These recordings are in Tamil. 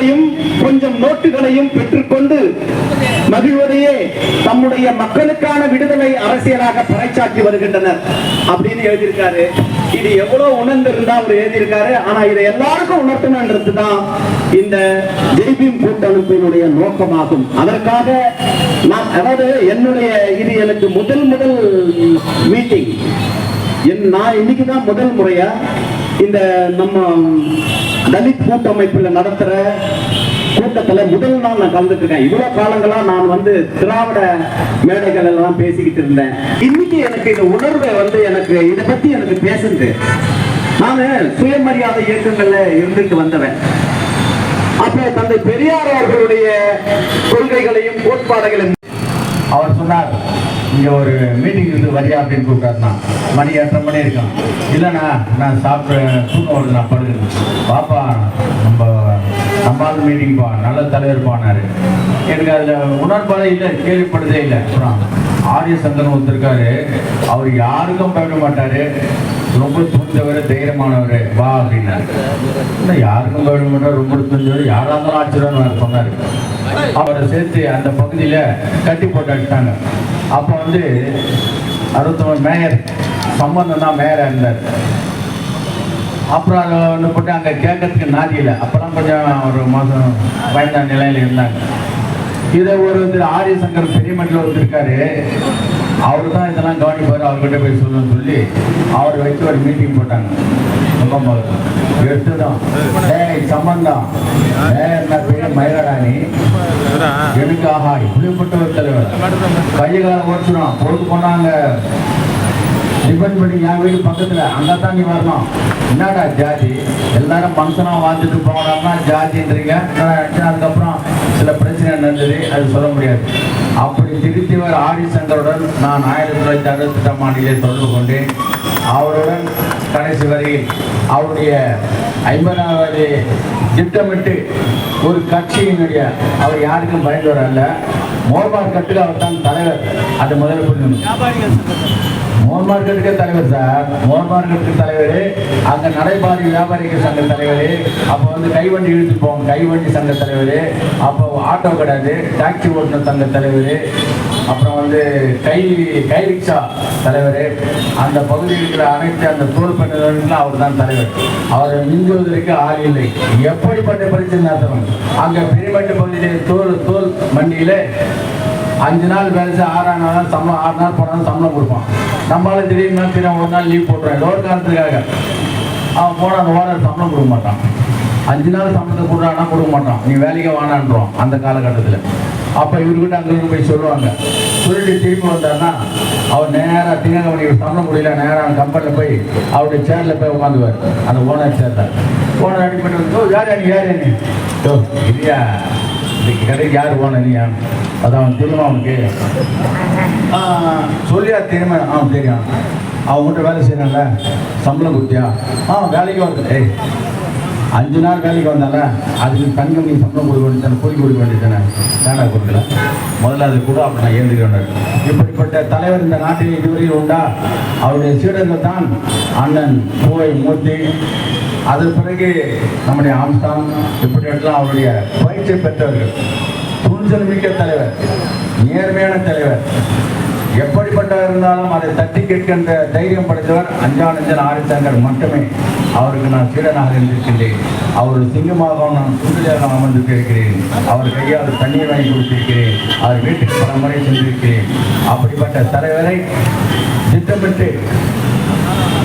பணங்களையும் கொஞ்சம் நோட்டுகளையும் பெற்றுக்கொண்டு மகிழ்வதையே தம்முடைய மக்களுக்கான விடுதலை அரசியலாக பறைசாற்றி வருகின்றனர் அப்படின்னு எழுதியிருக்காரு. இது எவ்வளவு உணர்ந்து இருந்தா அவர் எழுதியிருக்காரு. ஆனா இதை எல்லாருக்கும் உணர்த்தணும்ன்றதுதான் இந்த ஜெய்பீம் கூட்டமைப்பினுடைய நோக்கமாகும். அதற்காக நான் அதாவது என்னுடைய இது எனக்கு முதல் மீட்டிங். நான் இன்னைக்குதான் முதல் முறையா இந்த நம்ம தலித் கூட்டமைப்பில் நடத்துற கூட்டத்துல முதல் நாள் நான் கலந்துட்டு இருக்கேன். இவ்வளவு காலங்களா நான் திராவிட மேடைகள் எல்லாம் பேசிக்கிட்டு இருந்தேன். இன்னைக்கு எனக்கு இந்த உணர்வை எனக்கு இதை பத்தி எனக்கு பேசுது. நான் சுயமரியாதை இயக்கங்கள்ல இருந்துட்டு வந்தவன். அப்ப தந்தை பெரியார் அவர்களுடைய கொள்கைகளையும் கோட்பாடுகளையும் அவர் சொன்னார், இங்க ஒரு மீட்டிங் இருந்து வரியா அப்படின்னு கூப்பிட்டாருனா மணி 8:30 மணி இருக்கும். இல்லைண்ணா நான் சாப்பிட்டு தூக்கம் வருது, நான் படுகிறேன். பாப்பா நம்மால் மீட்டிங் பா, நல்ல தலைவர் பானாரு. எனக்கு அதில் உணர்பாடே இல்லை, கேள்விப்படுதே இல்லை. அப்புறம் ஆரிய சங்கரன் ஒருத்தருக்காரு, அவர் யாருக்கும் பயப்பட மாட்டாரு, ரொம்ப துணிந்தவர், தைரியமானவர், வா அப்படின்னாரு. யாருக்கும் பயப்பட மாட்டார், ரொம்ப துணிஞ்சவர், யாராக இருந்தாலும் ஆச்சரியம்னு சொன்னார். அவரை சேர்த்து அந்த பகுதியில் கட்டி போட்டு அடித்தாங்க. அப்போ 69 மேயர் சம்பந்தம் தான் மேயராக இருந்தார். அப்புறம் அதை போட்டு அங்கே கேட்கறதுக்கு நாதியில் அப்போலாம் கொஞ்சம் ஒரு மாதம் பயந்த நிலையில் இருந்தாங்க. இதை ஆரிய சங்கர் பெரியமட்டில் ஒருத்தருக்காரு, அவரு தான் இதெல்லாம் கவனிப்பார், அவர்கிட்ட போய் சொல்லணும்னு சொல்லி அவர் வச்சு ஒரு மீட்டிங் போட்டாங்க. எடுத்துதான் சம்பந்தம் பெரிய மயிலடாணி எனக்கு ஆஹா இப்படிப்பட்ட ஒரு தலைவர் கையை கால ஓடிச்சிடும் பொழுது போனாங்க. டிபெண்ட் பண்ணி என் வீடு பக்கத்தில் அங்கத்தான் நீ வரணும். என்னடா ஜாதி, எல்லாரும் மனுஷனா வாழ்ந்துட்டு போனோம்னா ஜாதின்றீங்க. அதுக்கப்புறம் சில பிரச்சனை நடந்தது, அது சொல்ல முடியாது. அப்படி திருத்திவர் ஆரிய சங்கருடன் நான் 1968ஆம் ஆண்டிலே தொடர்பு கொண்டேன். அவருடன் கடைசி வரையில் அவருடைய 50வது திட்டமிட்டு ஒரு கட்சியினுடைய அவர் யாருக்கும் பயந்தவர் அல்ல. மோர்பார் கட்டுக்கு அவர் தான் தலைவர். அது முதல்ல புரிஞ்சு மோர் மார்க்கெட்டுக்கு தலைவர் சார், மோர் மார்க்கெட்டுக்கு தலைவர், அங்கே நடைபாதை வியாபாரிகள் சங்க தலைவர், அப்போ கைவண்டி இழுத்து போவோம் கைவண்டி சங்க தலைவர், அப்போ ஆட்டோ கிடையாது டாக்ஸி ஓட்டுநர் சங்க தலைவர், அப்புறம் கை ரிக்ஷா தலைவர். அந்த பகுதியில் இருக்கிற அனைத்து அந்த தோல் பெண்களுக்கும் அவர் தான் தலைவர். அவரை மிஞ்சுவதற்கு ஆள் இல்லை. எப்படிப்பட்ட பிரச்சனை நடத்தணும். அங்கே பெரியமட்டு பகுதியில் தோல் மண்டியில் 5 நாள் வேலை 6 நாள் சம்பளம், 6 நாள் போனாலும் சம்பளம் கொடுப்பான். நம்மளால திடீர்னு ஒரு நாள் லீவ் போட்டுருவேன் ஏதோ ஒரு காரணத்துக்காக. அவன் போன அந்த ஓனர் சம்பளம் கொடுக்க மாட்டான். 5 நாள் சம்பளத்தை கொடுறான்னா கொடுக்க மாட்டான், நீ வேலைக்கு வானான்றோம் அந்த காலகட்டத்தில். அப்போ இவர்கிட்ட அங்கே போய் சொல்லுவாங்க. சொல்லிட்டு திருப்பி வந்தாருன்னா அவர் நேராக திங்கக்கிழமை சம்பளம் முடியல, நேராக கம்பெனியில் போய் அவருடைய சேரில் போய் உட்காந்துவார். அந்த ஓனர் சேர்ந்தார். ஓனர் அடிப்பட்டு யார் நீ இல்லையா இன்னைக்கு கடைக்கு யார் போன நீ, அதான் தெரியுமா அவனுக்கு சொல்லியா தெரியுமா? தெரியும். அவங்ககிட்ட வேலை செய்யணும்ல, சம்பளம் கொடுத்தியா? வேலைக்கு வந்து 5 நாள் வேலைக்கு வந்தால அதுக்கு தங்கம் நீ சம்பளம் கொடுக்க வேண்டியதானே, கூலி கொடுக்க வேண்டியதானே, வேண்டாம் கொடுக்கல. முதல்ல அது கூட அப்படி நான் ஏந்துக்கிறேன். இப்படிப்பட்ட தலைவர் இந்த நாட்டில் இதுவரையில் உண்டா? அவருடைய சீடர்கள் தான் அண்ணன் பூவை மூர்த்தி, அதன் பிறகு நம்முடைய ஆம்ஸ்டாங், இப்படியெல்லாம் அவருடைய பயிற்சி பெற்றவர்கள். துணிச்சல் மிக்க தலைவர், நேர்மையான தலைவர், எப்படிப்பட்டவர் இருந்தாலும் அதை தட்டி கேட்கின்ற தைரியம் படைத்தவர் அஞ்சானஞ்சன் ஆரிய சங்கர் மட்டுமே. அவருக்கு நான் சீடனாக இருந்திருக்கின்றேன். அவர் சிங்கமாக நான் சுண்டலியாக அமர்ந்திருக்கிறேன். அவர் கையால் தண்ணீர் வாங்கி கொடுத்திருக்கிறேன். அவர் வீட்டுக்கு பல முறை சென்றிருக்கிறேன். அப்படிப்பட்ட தலைவரை திட்டமிட்டு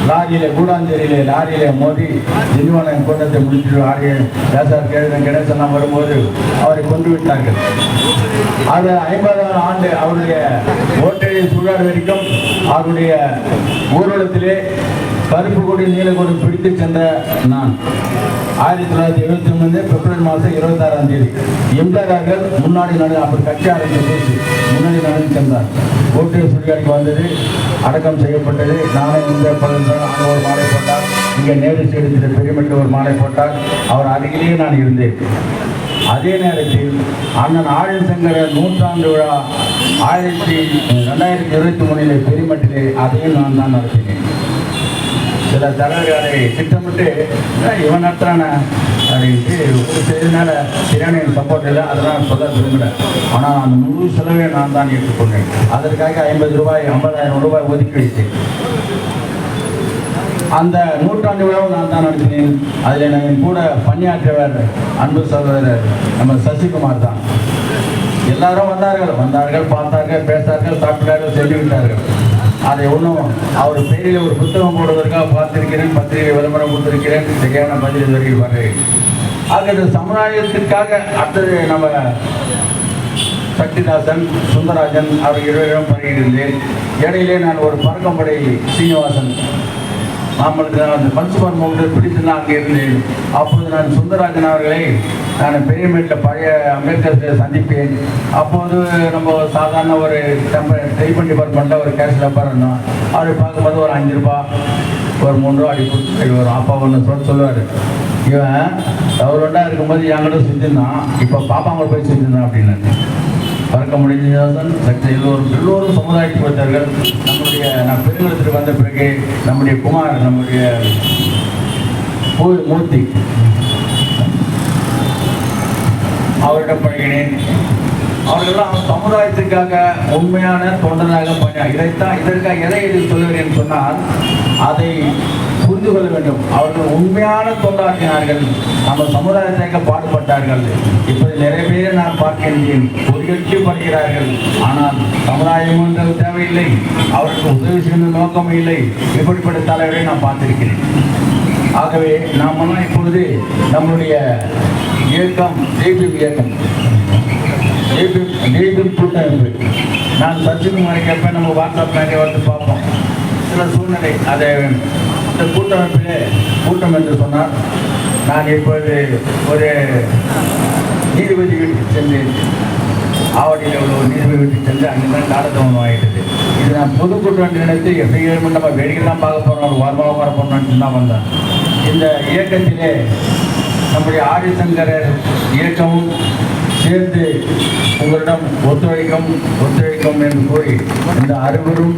லாரியிலே கூடாஞ்சேரியிலே லாரியிலே மோதி திண்டிவனம் கூட்டத்தை முடிச்சுட்டு ஆரிய தேசார் கணேசன் வரும்போது அவரை கொண்டு விட்டார்கள். அது 50ஆம் ஆண்டு அவருடைய ஓட்டையை சூழல் வரைக்கும் அவருடைய ஊர்வலத்திலே கருப்பு கொடி நீல கொடி பிடித்து சென்ற நான் 1973 பிப்ரவரி மாதம் 26ஆம் தேதி எம்ஜிஆர் முன்னாடி அப்படி கட்சி ஆரம்பித்த பேசி முன்னாடி நடந்து சென்றார். ஓட்டையை சுடுகாட்டுக்கு வந்தது, அடக்கம் செய்யப்பட்டது. நானும் இந்த ஒரு மாலை போட்டார், இங்கே நேரு செய்தி பெரியமட்டு ஒரு மாலை போட்டார். அவர் அருகிலேயே நான் இருந்தேன். அதே நேரத்தில் அண்ணன் ஆரிய சங்கர் 100ஆண்டு விழா 2023 பெரியமட்டிலே அதையும் நான் தான் நடத்தினேன். சில தலைவர்களை திட்டமிட்டு இவன் நடத்துறான அப்படின்ட்டு ஒரு செய்தனால சரியான சப்போர்ட் இல்லை, அதெல்லாம் சொல்ல விரும்புகிறேன். ஆனால் அந்த முழு செலவை நான் தான் ஏற்றுக்கொண்டேன். அதற்காக 50 ரூபாய் 50,000 ரூபாய் ஒதுக்கி வைத்தேன். அந்த நூற்றாண்டு விழாவை நான் தான் நடத்தினேன். அதில் என் கூட பணியாற்றவர் அன்பு சகோதரர் நம்ம சசிகுமார் தான். எல்லாரும் வந்தார்கள், பார்த்தார்கள், பேசார்கள், சாப்பிட்டார்கள், சொல்லிவிட்டார்கள். அதை ஒன்றும் அவர் பேரில் ஒரு புத்தகம் போடுவதற்காக பார்த்திருக்கிறேன், பத்திரிகை விளம்பரம் கொடுத்திருக்கிறேன், சரியான பதில் இதுவரைக்கும் வரேன். ஆக இந்த சமுதாயத்திற்காக அடுத்தது நம்ம சக்திதாசன், சுந்தரராஜன் அவர் இருவரிடம் பழகியிருந்தேன். இடையிலே நான் ஒரு பறக்கம்படை சீனிவாசன் நம்மளுக்கு அந்த பன்சுமார் மோகன் பிடித்துதான் அங்கே இருந்தேன். அப்போது நான் சுந்தரராஜன் அவர்களை நான் பெரியமேட்டில் பழைய அம்பேத்கர் சந்திப்பேன். அப்போது நம்ம சாதாரண ஒரு டெலிஃபோன் டிபார்ட்மெண்ட்டில் ஒரு கேஷ் லப்பர் இருந்தோம். அவரை பார்க்கும்போது ஒரு 5 ரூபா ஒரு 3 ரூபா அடி கொடுத்து வரும். அப்பா ஒன்று சொல்லுவார், இவன் அவரோண்டா இருக்கும்போது என்கிட்ட சுற்றிருந்தான், இப்போ பாப்பாங்க போய் சுற்றிருந்தான் அப்படின்னு. பறக்க முடிஞ்சதான் சக்தி எல்லோரும் சமுதாயத்துக்கு வந்தார்கள். நான் பெருங்கலத்துக்கு வந்த பிறகு நம்முடைய குமார், நம்முடைய மூர்த்தி அவரிடம் பழகினேன். அவர்களெல்லாம் சமுதாயத்திற்காக உண்மையான தொண்டனாக இதற்காக எதை சொல்லுகிறேன் சொன்னால் அதை புரிந்து கொள்ள வேண்டும். அவர்கள் உண்மையான தொண்டாற்றினார்கள், நம்ம சமுதாயத்திற்காக பாடுபட்டார்கள். இப்போது நிறைய பேரை நான் பார்க்கின்றேன், பொறியிட்டு படுகிறார்கள். ஆனால் சமுதாயம் என்றது தேவையில்லை, அவருக்கு உதவி செய்யும் நோக்கம் இல்லை. இப்படிப்பட்ட தலைவரை நான் பார்த்திருக்கிறேன். ஆகவே நாமெல்லாம் இப்பொழுது நம்முடைய இயக்கம் ஜெய்பீம் கூட்டமைப்பு. நான் சச்சிகுமாரை கேட்பேன், நம்ம வாட்ஸ்அப் நிறைய வந்து பார்ப்போம். சில சூழ்நிலை அதை இந்த கூட்டமைப்பிலே கூட்டம் என்று சொன்னால், நான் இப்பொழுது ஒரு நீதிபதி வீட்டுக்கு சென்றேன். ஆவடியில் உள்ள ஒரு நீதிபதி வீட்டுக்கு சென்று அங்கே காலத்தவணம் ஆகிட்டது. இது நான் பொதுக்கூட்டம் நினைத்து எப்படியும் நம்ம வேடிக்கைலாம் பார்க்க போகிறோம், ஒரு வாரமாக வர போகணும்னு தான் வந்தேன். இந்த இயக்கத்திலே நம்முடைய ஆதிசங்கரர் இயக்கமும் சேர்ந்து உங்களிடம் ஒத்துழைக்கும் என்று கூறி இந்த அறுவரும்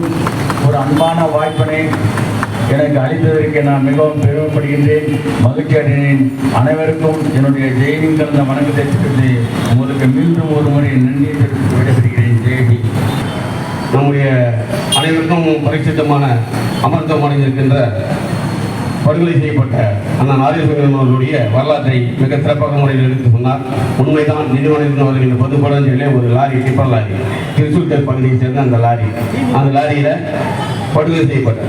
ஒரு அன்பான வாய்ப்பினை எனக்கு அளித்ததற்கு நான் மிகவும் பெருமைப்படுகின்றேன், மகிழ்ச்சி அடைகிறேன். அனைவருக்கும் என்னுடைய ஜெயினின் கலந்த வணக்கத்தை தெரிவித்து உங்களுக்கு மீண்டும் ஒரு முறை நன்றி தெரிவித்து விடைபெறுகிறேன். ஜெயஹி. நம்முடைய அனைவருக்கும் பரிசுத்தமான அமர்த்தம் இருக்கின்ற படுகொலை செய்யப்பட்ட அண்ணன் ஆதிசங்கரன் அவர்களுடைய வரலாற்றை மிக சிறப்பாக முறையில் எடுத்து சொன்னார். உண்மைதான், நிதிவனத்தில் வருகின்ற பொதுப்படங்களிலே ஒரு லாரி, டிப்பர் லாரி, திருச்சூர்கர் பகுதியை சேர்ந்த அந்த லாரியில் படுகொலை செய்யப்பட்ட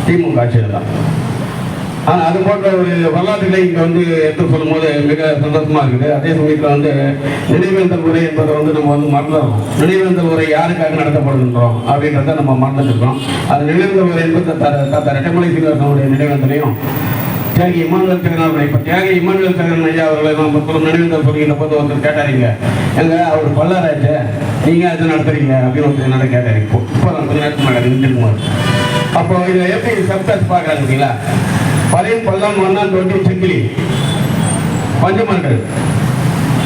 திமுக ஆட்சியில் தான். ஆனால் அது போன்ற ஒரு வரலாற்றுகளை இங்கே எடுத்து சொல்லும் போது மிக சந்தோஷமாக இருக்குது. அதே சமயத்தில் நினைவேந்தல் உரை என்பதை நம்ம மறந்துடுறோம். நினைவேந்தல் உரை யாருக்காக நடத்தப்படுகின்றோம் அப்படின்றத நம்ம மறந்துட்டுருக்கோம். அது நினைவேந்தல் உரை என்பது தாத்தா ரெட்டமலை சீனிவாசனுடைய நினைவேந்தலையும் தியாகி இமானுவேல் சேகரன் இப்போ தியாகி இமானுவேல் சேகரன் ஐயா அவர்களை நம்ம நினைவேந்தல் சொல்கின்ற போது ஒருத்தர் கேட்டாருங்க, எங்க அவர் பல்லாராச்சு நீங்கள் அது நடத்துறீங்க அப்படின்னு ஒருத்தர் என்ன கேட்டாரு. இப்போ நான் கொஞ்சம் நேரத்துக்கு மேலே நின்றுக்குமார். அப்போ இதை எப்படி சக்ஸஸ் பார்க்குறாங்க பார்த்தீங்களா? பழையன் பல்லாம் மன்னான் தொட்டி செங்கிலி பஞ்சமர்கள்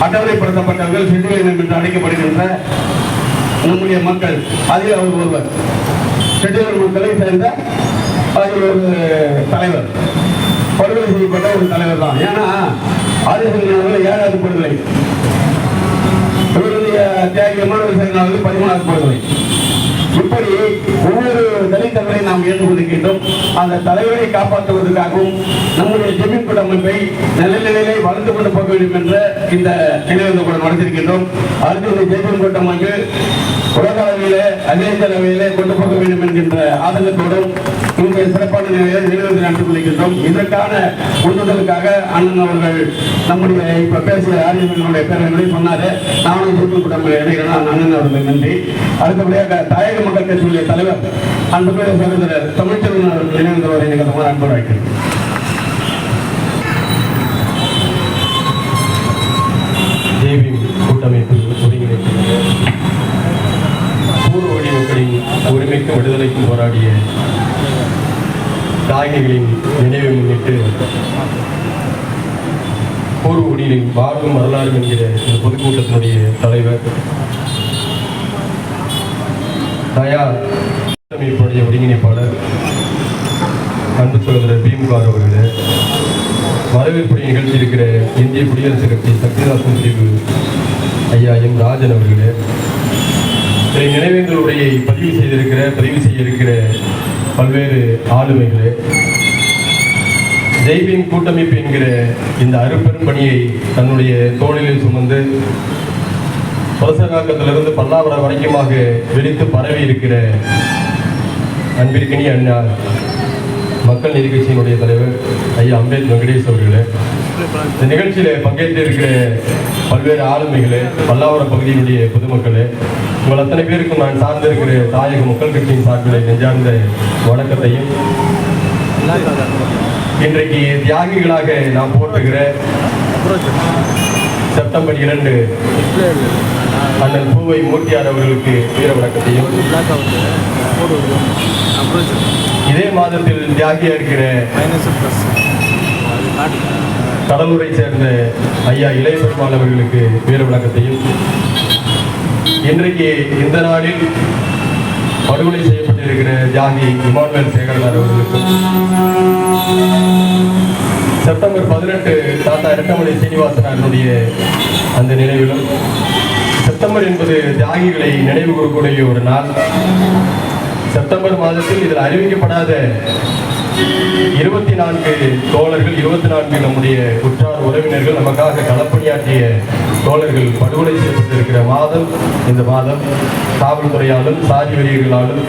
அட்டவணைப்படுத்தப்பட்டவர்கள் செட்டிலினம் என்று அழைக்கப்படுகின்ற நம்முடைய மக்கள், அதில் அவர் ஒருவர். செட்டிலர் மக்களை சேர்ந்த அதில் ஒரு தலைவர், படுகொலை செய்யப்பட்ட ஒரு தலைவர் தான். ஏன்னா ஆதிசங்கரன் 7வது படுகொலை, இவருடைய தியாகி இமானுவேல் சேகரன் அவர்கள் 13வது படுகொலை. இப்படி ஒவ்வொரு தலித்தவரை நாம் ஏற்றுக்கொண்டிருக்கின்றோம். அந்த தலைவரை காப்பாற்றுவதற்காகவும் நம்முடைய ஜெமீன் கூட்டமைப்பை நல்ல நிலையிலே வளர்ந்து கொண்டு போக வேண்டும் என்ற இந்த நினைவு கூட நடத்திருக்கின்றோம். அடுத்து இந்த ஜெமீன் கூட்டமைப்பு உலக அளவிலே அகில அளவிலே கொண்டு போக வேண்டும் என்கின்ற ஆதங்கத்தோடும் இங்கே சிறப்பான நினைவு நடத்திக் கொண்டிருக்கின்றோம். இதற்கான உந்துதலுக்காக அண்ணன் அவர்கள் நம்முடைய இப்ப பேசிய ஆரியர்களுடைய பேரர்களை சொன்னாரு. நானும் ஜெமீன் கூட்டமைப்பு இணைகிறேன். அண்ணன் அவர்களுக்கு நன்றி. அடுத்தபடியாக தாயக மக்கள் கட்சியுடைய தலைவர் அன்புடைய சகோதரர் தமிழ்ச்செல்வன் அவர்கள் நினைவுகிறவரை நீங்கள் அன்பு வைக்கிறேன். ஜெய்பீம் கூட்டமைப்பு ஒருங்கிணைக்கின்ற பூர்வடி மக்களின் உரிமைக்கும் விடுதலைக்கும் போராடிய தியாகிகளின் நினைவை முன்னிட்டு பூர்வகுடியின் வாழ்வும் வரலாறு என்கிற இந்த பொதுக்கூட்டத்தினுடைய தலைவர் தயார் கூட்டமைப்புடைய ஒருங்கிணைப்பாளர் அன்பு சகோதரர் பீம்கார் அவர்களே, வரவேற்புடைய நிகழ்ச்சி இருக்கிற இந்திய குடியரசுக் கட்சி சக்திதாசன் பிரிவு ஐயா எம் ராஜன் அவர்களே, நினைவேந்தலுடைய பதிவு செய்ய இருக்கிற பல்வேறு ஆளுமைகளே, ஜெய்பீம் கூட்டமைப்பு என்கிற இந்த அருப்பெரும் பணியை தன்னுடைய தோளில் சுமந்து பலசகாக்கத்திலிருந்து பல்லாவரம் வரைக்குமாக விரித்து பரவி இருக்கிற அன்பிற்கினிய அண்ணா மக்கள் நீதி கட்சியினுடைய தலைவர் ஐயா அம்பேத் வெங்கடேஷ் அவர்களே, இந்த நிகழ்ச்சியில் பங்கேற்று இருக்கிற பல்வேறு ஆளுமைகளே, பல்லாவரம் பகுதியினுடைய பொதுமக்களே, உங்கள் அத்தனை பேருக்கும் நான் சார்ந்திருக்கிற தாயக மக்கள் கட்சியின் சார்பில் நெஞ்சார்ந்த வணக்கத்தையும், இன்றைக்கு தியாகிகளாக நாம் போற்றுகிற செப்டம்பர் 2 அண்ணன் பூவை மூர்த்தியார் அவர்களுக்கு வீர வணக்கத்தையும், இதே மாதத்தில் தியாகியா இருக்கிற கடலூரை சேர்ந்த ஐயா இளைய பெருமாள் அவர்களுக்கு வீர வணக்கத்தையும், இன்றைக்கு இந்த நாளில் படுகொலை செய்யப்பட்டிருக்கிற தியாகி இமானுவேல் சேகரனார் அவர்களுக்கும், செப்டம்பர் 18 தாத்தா இரட்டமலை சீனிவாசனாருடைய அந்த நினைவிலும், செப்டம்பர் என்பது தியாகிகளை நினைவு கூறக்கூடிய ஒரு நாள். செப்டம்பர் மாதத்தில் இதில் அறிவிக்கப்படாத 24 தோழர்கள், 24 நம்முடைய உற்றார் உறவினர்கள், நமக்காக களப்பணியாற்றிய தோழர்கள் படுகொலை செய்யப்பட்டிருக்கிற மாதம் இந்த மாதம். காவல்துறையாலும் சாதி வெறியர்களாலும்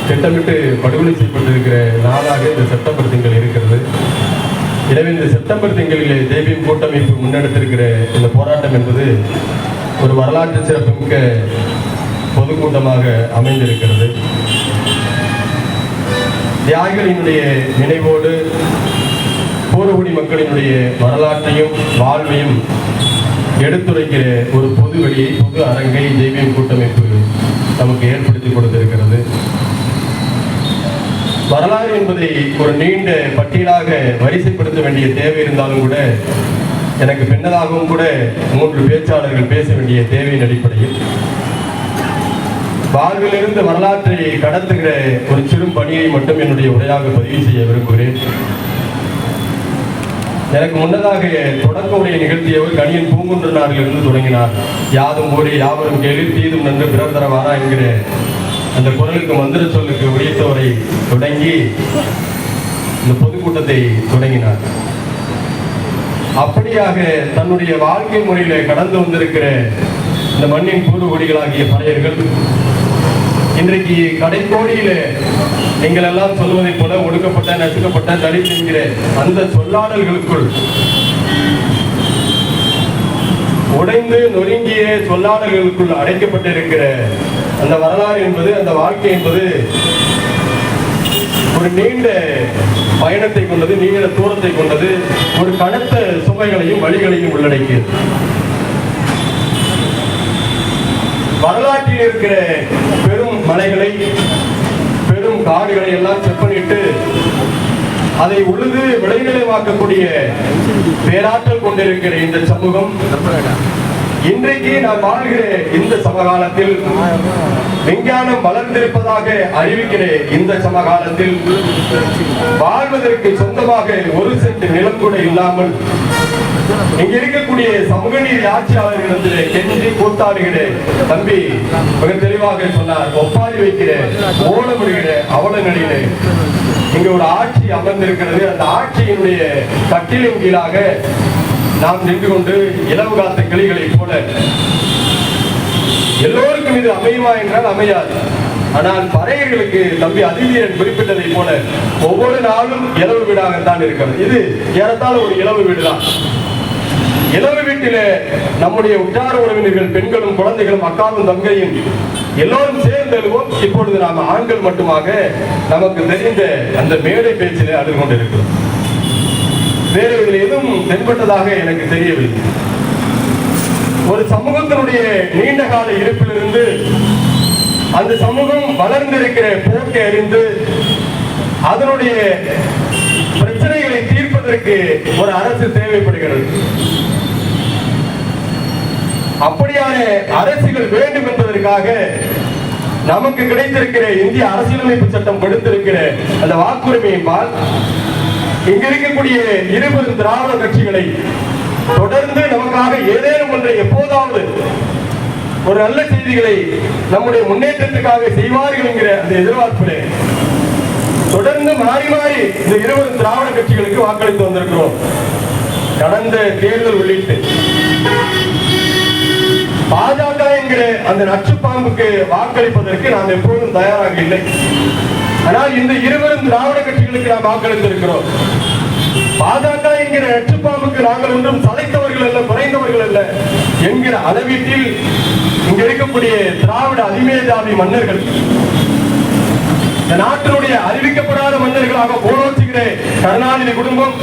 திட்டமிட்டு படுகொலை செய்யப்பட்டிருக்கிற நாளாக இந்த செப்டம்பர் திங்கள் இருக்கிறது. எனவே இந்த செப்டம்பர் திங்களிலே ஜெய்பீம் கூட்டமைப்பு முன்னெடுத்திருக்கிற இந்த போராட்டம் என்பது ஒரு வரலாற்று சிறப்புமிக்க பொதுக்கூட்டமாக அமைந்திருக்கிறது. தியாகிகளினுடைய நினைவோடு பூர்வகுடி மக்களினுடைய வரலாற்றையும் வாழ்வையும் எடுத்துரைக்கிற ஒரு பொது வெளியை, பொது அரங்கை ஜெய்பீம் கூட்டமைப்பு நமக்கு ஏற்படுத்தி கொடுத்திருக்கிறது. வரலாறு என்பதை ஒரு நீண்ட பட்டியலாக வரிசைப்படுத்த வேண்டிய தேவை இருந்தாலும் கூட, எனக்கு பின்னதாகவும் கூட 3 பேச்சாளர்கள் பேச வேண்டிய தேவையின் அடிப்படையில் வாழ்விலிருந்து வரலாற்றை கடத்துகிற ஒரு சிறு பணியை மட்டும் என்னுடைய உரையாக பதிவு செய்ய விரும்புகிறேன். எனக்கு முன்னதாக தொடக்க உரையை நிகழ்த்தியவர் கணியன் பூங்குன்றனாரிலிருந்து தொடங்கினார். யாதும் ஊரே யாவரும் கேளிர் தீதும் நன்று பிறர் தரவாரா என்கிற அந்த குரலுக்கு மந்திர சொல்லுக்கு உரியத்தவரை தொடங்கி இந்த பொதுக்கூட்டத்தை தொடங்கினார். அப்படியாக தன்னுடைய வாழ்க்கை முறையில கடந்து வந்திருக்கிற இந்த மண்ணின் பூர்வகுடிகளாகிய பறையர்கள் இன்றைக்கு கடைக்கோடியில நீங்கள் எல்லாம் சொல்வதை போல ஒடுக்கப்பட்ட, நசுக்கப்பட்ட, தலித் என்கிற அந்த சொல்லாடல்களுக்குள் உடைந்து நொறுங்கிய சொல்லாடல்களுக்குள் அடைக்கப்பட்டிருக்கிற அந்த வரலாறு என்பது, அந்த வாழ்க்கை என்பது ஒரு நீண்ட பயணத்தை கொண்டது, நீண்ட தூரத்தை கொண்டது, ஒரு கனத்த சுமைகளையும் வழிகளையும் உள்ளடக்கியது. வரலாற்றில் இருக்கிற பெரும் மலைகளை, பெரும் காடுகளை எல்லாம் செப்பனிட்டு அதை உழுது விளைநிலைவாக்கக்கூடிய பேராற்றல் கொண்டிருக்கிற இந்த சமூகம் இன்றைக்கு நாம் வாழ்கிற இந்த சமகாலத்தில், விஞ்ஞானம் வளர்ந்திருப்பதாக அறிவிக்கிற இந்த சமகாலத்தில் வாழ்வதற்கு சொந்தமாக ஒரு சென்ட் நிலம் கூட இல்லாமல் இங்க இருக்கக்கூடிய சமூக நீதி ஆட்சியாளர்களிடத்தில் கெஞ்சி கூத்தாடுகிற தம்பி மிக தெளிவாக சொன்னார். ஒப்பாரி வைக்கிற, ஓடமிடுகிற அவல நிலையில இங்க ஒரு ஆட்சி அமர்ந்திருக்கிறது. அந்த ஆட்சியினுடைய கட்டிலின் கீழாக நாம் நின்று கொண்டு இலவு காத்த கிளிகளை போல, எல்லோருக்கும் இது அமையுமா என்றால் அமையாது. ஆனால் பறையர்களுக்கு தம்பி அதிவீரன் குறிப்பிட்டதை போல ஒவ்வொரு நாளும் இலவு வீடாகத்தான் இருக்கிறது. இது ஏறத்தாழ ஒரு இலவு வீடுதான். இலவு வீட்டில நம்முடைய உற்றார உறவினர்கள், பெண்களும் குழந்தைகளும், அக்காவும் தங்கையும் எல்லோரும் சேர்ந்தெழுவோம். இப்பொழுது நாம் ஆண்கள் மட்டுமாக நமக்கு தெரிந்த அந்த மேடை பேச்சிலே அழுது கொண்டிருக்கிறோம். வேறு இதில் எதுவும் தென்பட்டதாக எனக்கு தெரியவில்லை. ஒரு சமூகத்தினுடைய நீண்ட கால இருப்பிலிருந்து அந்த சமூகம் வளர்ந்திருக்கிற போக்கை அறிந்து அதனுடைய பிரச்சனைகளை தீர்ப்பதற்கு ஒரு அரசு தேவைப்படுகிறது. அப்படியான அரசுகள் வேண்டும் என்பதற்காக நமக்கு கிடைத்திருக்கிற இந்திய அரசியலமைப்பு சட்டம் கொடுத்திருக்கிற அந்த வாக்குரிமையின்பால் இங்க இருக்கக்கூடிய 20 திராவிட கட்சிகளை தொடர்ந்து நமக்காக ஏதேனும் ஒன்றை எப்போதாவது ஒரு நல்ல செய்திகளை நம்முடைய முன்னேற்றத்துக்காக செய்வார்கள் என்கிற அந்த எதிர்பார்ப்பிலே தொடர்ந்து மாறி மாறி இந்த 20 திராவிட கட்சிகளுக்கு வாக்களித்து வந்திருக்கிறோம். கடந்த தேர்தல் உள்ளிட்டு பாஜக என்கிற அந்த நச்சுப்பாம்புக்கு வாக்களிப்பதற்கு நாம் எப்போதும் தயாராக இல்லை. ஆனால் இந்த 20 திராவிட கட்சிகளுக்கு நாம் வாக்களித்திருக்கிறோம். பாஜக என்கிற நச்சுப்பாம்புக்கு நாங்கள் ஒன்றும் சளைத்தவர்கள் அல்ல, குறைந்தவர்கள் அல்ல என்கிற அளவீட்டில் இங்க இருக்கக்கூடிய திராவிட அதிமேதாவி மன்னர்கள், இந்த நாட்டினுடைய அறிவிக்கப்படாத மன்னர்களாக போராடுகிற கருணாநிதி குடும்பம்,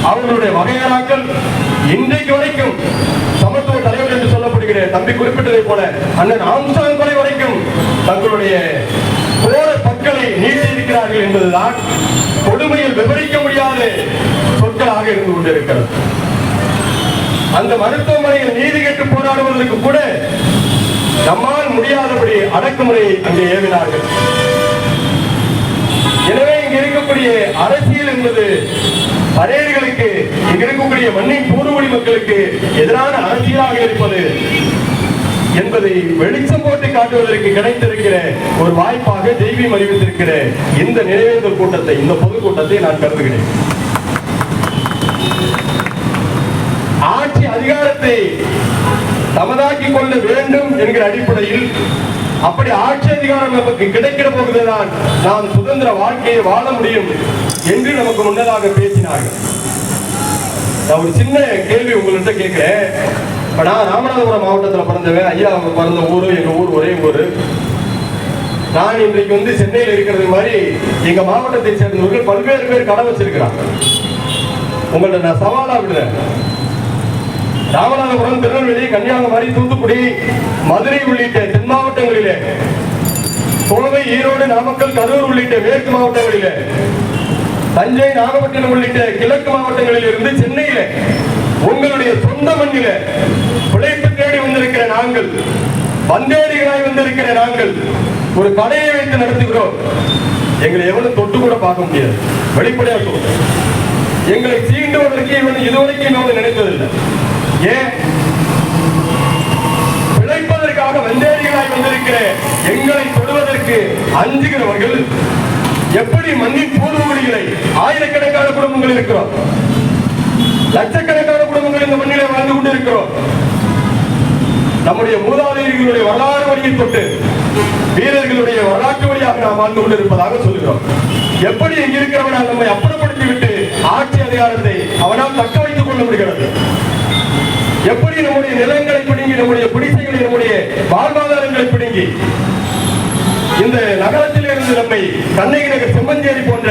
அவர்களுடைய வகையறாக்கள், இன்றைக்கு வரைக்கும் சமத்துவ தலைவர் என்று சொல்லப்படுகிற தம்பி குறிப்பிட்டதை போல அண்ணன் ஆம்ஸ்ட்ராங் கொலை வரைக்கும் தங்களுடைய போர பற்களை நீட்டியிருக்கிறார்கள் என்பதுதான் கொடுமையில் விவரிக்க முடியாத சொற்களாக இருந்து கொண்டிருக்கிறது. அந்த மருத்துவமனையில் நீதி கேட்டு போராடுவதற்கு கூட நம்மால் முடியாதபடி அடக்குமுறையை அங்கே ஏவினார்கள். எனவே இங்க இருக்கக்கூடிய அரசியல் என்பது பறையர்களுக்கு, இங்க இருக்கக்கூடிய மண்ணின் பூர்வகுடி மக்களுக்கு எதிரான அரசியலாக இருப்பது என்பதை வெளிச்சம் போட்டு காட்டுவதற்கு கிடைத்திருக்கிற ஒரு வாய்ப்பாக தெய்வீம் அறிவித்திருக்கிற இந்த நினைவேந்தல் கூட்டத்தை, இந்த பொதுக்கூட்டத்தை நான் கருதுகிறேன். ஆட்சி அதிகாரத்தை தமதாக்கிக் கொள்ள வேண்டும் என்கிற அடிப்படையில், அப்படி ஆட்சி அதிகாரம் நமக்கு கிடைக்கிற போகுதுதான் நாம் சுதந்திர வாழ்க்கையை வாழ முடியும் என்று நமக்கு முன்னதாக பேசினார்கள். நான் ஒரு சின்ன கேள்வி உங்கள்கிட்ட கேட்கிறேன். நான் ராமநாதபுரம் மாவட்டத்தில் பிறந்தவன். ஐயா பிறந்த ஊரு எங்க ஊர் ஒரே ஊரு. நான் இன்றைக்கு சென்னையில் இருக்கிறது மாதிரி எங்க மாவட்டத்தை சேர்ந்தவர்கள் பல்வேறு பேர் கடை வச்சிருக்கிறாங்க. உங்கள்ட்ட நான் சவாலா விடுறேன். ராமநாதபுரம், திருநெல்வேலி, கன்னியாகுமரி, தூத்துக்குடி, மதுரை உள்ளிட்ட தென் மாவட்டங்களிலே, கோவை, ஈரோடு, நாமக்கல், கரூர் உள்ளிட்ட மேற்கு மாவட்டங்களிலே, தஞ்சை, நாகப்பட்டினம் உள்ளிட்ட கிழக்கு மாவட்டங்களில் இருந்து சென்னையில உங்களுடைய சொந்த மண்ணில பிழைப்பு தேடி வந்திருக்கிற நாங்கள், வந்தேரிகளாய் வந்திருக்கிற நாங்கள் ஒரு கடையை வைத்து நடத்துகிறோம். எங்களை எவனும் தொட்டு கூட பார்க்க முடியாது. வெளிப்படையாக சொல்றேன். எங்களை சீண்டுவதற்கு இதுவரைக்கும் நினைத்ததில்லை. ஏன்? பிழைப்பதற்காக வந்தேரிகளாய் வந்திருக்கிற எங்களை தொடுவதற்கு அஞ்சுகிறவர்கள் எப்படி மண்ணின் பூர்வகுடிகளை, ஆயிரக்கணக்கான குடும்பங்கள் இருக்கிறோம், லட்சக்கணக்கான குடும்பங்கள் இந்த மண்ணிலே வாழ்ந்து கொண்டிருக்கிறோம். நம்முடைய மூதாதையர்களுடைய வரலாறு வழியை தொட்டு வீரர்களுடைய வரலாற்று வழியாக நாம் வாழ்ந்து கொண்டிருப்பதாக சொல்கிறோம். எப்படி இங்க இருக்கிறவனால் நம்மை அப்புறப்படுத்தி விட்டு ஆட்சி அதிகாரத்தை அவனால் தக்க வைத்துக் கொள்ள முடிகிறது? எப்படி நம்முடைய நிலங்களை பிடுங்கி, நம்முடைய குடிசைகளை, நம்முடைய வாழ்வாதாரங்களை பிடுங்கி இந்த நகரத்தில் இருந்து நம்மை கண்ணகி நகர், செம்மஞ்சேரி போன்ற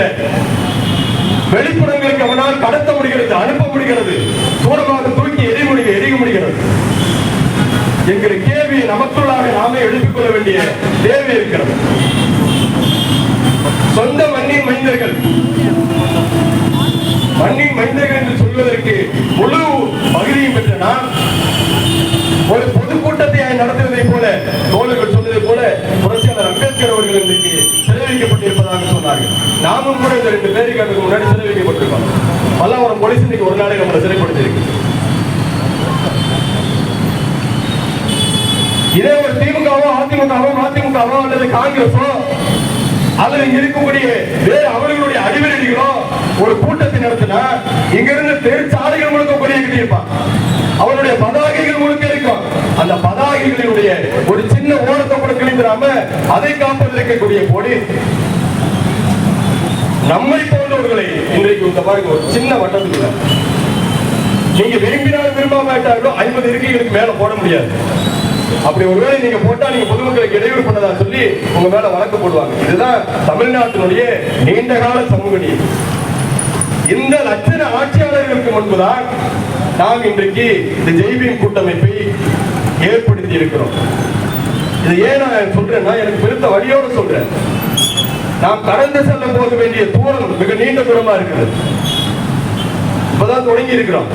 வெளிப்புறங்களுக்கு அவனால் கடத்த முடிகிறது, அனுப்ப முடிகிறது, தூரமாக தூக்கி எரிய முடிகிறது என்கிற கேள்வி நமக்குள்ளாக நாமே எழுப்பிக் கொள்ள வேண்டிய தேவை இருக்கிறது. சொந்த மண்ணின் மைந்தர்கள், மண்ணின் மைந்தர்கள் என்று சொல்வதற்கு முழு பகுதியும் பெற்ற நான் ஒரு பொதுக்கூட்டத்தை நடத்துவதை போல, தோழர்கள் சொன்னதை போல புரட்சியாளர் அம்பேத்கர் அவர்கள் இன்றைக்கு சிறை வைக்கப்பட்டிருப்பதாக சொன்னார்கள். நாமும் கூட இந்த 2 பேருக்கு முன்னாடி சிறை வைக்கப்பட்டிருக்கோம். பல்லாவரம் போலீஸ் இன்னைக்கு ஒரு நாளை நம்மளை சிறைப்படுத்தியிருக்கு. இதே ஒரு திமுகவோ, அதிமுகவோ, மதிமுகவோ அல்லது காங்கிரஸோ அல்லது இங்க இருக்கக்கூடிய வேறு அவர்களுடைய அடிவரடிகளோ ஒரு கூட்டத்தை நடத்தினா இங்கிருந்து தெருச்சாலைகள் முழுக்க கொடியை கட்டியிருப்பான். அவருடைய பதாகைகள் முழுக்க இருக்கும். அந்த பதாகைகளினுடைய ஒரு சின்ன ஓரத்தை கூட கிழிந்துடாம அதை காப்பதற்கக்கூடிய போலீஸ் நம்மை போன்றவர்களை இன்றைக்கு இந்த பாருங்க ஒரு சின்ன வட்டத்துக்குள்ள நீங்க விரும்பினாலும் விரும்பாமட்டார்களோ 50 இருக்கைகளுக்கு மேல போட முடியாது. அப்படி ஒருவேளை நீங்க போட்டா நீங்க பொதுமக்களுக்கு இடையூறு பண்ணதா சொல்லி உங்க மேல வழக்கு போடுவாங்க. இதுதான் தமிழ்நாட்டினுடைய நீண்ட கால சமூக நீதி. இந்த லட்சண ஆட்சியாளர்களுக்கு முன்புதான் நாம் இன்றைக்கு இந்த ஜெய்பீம் கூட்டமைப்பை ஏற்படுத்தி இருக்கிறோம். இது ஏன் நான் சொல்றேன்னா, எனக்கு பெருத்த வழியோடு சொல்றேன். நாம் கடந்து செல்ல போக வேண்டிய தூரம் மிக நீண்ட தூரமா இருக்கிறது. இப்பதான் தொடங்கி இருக்கிறோம்.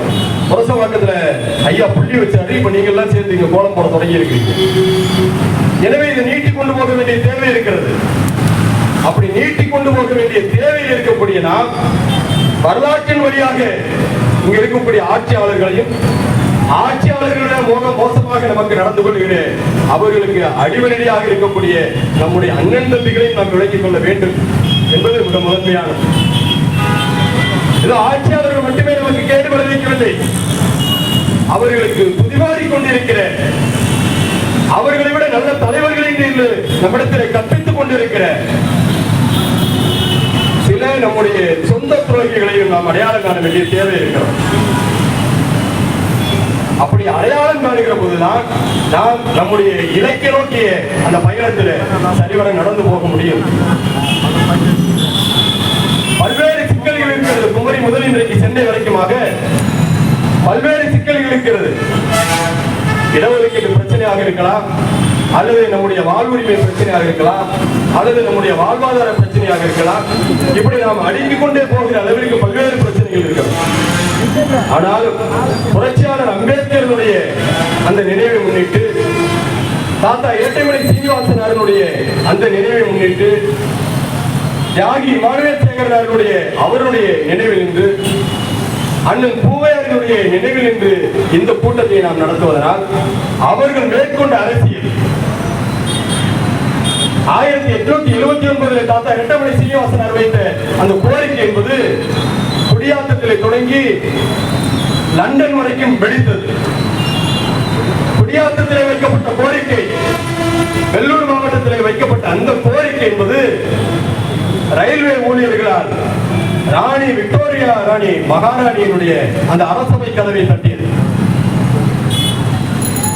புரசவாக்கத்துல ஐயா புள்ளி வச்சாரு. இப்ப நீங்க எல்லாம் சேர்ந்து இங்க கோலம் போட தொடங்கி இருக்கிறீங்க. எனவே இதை நீட்டிக் கொண்டு போக வேண்டிய தேவை இருக்கிறது. அப்படி நீட்டிக் கொண்டு போக வேண்டிய தேவையில் இருக்கக்கூடிய நாம் வரலாற்றின் வழியாக இங்க இருக்கக்கூடிய ஆட்சியாளர்களையும் ஆட்சியாளர்களிடம் மோசமாக நமக்கு நடந்து கொள்கிற அவர்களுக்கு அடிவரடியாக இருக்கக்கூடிய நம்முடைய அண்ணன் தம்பிகளையும் நாம் விளங்கிக் கொள்ள வேண்டும் என்பது மிக முதன்மையானது. இது ஆட்சியாளர்கள் மட்டுமே நமக்கு கேடு விளைவிக்கவில்லை, அவர்களுக்கு புதிவாரி கொண்டிருக்கிற அவர்களை விட நல்ல தலைவர்களை நம்மிடத்தில் கற்பித்துக் கொண்டிருக்கிற சில நம்முடைய சொந்த துரோகிகளையும் நாம் அடையாளம் காண வேண்டிய தேவை இருக்கிறோம். அப்படி அடையாளம் காணுகிற போதுதான் நாம் நம்முடைய இலக்கை நோக்கிய அந்த பயணத்தில் சரிவர நடந்து போக முடியும். பல்வேறு சிக்கல்கள் இருக்கிறது. குமரி முதல் இன்றைக்கு சென்னை வரைக்குமாக பல்வேறு சிக்கல்கள் இருக்கிறது. இடஒதுக்கீடு பிரச்சனையாக இருக்கலாம், அல்லது நம்முடைய வாழ்வுரிமை பிரச்சனையாக இருக்கலாம், அல்லது நம்முடைய வாழ்வாதார பிரச்சனையாக இருக்கலாம். இப்படி நாம் அடுக்கிக் கொண்டே போகிற அளவிற்கு பல்வேறு பிரச்சனைகள் இருக்கிறது. ஆனாலும் புரட்சியாளர் அம்பேத்கருடைய அந்த நினைவை முன்னிட்டு, தாத்தா இரட்டைமலை சீனிவாசனாருடைய அந்த நினைவை முன்னிட்டு, தியாகி இமானுவேல் சேகரனாருடைய அவருடைய நினைவில் நின்று, அண்ணன் பூவையாருடைய நினைவில் நின்று இந்த கூட்டத்தை நாம் நடத்துவதனால் அவர்கள் மேற்கொண்ட அரசியல் 1879 தாத்தா இரட்டைமலை சீனிவாசனார் வைத்த அந்த கோரிக்கை என்பது குடியாத்தத்திலே தொடங்கி லண்டன் வரைக்கும் வெடித்தது. குடியாத்தத்திலே வைக்கப்பட்ட கோரிக்கை, வெள்ளூர் மாவட்டத்திலே வைக்கப்பட்ட அந்த கோரிக்கை என்பது ரயில்வே ஊழியர்களால் ராணி விக்டோரியா ராணி மகாராணியினுடைய அந்த அரசவை கதவை தட்டியது.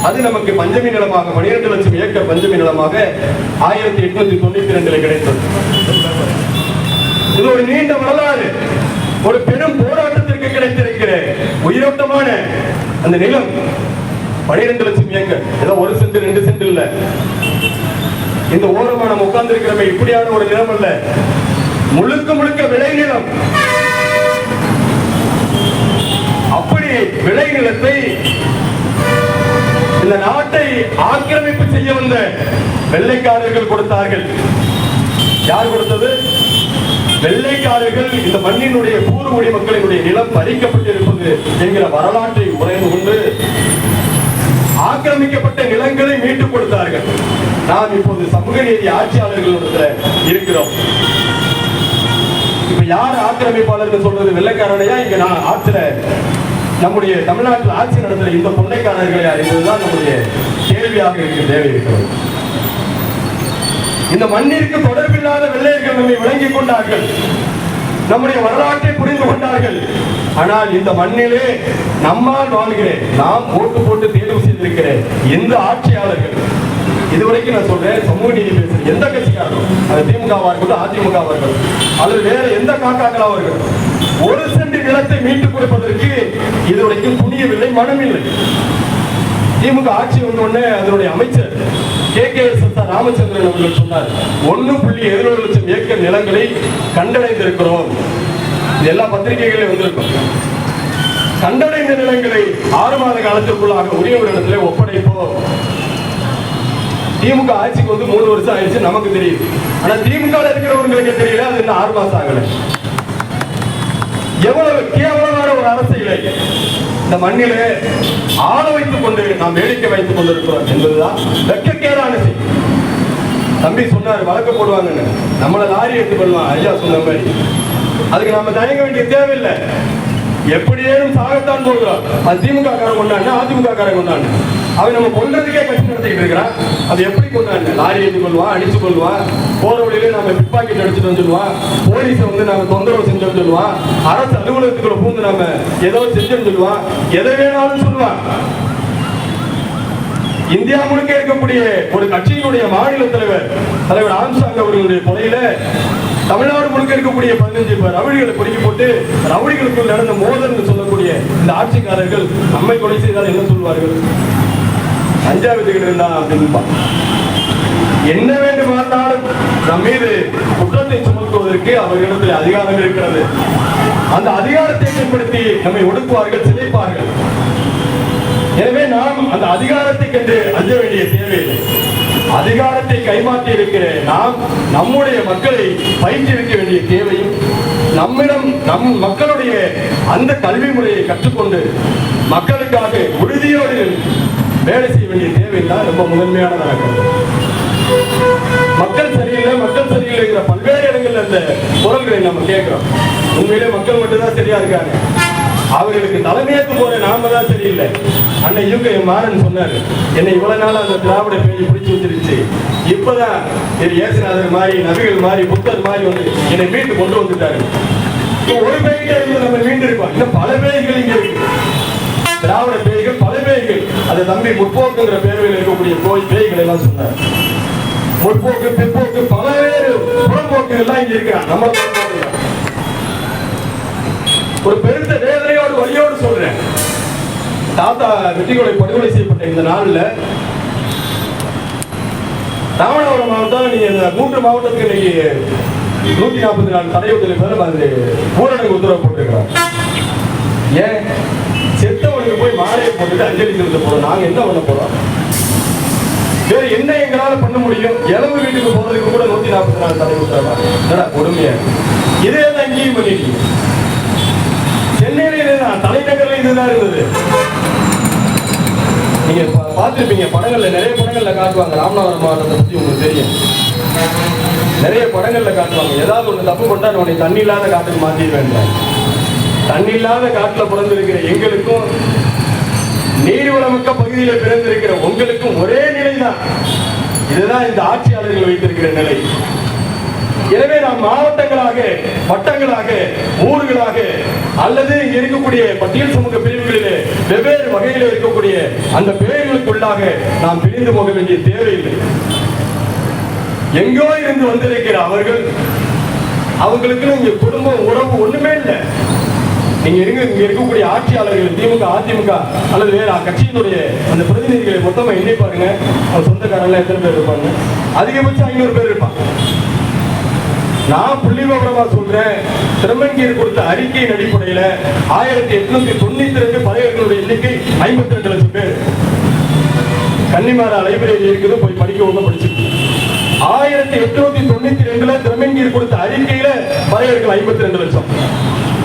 அது நமக்கு பஞ்சமி நிலமாக 12 லட்சம் ஏக்கர் பஞ்சமி நிலமாக 1892 கிடைத்தது. இது ஒரு நீண்ட வரலாறு. ஒரு பெரும் போராட்டத்திற்கு கிடைத்திருக்கிற உயிரோட்டமான அந்த நிலம் 12 லட்சம் ஏக்கர். ஏதோ 1 சென்ட் 2 சென்ட் இல்ல. இந்த ஓரமா நம்ம உட்கார்ந்து இருக்கிற இப்படியான ஒரு நிலம் அல்ல, முழுக்க முழுக்க விளை நிலம். அப்படி விளை நிலத்தை இந்த நாட்டை ஆக்கிரமிப்பு செய்ய வந்த வெள்ளைக்காரர்கள் கொடுத்தார்கள். யார் கொடுத்தது? வெள்ளைக்காரர்கள் இந்த மண்ணினுடைய பூர்வகுடி மக்களினுடைய நிலம் பறிக்கப்பட்டிருப்பது என்கிற வரலாற்றை உரைந்து கொண்டு ஆக்கிரமிக்கப்பட்ட நிலங்களை மீட்டுக் கொடுத்தார்கள். நாம் இப்போது சமூக நீதி ஆட்சியாளர்களிடத்தில் இருக்கிறோம். இப்ப யார் ஆக்கிரமிப்பாளர்கள் சொல்றது? வெள்ளைக்காரனையா? இங்க நான் ஆட்சியில நம்முடைய தமிழ்நாட்டில் ஆட்சி நடத்துற இந்த கொள்ளைக்காரர்களையா என்பதுதான் நம்முடைய கேள்வியாக இருக்க தேவை இருக்கிறது. இந்த மண்ணிற்கு தொடர்பில்லாத வெள்ளையர்கள் நம்மை விளங்கிக் கொண்டார்கள், நம்முடைய வரலாற்றை புரிந்து கொண்டார்கள். ஆனால் இந்த மண்ணிலே நம்மால் வாழ்கிறேன், நாம் ஓட்டு போட்டு தேர்வு செய்திருக்கிறேன் எந்த ஆட்சியாளர்கள், இதுவரைக்கும் நான் சொல்றேன், சமூக நீதி பேசுற எந்த கட்சிக்காரரும், அது திமுகவா இருக்கட்டும், அதிமுகவா இருக்கட்டும், அல்லது வேற எந்த காக்காக்களா இருக்கட்டும், 1 சென்ட் நிலத்தை மீட்டுக் கொடுப்பதற்கு இதுவரைக்கும் துணியவில்லை, மனமில்லை. திமுக ஆட்சி வந்த உடனே அதனுடைய அமைச்சர் KKS ராமச்சந்திரன் அவர்கள் சொன்னார், 1.7 லட்சம் ஏக்கர் நிலங்களை கண்டடைந்திருக்கிறோம். இது எல்லா பத்திரிகைகளிலும் வந்திருக்கும். கண்டடைந்த நிலங்களை 6 மாத காலத்திற்குள்ளாக உரியவரிடத்திலே ஒப்படைப்போம். திமுக ஆட்சிக்கு வந்து 3 வருஷம் ஆயிடுச்சு, நமக்கு தெரியுது. ஆனா திமுக இருக்கிறவங்களுக்கு தெரியல, அது இன்னும் 6 மாசம் ஆகல. எவ்வளவு கேவலமான ஒரு அரசியலை இந்த மண்ணிலே ஆள வைத்துக் கொண்டு நாம் வேடிக்கை வைத்துக் கொண்டிருக்கிறோம் என்பதுதான் வெட்கக்கேடான செய்தி. தம்பி சொன்னார் வழக்கு போடுவாங்க, நம்மள லாரி எடுத்து கொள்வான், ஐயா சொன்ன மாதிரி. அதுக்கு நாம தயங்க வேண்டிய தேவையில்லை. எப்படியேனும் சாகத்தான் போகிறோம். அது திமுக காரன் கொண்டாங்க, அதிமுக காரன் கொண்டாங்க. அவன் நம்ம கொள்றதுக்கே கட்சி நடத்திட்டு இருக்கிறான். அது எப்படி கொண்டாங்க? லாரி எடுத்து கொள்வான், அடிச்சு கொள்வான், போற வழியிலே நம்ம பிக் பாக்கெட் அடிச்சுட்டு வந்துடுவான், போலீஸை வந்து நாம தொந்தரவு செஞ்சு வந்துடுவான், அரசு அலுவலகத்துக்குள்ள பூந்து நாம ஏதோ செஞ்சு சொல்லுவான், எதை வேணாலும் சொல்லுவான். இந்தியா முழுக்க இருக்கக்கூடிய ஒரு கட்சியினுடைய மாநில தலைவர் ஆம்சாங் அவர்களுடைய கொலையில தமிழ்நாடு முழுக்க இருக்கக்கூடிய 15 ரவுடிகளை பொறுக்கி போட்டு ரவுடிகளுக்குள் நடந்த மோதல் சொல்லக்கூடிய இந்த ஆட்சிக்காரர்கள் நம்மை கொலை செய்தால் என்ன சொல்வார்கள்? அஞ்சாவது இருந்தான் அப்படின்னு என்ன வேண்டுமானாலும் நம் மீது குற்றத்தை சுமத்துவதற்கு அவர்களிடத்தில் அதிகாரம் இருக்கிறது. அந்த அதிகாரத்தை பயன்படுத்தி நம்மை ஒடுக்குவார்கள், சிதைப்பார்கள். எனவே நாம் அந்த அதிகாரத்தை கண்டு அஞ்ச வேண்டிய தேவையில்லை. அதிகாரத்தை கைமாற்றி இருக்கிற நாம் நம்முடைய மக்களை பயிற்றுவிக்க வேண்டிய தேவையும் நம் மக்களுடைய அந்த கல்வி முறையை கற்றுக்கொண்டு மக்களுக்காக உறுதியோடு வேலை செய்ய வேண்டிய தேவை தான் ரொம்ப முதன்மையானதாக. மக்கள் சரியில்லைங்கிற பல்வேறு இடங்கள்ல அந்த குரல்களை நம்ம கேட்கிறோம். உண்மையிலே மக்கள் மட்டும்தான் சரியா இருக்காங்க, அவர்களுக்கு தலைமையேற்று போற நாம தான் சரியில்லை. அண்ணன் யூகே மாறன் சொன்னாரு, என்னை இவ்வளவு நாள் அந்த திராவிட பேஜ் பிடிச்சு வச்சிருச்சு, இப்பதான் இயேசுநாதர் மாதிரி, நபிகள் மாதிரி, புத்தர் மாதிரி வந்து என்னை மீட்டு கொண்டு வந்துட்டாரு. ஒரு பேய்கிட்ட இருந்து நம்ம மீண்டு இருக்கோம், இன்னும் பல பேய்கள் இங்க இருக்கு. திராவிட பேய்கள் பல பேய்கள். அது தம்பி முற்போக்குங்கிற பேர்வையில் இருக்கக்கூடிய பேய்கள் எல்லாம் சொன்னார். முற்போக்கு, பிற்போக்கு, பல்வேறு புறம்போக்கு எல்லாம் இங்க இருக்கிறான். நம்ம ஒரு பெருத்த வேதனையோடு வழியோடு சொல்றேன். தாத்தா வெற்றிகொலை படுகொலை செய்யப்பட்ட இந்த நாள்ல ராமநாதபுரம் மாவட்டம், நீங்க இந்த 3 மாவட்டத்துக்கு இன்னைக்கு 144 தடையுதலை பேர் ஊரடங்கு உத்தரவு போட்டிருக்கிறார். ஏன் செத்தவனுக்கு போய் மாலையை போட்டுட்டு அஞ்சலி செலுத்த போறோம்? நாங்க என்ன பண்ண போறோம்? வேற என்ன எங்களால பண்ண முடியும்? இளவு வீட்டுக்கு போறதுக்கு கூட 144 தடை உத்தரவா? கொடுமையா. இதே தான் இங்கேயும் பண்ணிட்டு சென்னையில இதுதான், தலைநகர்ல இதுதான் இருந்தது. நீங்க பார்த்திருப்பீங்க படங்கள்ல, நிறைய படங்கள்ல காட்டுவாங்க. ராமநாதபுரம் மாவட்டத்தை பத்தி உங்களுக்கு தெரியும், நிறைய படங்கள்ல காட்டுவாங்க. ஏதாவது ஒண்ணு தப்பு பண்ணா உன்னை தண்ணி இல்லாத காட்டுக்கு மாற்றி வேண்டாம். தண்ணி இல்லாத காட்டுல பிறந்திருக்கிற எங்களுக்கும் நீர்வளமிக்க பகுதியில பிறந்திருக்கிற உங்களுக்கும் ஒரே நிலைதான். இதுதான் இந்த ஆட்சியாளர்கள் வைத்திருக்கிற நிலை. எனவே நாம் மாவட்டங்களாக, வட்டங்களாக, ஊர்களாக அல்லது இங்க இருக்கக்கூடிய பட்டியல் சமூக பிரிவுகளிலே வெவ்வேறு வகையில் இருக்கக்கூடிய அந்த பெயர்களுக்குள்ளாக நாம் பிரிந்து போக வேண்டிய தேவையில்லை. எங்கோ இருந்து வந்திருக்கிற அவர்கள், அவங்களுக்கு இங்க குடும்பம், உறவு ஒண்ணுமே இல்லை. இங்க இருக்கக்கூடிய ஆட்சியாளர்கள் திமுக, அதிமுக அல்லது வேற கட்சியினுடைய அந்த பிரதிநிதிகளை மொத்தமா எண்ணி பாருங்க. அவங்க சொந்தக்காரங்க எத்தனை பேர் இருப்பாங்க? அதிகபட்சம் 500 பேர் இருப்பாங்க. நான் புள்ளிவிவரமா சொல்றேன், திருமங்கீர் கொடுத்த அறிக்கையின் அடிப்படையில 1892 பறையர்களுடைய எண்ணிக்கை 52 லட்சம் பேர். கன்னிமாரா லைப்ரரி இருக்குது, போய் படிக்க படிச்சுட்டு 1892 திருமங்கீர் கொடுத்த அறிக்கையில பறையர்கள் 52 லட்சம்.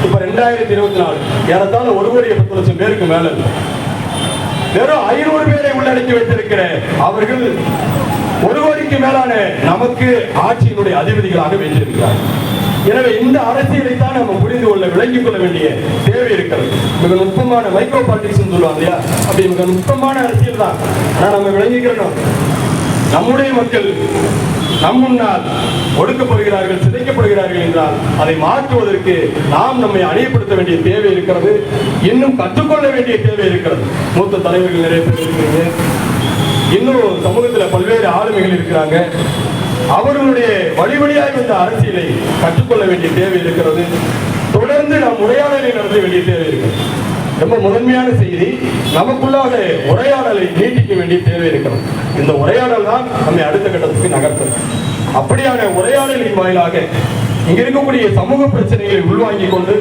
இப்ப 2024 ஏறத்தாழ 1,10,00,000 பேருக்கு மேல வெறும் 500 பேரை உள்ளடக்கி வைத்திருக்கிற அவர்கள் 1 கோடிக்கு மேலான நமக்கு ஆட்சியினுடைய அதிபதிகளாக வைத்திருக்கிறார். எனவே இந்த அரசியலை தான் நம்ம புரிந்து கொள்ள, விளங்கிக் கொள்ள வேண்டிய தேவை இருக்கிறது. மிக நுட்பமான மைக்ரோ பாலிடிக்ஸ் சொல்லுவாங்க இல்லையா, அப்படி மிக நுட்பமான அரசியல் தான். ஆனா நம்ம விளங்கிக்கிறோம், நம்முடைய மக்கள் நம் முன்னால் ஒடுக்கப்படுகிறார்கள், சிதைக்கப்படுகிறார்கள் என்றால் அதை மாற்றுவதற்கு நாம் நம்மை அணியப்படுத்த வேண்டிய தேவை இருக்கிறது. இன்னும் கற்றுக்கொள்ள வேண்டிய தேவை இருக்கிறது. மூத்த தலைவர்கள் நிறைய பேர் இருக்கிறீங்க, இன்னும் சமூகத்தில் பல்வேறு ஆளுமைகள் இருக்கிறாங்க. அவர்களுடைய வழிவழியாய் வந்த அரசியலை கற்றுக்கொள்ள வேண்டிய தேவை இருக்கிறது. தொடர்ந்து நாம் உரையாடலை நடத்த வேண்டிய தேவை இருக்கிறது. ரொம்ப முதன்மையான செய்தி, நமக்குள்ளாக உரையாடலை நீட்டிக்க வேண்டிய தேவை இருக்கிறது. இந்த உரையாடல் தான் நம்மை அடுத்த கட்டத்துக்கு நகர்த்தும். அப்படியான உரையாடலின் வாயிலாக இங்க இருக்கக்கூடிய சமூக பிரச்சனைகளை உள்வாங்கிக் கொண்டு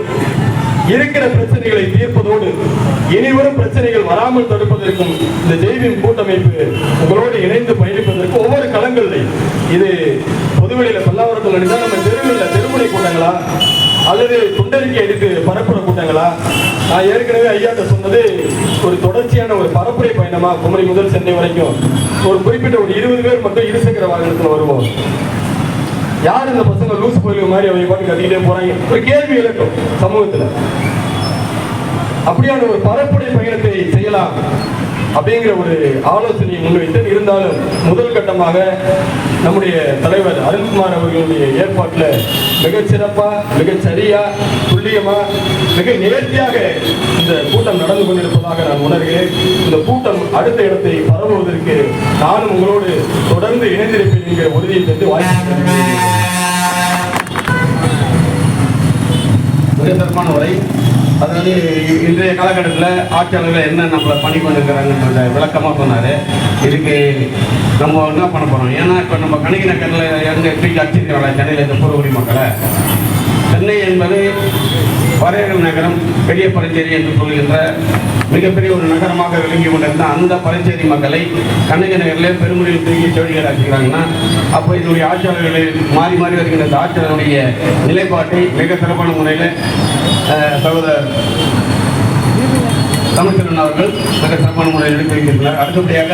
இருக்கிற பிரச்சனைகளை தீர்ப்பதோடு இனிவரும் பிரச்சனைகள் வராமல் தடுப்பதற்கும் இந்த ஜெய்வின் கூட்டமைப்பு உங்களோடு இணைந்து பயணிப்பதற்கு ஒவ்வொரு களங்களையும், இது பொதுவெளியில பல்லாவரத்தில் நடந்தால் நம்ம தெருவில் தெருமுனை கூட்டங்களா அல்லது துண்டறிக்கை எடுத்து பரப்புற கூட்டங்களா? நான் ஏற்கனவே ஐயாட்ட சொன்னது, ஒரு தொடர்ச்சியான ஒரு பரப்புரை பயணமா குமரி முதல் சென்னை வரைக்கும் ஒரு குறிப்பிட்ட ஒரு 20 பேர் மட்டும் இருசக்கர வாகனத்தில் வருவோம். யார் இந்த பசங்க லூஸ் கோயில் மாதிரி அவங்க பாட்டு கட்டிக்கிட்டே போறாங்க, ஒரு கேள்வி எழுக்கும் சமூகத்துல. அப்படியான ஒரு பரப்புரை பயணத்தை செய்யலாம் அப்படிங்கிற ஒரு ஆலோசனையை முன்வைத்து, இருந்தாலும் முதல் கட்டமாக நம்முடைய தலைவர் அருண்குமார் அவர்களுடைய ஏற்பாட்டில் மிகச்சிறப்பா, மிகச்சரியா, துல்லியமா, மிக நேர்த்தியாக இந்த கூட்டம் நடந்து கொண்டிருப்பதாக நான் உணர்கிறேன். இந்த கூட்டம் அடுத்த இடத்தை பரவுவதற்கு நானும் உங்களோடு தொடர்ந்து இணைந்திருப்பேன் என்கிற உறுதியை தந்து வாய்ப்பு. மிக சிறப்பான உரை. அதாவது இன்றைய காலகட்டத்தில் ஆட்சியாளர்கள் என்ன நம்மளை பண்ணி கொண்டிருக்கிறாங்கன்றத விளக்கமாக சொன்னார். இதுக்கு நம்ம என்ன பண்ண போகிறோம்? ஏன்னா இப்போ நம்ம கணிக நகரில் எங்கே தூக்கி அடிச்சிருக்கிறாங்களா சென்னையில் இந்த பூர்வகுடி மக்களை, சென்னை என்பது பறையர்கள் நகரம், பெரிய பறைச்சேரி என்று சொல்கின்ற மிகப்பெரிய ஒரு நகரமாக விளங்கி கொண்டிருந்த அந்த பறைச்சேரி மக்களை கண்ணகி நகரிலே பெருமுறையில் தூக்கி செவிலியராக்கிறாங்கன்னா, அப்போ இதனுடைய ஆட்சியாளர்களில் மாறி மாறி வருகின்ற இந்த ஆட்சியாளருடைய நிலைப்பாட்டை மிக சிறப்பான முறையில் சகோதரர் தமிழ்ச்செல்வன் அவர்கள் மிக சிறப்பான முறையில் எடுத்து வைத்திருக்கிறார். அடுத்தபடியாக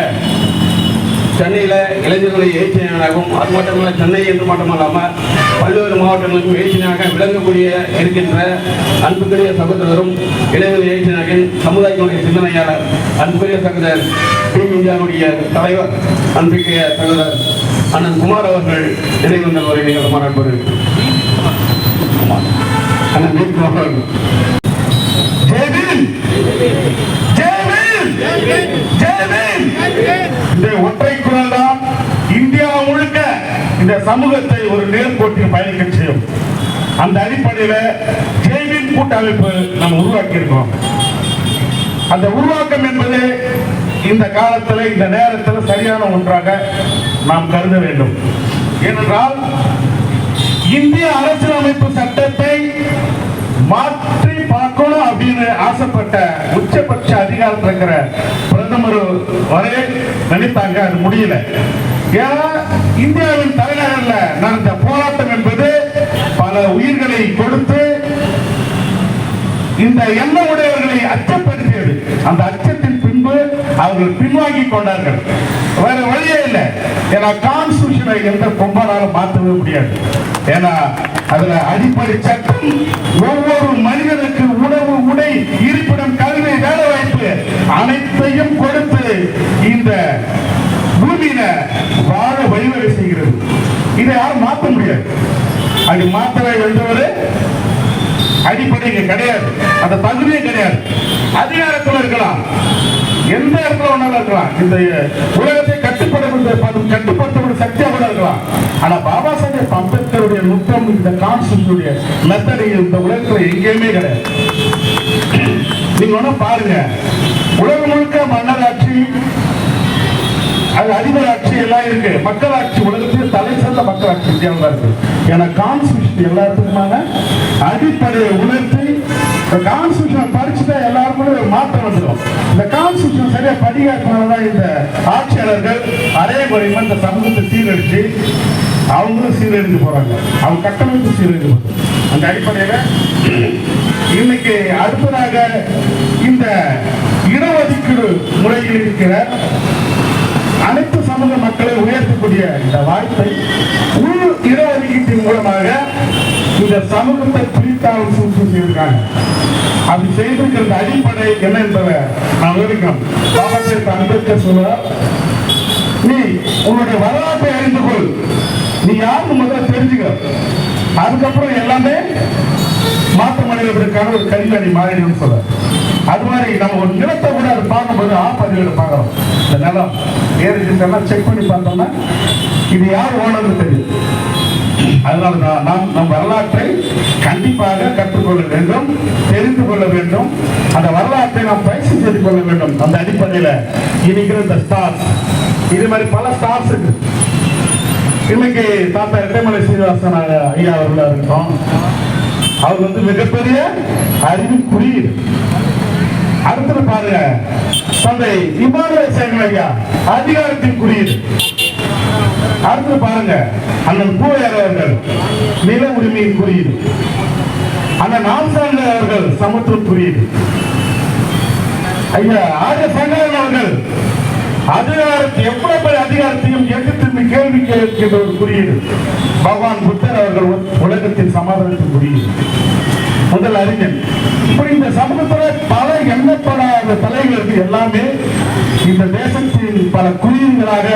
சென்னையில் இளைஞர்களை எழுச்சியாகவும், அது மட்டுமல்ல சென்னை என்று மட்டுமல்லாமல் பல்வேறு மாவட்டங்களுக்கும் எழுச்சியாக விளங்கக்கூடிய இருக்கின்ற அன்புக்குரிய சகோதரரும் இளைஞர் எழுச்சியாகின் சமுதாயத்தினுடைய சிந்தனையாளர் அன்புக்குரிய சகோதரர் டீம் இந்தியாவுடைய தலைவர் அன்புக்குரிய சகோதரர் அண்ணன் குமார் அவர்கள் நினைவந்தல் வரை நீங்கள் மாறாட்பது அண்ணன் நீக்குமார் அவர்கள். இந்த ஒற்றை குரல் தான் இந்தியா முழுக்க இந்த சமூகத்தை ஒரு நேர்கோட்டில் பயணிக்க செய்யும். அந்த அடிப்படையில் ஜெய்பீம் கூட்டமைப்பு நம்ம உருவாக்கி இருக்கோம். அந்த உருவாக்கம் என்பது இந்த காலத்தில் இந்த நேரத்தில் சரியான ஒன்றாக நாம் கருத வேண்டும். ஏனென்றால் இந்திய அரசியலமைப்பு சட்டத்தை மாற்றி பார்க்கணும் அப்படின்னு ஆசைப்பட்ட உச்சபட்ச அதிகாரத்தில் இருக்கிற பிரதமர் வரை நினைத்தாங்க, அது முடியல. ஏன்னா இந்தியாவின் தலைநகரில் நடந்த போராட்டம் என்பது பல உயிர்களை கொடுத்து இந்த எண்ண உடையவர்களை அச்சப்படுத்தியது. அந்த அச்சத்தின் பின்பு அவர்கள் பின்வாங்கி கொண்டார்கள். வேற வழியே இல்லை. ஏன்னா கான்ஸ்டிடியூஷனை எந்த கொம்பனாலும் மாற்றவே முடியாது. ஏன்னா அதுல அடிப்படை சட்டம் ஒவ்வொரு மனிதனுக்கு உணவு, உடை, இருப்பிடம், கல்வி, வேலை வாய்ப்பு அனைத்தையும் கொடுத்து இந்த பூமியில வாழ வழிவகை செய்கிறது. இதை யாரும் மாற்ற முடியாது. அது மாற்றவே வேண்டவரு அடிப்படை கிடையாது, அந்த தகுதியே கிடையாது. அதிகாரத்தில் இருக்கலாம், எந்த இடத்துல ஒன்றாலும் இருக்கலாம், இந்த உலகத்தை கட்டுப்படுத்தக்கூடிய சக்தியாக கூட இருக்கலாம். ஆனா பாபா சாஹேப் அம்பேத்கருடைய நுட்பம், இந்த கான்ஸ்டிடியூஷனுடைய மெத்தட் இந்த உலகத்தில் எங்கேயுமே கிடையாது. நீங்க ஒண்ணு பாருங்க, உலகம் முழுக்க மன்னராட்சி, அது அதிபர் ஆட்சி எல்லாம் இருக்கு. மக்களாட்சி உலகத்தில் தலை சிறந்த மக்களாட்சி இந்தியாவில் தான் இருக்கு. ஏன்னா கான்ஸ்டிடியூஷன் எல்லாத்துக்குமான அடிப்படையை உணர்த்தி கான்ஸ்டிடியூஷன் படிச்சுட்டா எல்லாருக்குமே ஒரு மாற்றம் வந்துடும். இந்த கான்ஸ்டிடியூஷன் சரியா படிக்காதனாலதான் இந்த ஆட்சியாளர்கள் அதே குறையுமா இந்த சமூகத்தை சீரழிச்சு அவங்களும் சீரழிந்து போறாங்க. அவங்க கட்டமைப்பு சீரழிந்து போகுது. அந்த அடிப்படையில இன்னைக்கு அடுத்ததாக இந்த இடஒதுக்கீடு முறையில் இருக்கிற அனைத்து சமூக மக்களை உயர்த்தக்கூடிய இந்த வாய்ப்பை உள் இடஒதுக்கீட்டின் மூலமாக இந்த சமூகத்தை பிரித்தால் சூழ்ச்சி செய்திருக்காங்க. அப்படி செய்திருக்கிற அடிப்படை என்ன என்பதை நான் விவரிக்கணும். பாபா சாஹேப் அம்பேத்கர் சொல்றார், நீ உன்னுடைய வரலாற்றை அறிந்து கொள், நீ யாருன்னு முதல்ல தெரிஞ்சுக்க, அதுக்கப்புறம் எல்லாமே மாற்றம் அடைவதற்கான ஒரு கல்வி மாறிடும் சொல்ற. அது மாதிரி நம்ம ஒரு நிலத்தை கூட அதை பார்க்கும்போது ஆப்பதிவேடு பார்க்கறோம். இந்த நிலம் ஏறிச்சுன்னா செக் பண்ணி பார்த்தோம்னா இது யார் ஓனர்னு தெரியும். அதனால நாம் நம் வரலாற்றை கண்டிப்பாக கற்றுக்கொள்ள வேண்டும், தெரிந்து கொள்ள வேண்டும். அந்த வரலாற்றை நாம் பயிற்சி செய்து கொள்ள வேண்டும். அந்த அடிப்படையில் இன்னைக்கு இந்த ஸ்டார்ஸ், இது மாதிரி பல ஸ்டார்ஸ் இருக்கு. இன்னைக்கு தாத்தா இரட்டைமலை சீனிவாசன் ஐயா அவர்களா இருக்கட்டும், அவர் மிகப்பெரிய அறிவு குறியீடு. அடுத்து பாருங்க, தந்தை இமானுவேல் சேகர் ஐயா அதிகாரத்தின் குறியீடு. அடுத்து பாருங்க, அண்ணன் பூவையார் அவர்கள் நில உரிமையின் குறியீடு. அண்ணன் நாம்சாங்க அவர்கள் சமத்துவ குறியீடு. ஐயா ஆரிய சங்கரன் அவர்கள் அதிகாரத்தை எவ்வளவு பெரிய அதிகாரத்தையும் எதிர்த்து கேள்வி கேட்கின்ற ஒரு குறியீடு. பகவான் புத்தர் அவர்கள் உலகத்தின் சமாதானத்தின் குறியீடு. முதல் அறிஞர். இப்படி இந்த சமூகத்தில் பல எண்ணப்படாத தலைவர்கள் எல்லாமே இந்த தேசத்தில் பல குறியீடுகளாக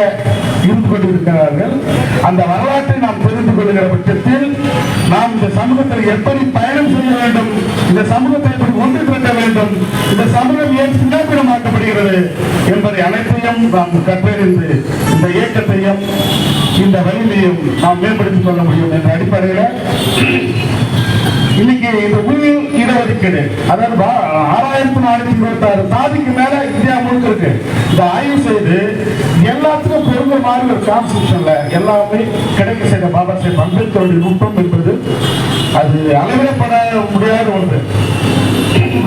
இருந்து கொண்டிருக்கிறார்கள். அந்த வரலாற்றை நாம் தெரிந்து கொள்கிற பட்சத்தில் நாம் இந்த சமூகத்தில் எப்படி பயணம் செய்ய வேண்டும், இந்த சமூகத்தை எப்படி ஒன்று திரட்ட வேண்டும், இந்த சமூகம் ஏன் சின்னப்பிடமாக்கப்படுகிறது என்பதை அனைத்தையும் நாம் கற்றறிந்து இந்த இயக்கத்தையும் இந்த வலிமையும் நாம் மேம்படுத்திக் கொள்ள முடியும் என்ற அடிப்படையில் இன்னைக்கு இந்த உள் இடஒதுக்கீடு, அதாவது 1426 சாதிக்கு மேல இந்தியா முழுக்க இருக்கு. இந்த ஆய்வு செய்து எல்லாத்துக்கும் பொருந்த மாதிரி ஒரு கான்ஸ்டியூஷன்ல எல்லாமே கிடைக்க செய்த பாபா சாஹேப் அம்பேத்கருடைய நுட்பம் என்பது அது அளவிடப்பட முடியாத ஒன்று.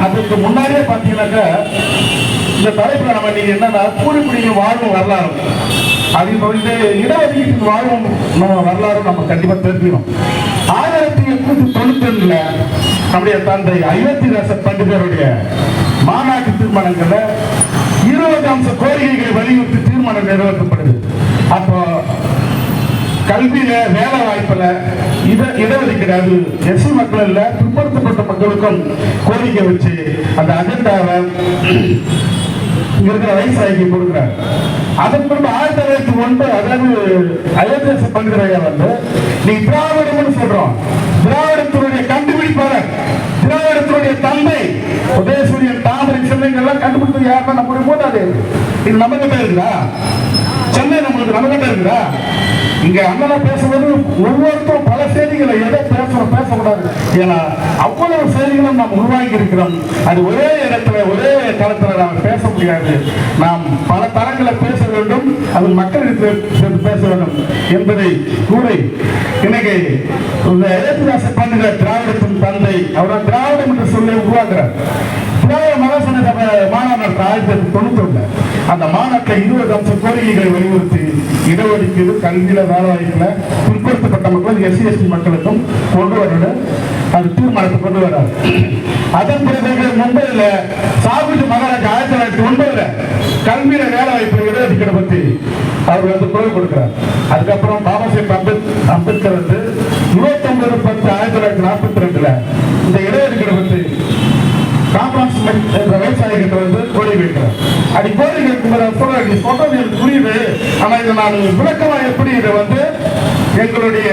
அதுக்கு முன்னாடியே பாத்தீங்கன்னாக்கா இந்த தலைப்புல நம்ம நீங்க என்னன்னா கூலிக்குடிகள் வாழும் வரலாறு, அது இந்த இடஒதுக்கீட்டு வாழும் வரலாறு நம்ம கண்டிப்பா தெரிஞ்சுக்கணும். 1892 நம்முடைய தந்தை அயோத்திதாச பண்டிதருடைய மாநாட்டு தீர்மானங்கள்ல 20 அம்ச கோரிக்கைகளை வலியுறுத்தி தீர்மானம் நிறைவேற்றப்படுது. அப்போ கல்வியில வேலை வாய்ப்புல இடஒதுக்கீடு எஸ்சி மக்கள் இல்ல பிற்படுத்தப்பட்ட மக்களுக்கும் கோரிக்கை வச்சு அந்த அஜெண்டாவை இருக்கிற வயசாகி கொடுக்கிறார். அதன் பிறகு 1901 அதாவது அயோத்தியாச பண்டிதரையா வந்து நீ திராவிடம்னு சொல்றோம். திராவிடத்தினுடைய கண்டுபிடிப்பாளர், திராவிடத்தினுடைய தந்தை உதயசூரியன் தாமரை சென்னைங்கெல்லாம் கண்டுபிடித்தது யாருன்னா நம்மளுடைய மூதாது. இது நம்ம கிட்ட இருக்குதா? சென்னை நம்மளுக்கு நம்ம கிட்ட இருக்குதா? இங்க அண்ணா பேசுவது ஒவ்வொருத்தரும் பல செய்திகளை எதை பேசணும் பேசக்கூடாது. ஏன்னா அவ்வளவு செய்திகளும் நாம் உருவாக்கி இருக்கிறோம். அது ஒரே இடத்துல ஒரே தளத்துல நாம் பேச முடியாது. நாம் பல தளங்களை பேச வேண்டும், அது மக்களுக்கு பேச வேண்டும் என்பதை கூறி இன்னைக்கு இந்த அயோத்திதாச பண்டிதர் திராவிடத்தின் தந்தை, அவர் திராவிடம் என்று சொல்லி உருவாக்குறார். திராவிட மகாசன சபை மாநாடு 1991 அந்த மாநாட்டை 20 அம்ச கோரிக்கைகளை வலியுறுத்தி இடஒதுக்கீடு, கல்வியில, வேலை வாய்ப்புல பிற்படுத்தப்பட்ட மக்கள் எஸ்சி எஸ்டி மக்களுக்கும் கொண்டு வரணும் அது தீர்மானத்தை கொண்டு வராது. அதன் பிறகு மும்பையில சாகுஜி மகாராஜ் 1909 கல்வியில வேலை வாய்ப்பு இடஒதுக்கீடு பத்தி அவர் வந்து குரல் கொடுக்கிறார். அதுக்கப்புறம் பாபா சாஹேப் அம்பேத்கர் வந்து 29/10/1942 இந்த இடஒதுக்கீடு பத்தி விவசாயிகிட்ட வந்து கோரி வைக்கிறார். அது கோரி கேட்கும்போது சொல்றது எனக்கு புரியுது, ஆனா இதை நான் விளக்கமா எப்படி இதை வந்து எங்களுடைய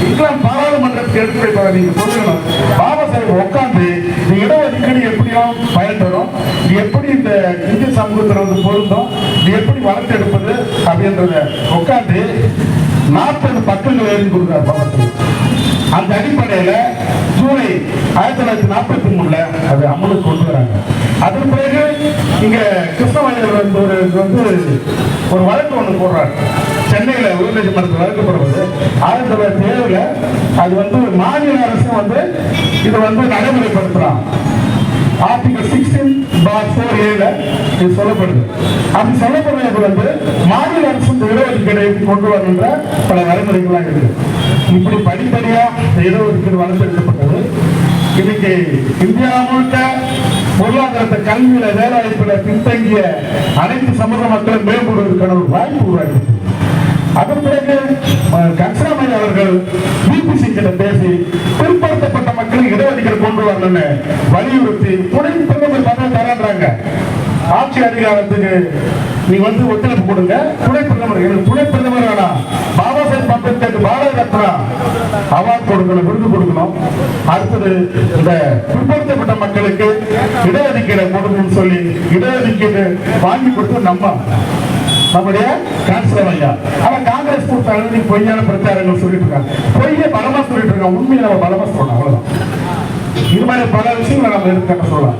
இங்கிலாந்து பாராளுமன்றத்துக்கு எடுத்து நீங்க சொல்லணும். பாபா சாஹேப் உட்காந்து இந்த இடஒதுக்கீடு எப்படியும் பயன் தரும், இது எப்படி இந்த இந்திய சமூகத்தில் வந்து பொருந்தும், இது எப்படி வளர்த்து எடுப்பது அப்படின்றத உட்காந்து 40 பக்கங்கள் எழுதி கொடுக்கிறார் பாபா சாஹேப். அந்த அடிப்படையில ஜூலை 1943 அது அமலுக்கு கொண்டு வராங்க. அதன் பிறகு இங்க கிருஷ்ணவாயர் வந்து ஒரு வழக்கு ஒண்ணு போடுறாரு. சென்னையில உயர்நீதிமன்றத்தில் வழக்கு போடுறது 1907 அது வந்து மாநில அரசு வந்து இதை வந்து நடைமுறைப்படுத்துறான். ஆர்டிகல் 16/4A இது சொல்லப்படுது. அப்படி சொல்லப்படுறது வந்து மாநில அரசு இடஒதுக்கீடை கொண்டு வருகின்ற பல வரைமுறைகள்லாம் இருக்கு. இப்படி படிப்படியா இடஒதுக்கீடு வளர்த்தெடுக்கப்பட்டது. இன்னைக்கு இந்தியா முழுக்க பொருளாதாரத்தை, கல்வியில, வேலை வாய்ப்புல பின்தங்கிய அனைத்து சமூக மக்களும் மேம்படுவதற்கான ஒரு வாய்ப்பு உருவாக்கி. அதன் பிறகு கன்சராமணி அவர்கள் பிபிசி கிட்ட பேசி பிற்படுத்தப்பட்ட மக்களுக்கு இடஒதுக்கீடு கொண்டு வரணும்னு வலியுறுத்தி துணை பிரதமர் பதவி தராங்க. ஆட்சி அதிகாரத்துக்கு நீ வந்து ஒத்துழைப்பு கொடுங்க. துணை பிரதமர், எனக்கு துணை பிரதமர் வேணாம், பாபா சாஹேப் அம்பேத்கர் பாரத ரத்னா அவார்டு கொடுக்கணும், விருது கொடுக்கணும். அடுத்தது இந்த பிற்படுத்தப்பட்ட மக்களுக்கு இடஒதுக்கீடு கொடுக்கணும்னு சொல்லி இடஒதுக்கீடு வாங்கி கொடுத்து நம்முடைய கான்சலர் ஐயா. ஆனா காங்கிரஸ் கொடுத்தாங்க பொய்யான பிரச்சாரங்கள் சொல்லிட்டு இருக்காங்க. பொய்ய பலமா சொல்லிட்டு இருக்காங்க, உண்மையை நம்ம பலமா சொல்லணும். அவ்வளவுதான். இது மாதிரி பல விஷயங்களை நம்ம எடுத்துக்க சொல்லலாம்.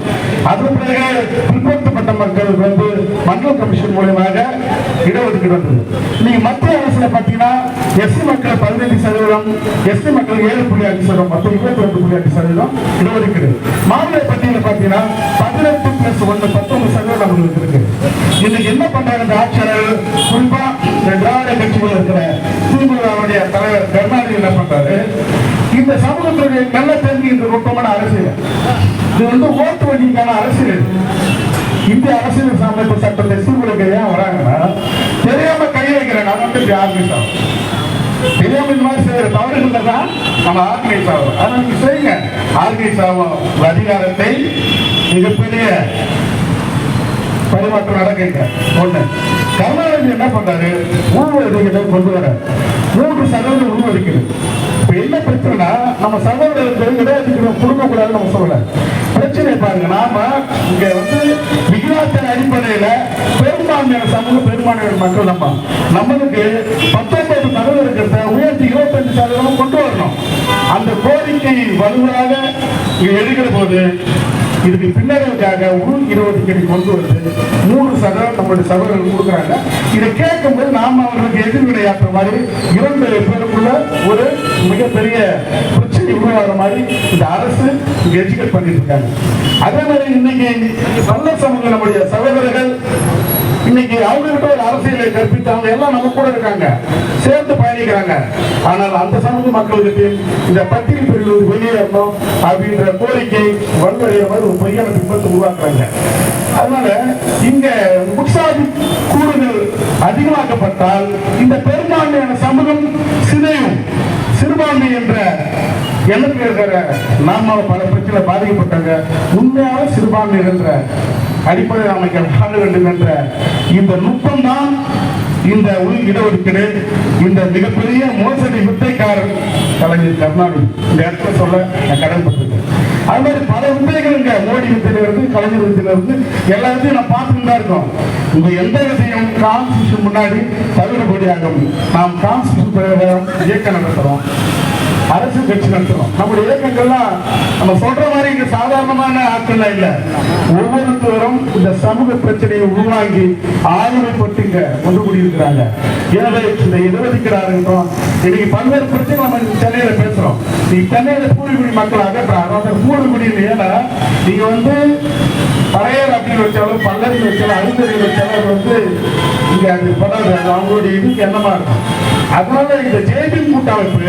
அது பிறகு பிற்படுத்தப்பட்ட மக்களுக்கு வந்து மண்டல் கமிஷன் மூலமாக இடஒதுக்கீடு வந்தது. நீங்க மத்திய அரசுல பாத்தீங்கன்னா எஸ்சி மக்கள் 15%, எஸ்டி மக்கள் 7.5%, மொத்தம் 22.5% இடஒதுக்கீடு. மாநில பட்டியல பாத்தீங்கன்னா 18+1 19% நம்மளுக்கு இருக்கு. இன்னைக்கு என்ன பண்றாங்க இந்த ஆட்சியாளர், குறிப்பா திராவிட கட்சிகள் இருக்கிற திமுகவுடைய தலைவர் கருணாநிதி என்ன பண்றாரு, இந்த சமூகத்துடைய நல்ல தெரிஞ்சு இந்த நுட்பமான அரசியல், இது வந்து ஓட்டு வங்கிக்கான அரசியல். இந்திய அரசியல் அமைப்பு சட்டத்தை சீர்குலைக்க ஏன் வராங்கன்னா தெரியாம கை வைக்கிறாங்க. அது வந்து ஆர்கனைஸ் ஆகும். தெரியாம இந்த மாதிரி செய்யற தவறுகள் தான் நம்ம ஆர்கனைஸ் ஆகும். ஆனா நீங்க செய்யுங்க, ஆர்கனைஸ் ஆகும். அதிகாரத்தை மிகப்பெரிய பரிமாற்றம் நடக்குங்க. ஒண்ணு, கருணாநிதி என்ன பண்றாரு, உள்ஒதுக்கீட்டை கொண்டு வர 3% உள்ஒதுக்கீடு. இப்ப என்ன பிரச்சனைனா நம்ம சகோதரர்களுக்கு இடஒதுக்கீடு கொடுக்க கூடாதுன்னு நம்ம சொல்லல. பிரச்சனை பாருங்க, நாம இங்க வந்து விகிதாச்சார அடிப்படையில பெரும்பான்மையான சமூக பெரும்பான்மையான மக்கள் நம்மளுக்கு 19% இருக்கிறத உயர்த்தி 25% கொண்டு வரணும். அந்த கோரிக்கை வலுவாக எடுக்கிற போது இதுக்கு பின்னடைவுக்காக உள் இடஒதுக்கீடு கொண்டு வந்து 3% நம்மளுடைய சகோதரர்கள் கொடுக்குறாங்க. இதை கேட்கும்போது நாம் அவர்களுக்கு எதிர்வினையாற்ற மாதிரி 2 பேருக்குள்ள ஒரு மிகப்பெரிய பிரச்சனை உருவாகிற மாதிரி இந்த அரசு இங்க எஜுகேட் பண்ணிட்டு இருக்காங்க. அதே மாதிரி இன்னைக்கு நல்ல சமூக நம்முடைய சகோதரர்கள் இன்னைக்கு அவங்ககிட்ட ஒரு அரசியலை கற்பித்தவங்க எல்லாம் நம்ம கூட இருக்காங்க, சேர்ந்து பயணிக்கிறாங்க. ஆனால் அந்த சமூக மக்களுக்கு இந்த பட்டியல் பிரிவு வெளியேறணும் அப்படின்ற கோரிக்கை வலுவடைய மாதிரி ஒரு பொய்யான பிம்பத்தை உருவாக்குறாங்க. அதனால இங்க முற்சாதி கூறுகள் அதிகமாக்கப்பட்டால் இந்த பெரும்பான்மையான சமூகம் சிதையும். சிறுபான்மை என்ற எண்ணத்தில் இருக்கிற நாம பல பிரச்சனை பாதிக்கப்பட்டாங்க. உண்மையாக சிறுபான்மை என்ற அடிப்படை அமைக்க வாழ வேண்டும் என்ற இந்த நுட்பம் தான் இந்த உள் இடஒதுக்கீடு. இந்த மிகப்பெரிய மோசடி வித்தைக்காரர் கலைஞர் கருணாநிதி இந்த இடத்துல சொல்ல நான் கடன்பட்டிருக்கேன். அது மாதிரி பல வித்தைகள் இங்க மோடி வித்தையில இருந்து கலைஞர் வித்தையில இருந்து எல்லாத்தையும் நான் பார்த்துட்டு தான் இருக்கோம். இந்த எந்த விஷயம் கான்ஸ்டியூஷன் முன்னாடி தவிரபடியாகும். நாம் கான்ஸ்டியூஷன் இயக்கம் நடத்துறோம், அரசு கட்சி நடத்துறோம். நம்முடைய இயக்கங்கள்லாம் நம்ம சொல்ற மாதிரி இங்க சாதாரணமான ஆட்கள் இல்ல. ஒவ்வொருத்தரும் இந்த சமூக பிரச்சனையை உருவாங்கி ஆளுமைப்பட்டு இங்க ஒன்று கூடியிருக்கிறாங்க. எனவே இந்த இடஒதுக்கீடாகட்டும், இன்னைக்கு பல்வேறு பிரச்சனை நம்ம சென்னையில பேசுறோம். நீங்க சென்னையில பூர்வீகுடி மக்கள் அகற்றாங்க. அந்த பூர்வீகுடி ஏன்னா நீங்க பழையர் அப்படின்னு வச்சாலும் பல்லறியில் வச்சாலும் அருந்தறியில் வச்சாலும் இங்க அது படாது. அவங்களுடைய இதுக்கு என்னமா இருக்கும். அதனால இந்த ஜேபி கூட்டமைப்பு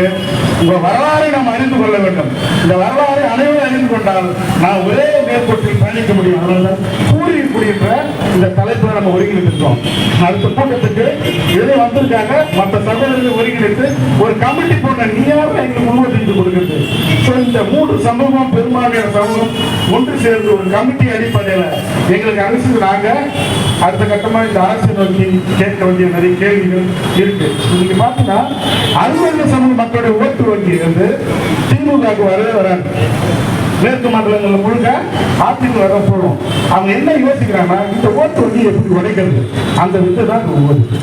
உங்க வரலாறை நாம் அறிந்து கொள்ள வேண்டும். இந்த வரலாறை அனைவரும் அறிந்து கொண்டால் நான் ஒரே மேற்கோட்டில் பயணிக்க முடியும். அதனால்தான் கூறியிருக்கின்ற இந்த தலைப்பை நம்ம ஒருங்கிணைத்திருக்கோம். அடுத்த கூட்டத்துக்கு எதிரே வந்திருக்காங்க. மற்ற சகோதரர்கள் ஒருங்கிணைத்து ஒரு கமிட்டி போட்ட நீயாவது எங்களுக்கு முன்வந்து கொடுக்கிறது. இந்த 3 சமூகம் பெரும்பான்மையான சமூகம் ஒன்று சேர்ந்து ஒரு கமிட்டி அடிப்படையில் எங்களுக்கு அரசு நாங்க அடுத்த கட்டமா இந்த அரசை நோக்கி கேட்க வேண்டிய நிறைய கேள்விகள் இருக்கு. நீங்க பாத்தீங்கன்னா 60 சமூக மக்களுடைய ஓட்டு வங்கி திமுக வரவே வராது. மேற்கு மண்டலங்களில் முழுக்க அதிமுக வர போடும். அவங்க என்ன யோசிக்கிறாங்கன்னா இந்த ஓட்டு வங்கி எப்படி உடைக்கிறது, அந்த வித்தை தான் ஓட்டு.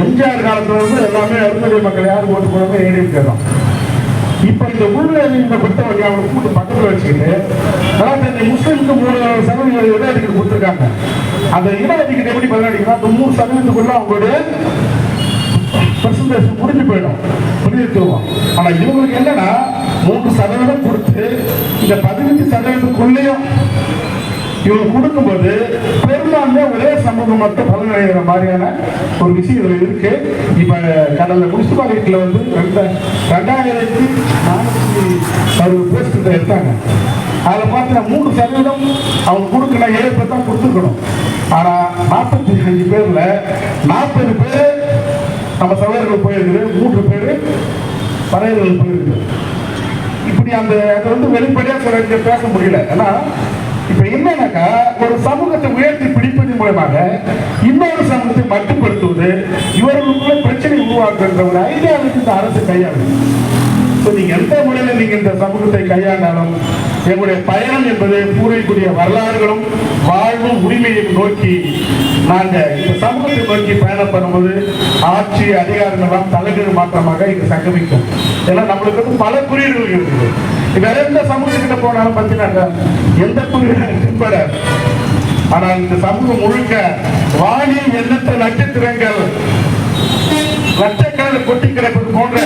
எம்ஜிஆர் காலத்துல எல்லாமே அருந்ததி மக்கள் யாருக்கு ஓட்டு போடாம ஏடிஎம் கேட்டோம். இப்ப இந்த உள்நீதிமன்ற பொறுத்தவரை அவங்க கூட்டு பக்கத்தில் வச்சுக்கிட்டு முஸ்லிம்க்கு 3% இடஒதுக்கீடு கொடுத்துருக்காங்க. அந்த இடஒதுக்கீடு எப்படி பதினடிக்கிறா 90% அவங்களுடைய பெர்சன்டேஜ் முடிஞ்சு போயிடும், புரிஞ்சுக்குவோம். ஆனா இவங்களுக்கு என்னன்னா 3% கொடுத்து இந்த 15%க்குள்ளேயும் இவங்க கொடுக்கும்போது பெரும்பான்மை ஒரே சமூகம் மட்டும் பலனடைகிற மாதிரியான ஒரு விஷயம் இருக்கு. இப்ப கடந்த முனிசிபாலிட்டியில 2460 போஸ்ட் எடுத்தாங்க. அதில் பார்த்தீங்கன்னா 3% அவங்க கொடுக்கல, 7 பேர் தான் கொடுத்துருக்கணும். ஆனா 45 பேர்ல 40 பேர் நம்ம சகோதரர்கள் போயிருக்கு, 3 பேர் பறையர்கள் போயிருக்கு. இப்படி அந்த அதை வெளிப்படையா சொல்ல பேச முடியல. ஏன்னா இப்ப என்னன்னாக்கா ஒரு சமூகத்தை உயர்த்தி பிடிப்பதன் மூலமாக இன்னொரு சமூகத்தை மட்டுப்படுத்துவது, இவர்களுக்குள்ள பிரச்சனை உருவாக்குகின்ற ஒரு ஐடியாவுக்கு இந்த அரசு கையாளுது. நீங்க எந்த முறையில நீங்க இந்த சமூகத்தை கையாண்டாலும் எங்களுடைய பயணம் என்பது பூர்வீகுடைய வரலாறுகளும் வாழ்வும் உரிமையை நோக்கி நாங்க இந்த சமூகத்தை நோக்கி பயணம் பண்ணும்போது ஆட்சி அதிகாரங்கள்லாம் தலைகீழ் மாற்றமாக இங்கு சங்கமிக்கும். ஏன்னா நம்மளுக்கு பல குறியீடுகள் இருக்குது. வேற எந்த சமூகத்துக்கிட்ட போனாலும் பார்த்தீங்கன்னா எந்த குறியீடும் பின்பற்றாது. ஆனால் இந்த சமூகம் முழுக்க வானில் எண்ணற்ற நட்சத்திரங்கள் லட்சக்கணக்கில் கொட்டி கிடப்பது போன்ற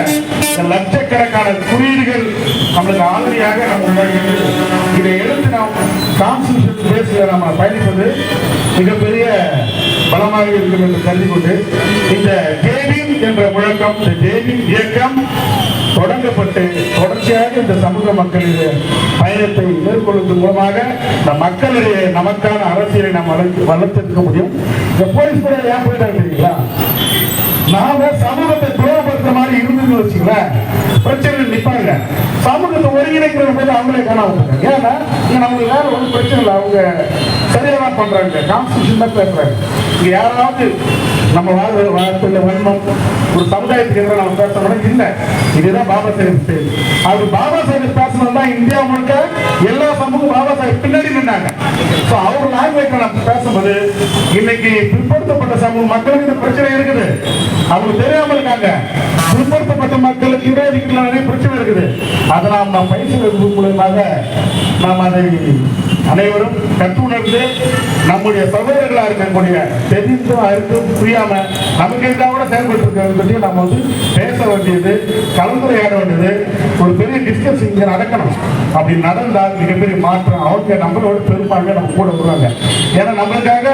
லட்சக்கணக்கான குறியீடுகள் நம்மளுக்கு ஆதரியாக நம்ம இதை எடுத்து நாம் கான்ஸ்டியூஷன் பேஸில் நம்ம பயணிப்பது மிகப்பெரிய பலமாக இருக்கும் என்று கருதி கொண்டு இந்த ஜேபிஎம் என்ற முழக்கம், இந்த ஜேபிஎம் இயக்கம் தொடங்கப்பட்டு தொடர்ச்சியாக இந்த சமூக மக்களுடைய பயணத்தை மேற்கொள்வதன் மூலமாக இந்த மக்களுடைய நமக்கான அரசியலை நாம் வளர்த்திருக்க முடியும். இந்த போலீஸ் கூட ஏன் போயிட்டாங்க தெரியுங்களா? நாம சமூகத்தை துரோகப்படுத்துற மாதிரி இருந்து வச்சுங்களேன், பிரச்சனை நிற்பாங்க. சமூகத்தை ஒருங்கிணைக்கிற போது அவங்களே காணாம. ஏன்னா நமக்கு வேற ஒன்றும் பிரச்சனை இல்லை, அவங்க சரியா தான் பண்றாங்க, கான்ஸ்டியூஷன் தான் பேசுறாங்க. இங்க யாராவது நம்ம வாழ்க்கையில் வன்மம் ஒரு சமுதாயத்துக்கு எதிராக நம்ம பேசணும் இல்லை. இதுதான் பாபா சாஹேப் பேர். அவர் பாபா சாஹேப் பேசணும் தான் இந்தியா முழுக்க எல்லா சமூகம் பாபா சாஹேப் பின்னாடி நின்றாங்க. ஸோ அவர் லாங்குவேஜ் நம்ம பேசும்போது இன்னைக்கு பிற்படுத்தப்பட்ட சமூக மக்களுக்கு இந்த பிரச்சனை இருக்குது, அவங்க தெரியாம இருக்காங்க. பிற்படுத்தப்பட்ட மக்களுக்கு இடஒதுக்கீட்டுல நிறைய பிரச்சனை இருக்குது. அதை நாம் பயிற்சி மூலமாக நாம் அதை அனைவரும் கற்றுணர்ந்து நம்முடைய சகோதரர்களா இருக்கக்கூடிய தெரிந்தும் அருந்தும் புரியாம நமக்கு எதிராக கூட செயல்பட்டு நம்ம பேச வேண்டியது, கலந்துரையாட வேண்டியது, ஒரு பெரிய டிஸ்கஸ் இங்க நடக்கணும். அப்படி நடந்தால் மிகப்பெரிய மாற்றம். அவங்க நம்மளோட பெரும்பான்மை நம்ம கூட வருவாங்க. ஏன்னா நம்மளுக்காக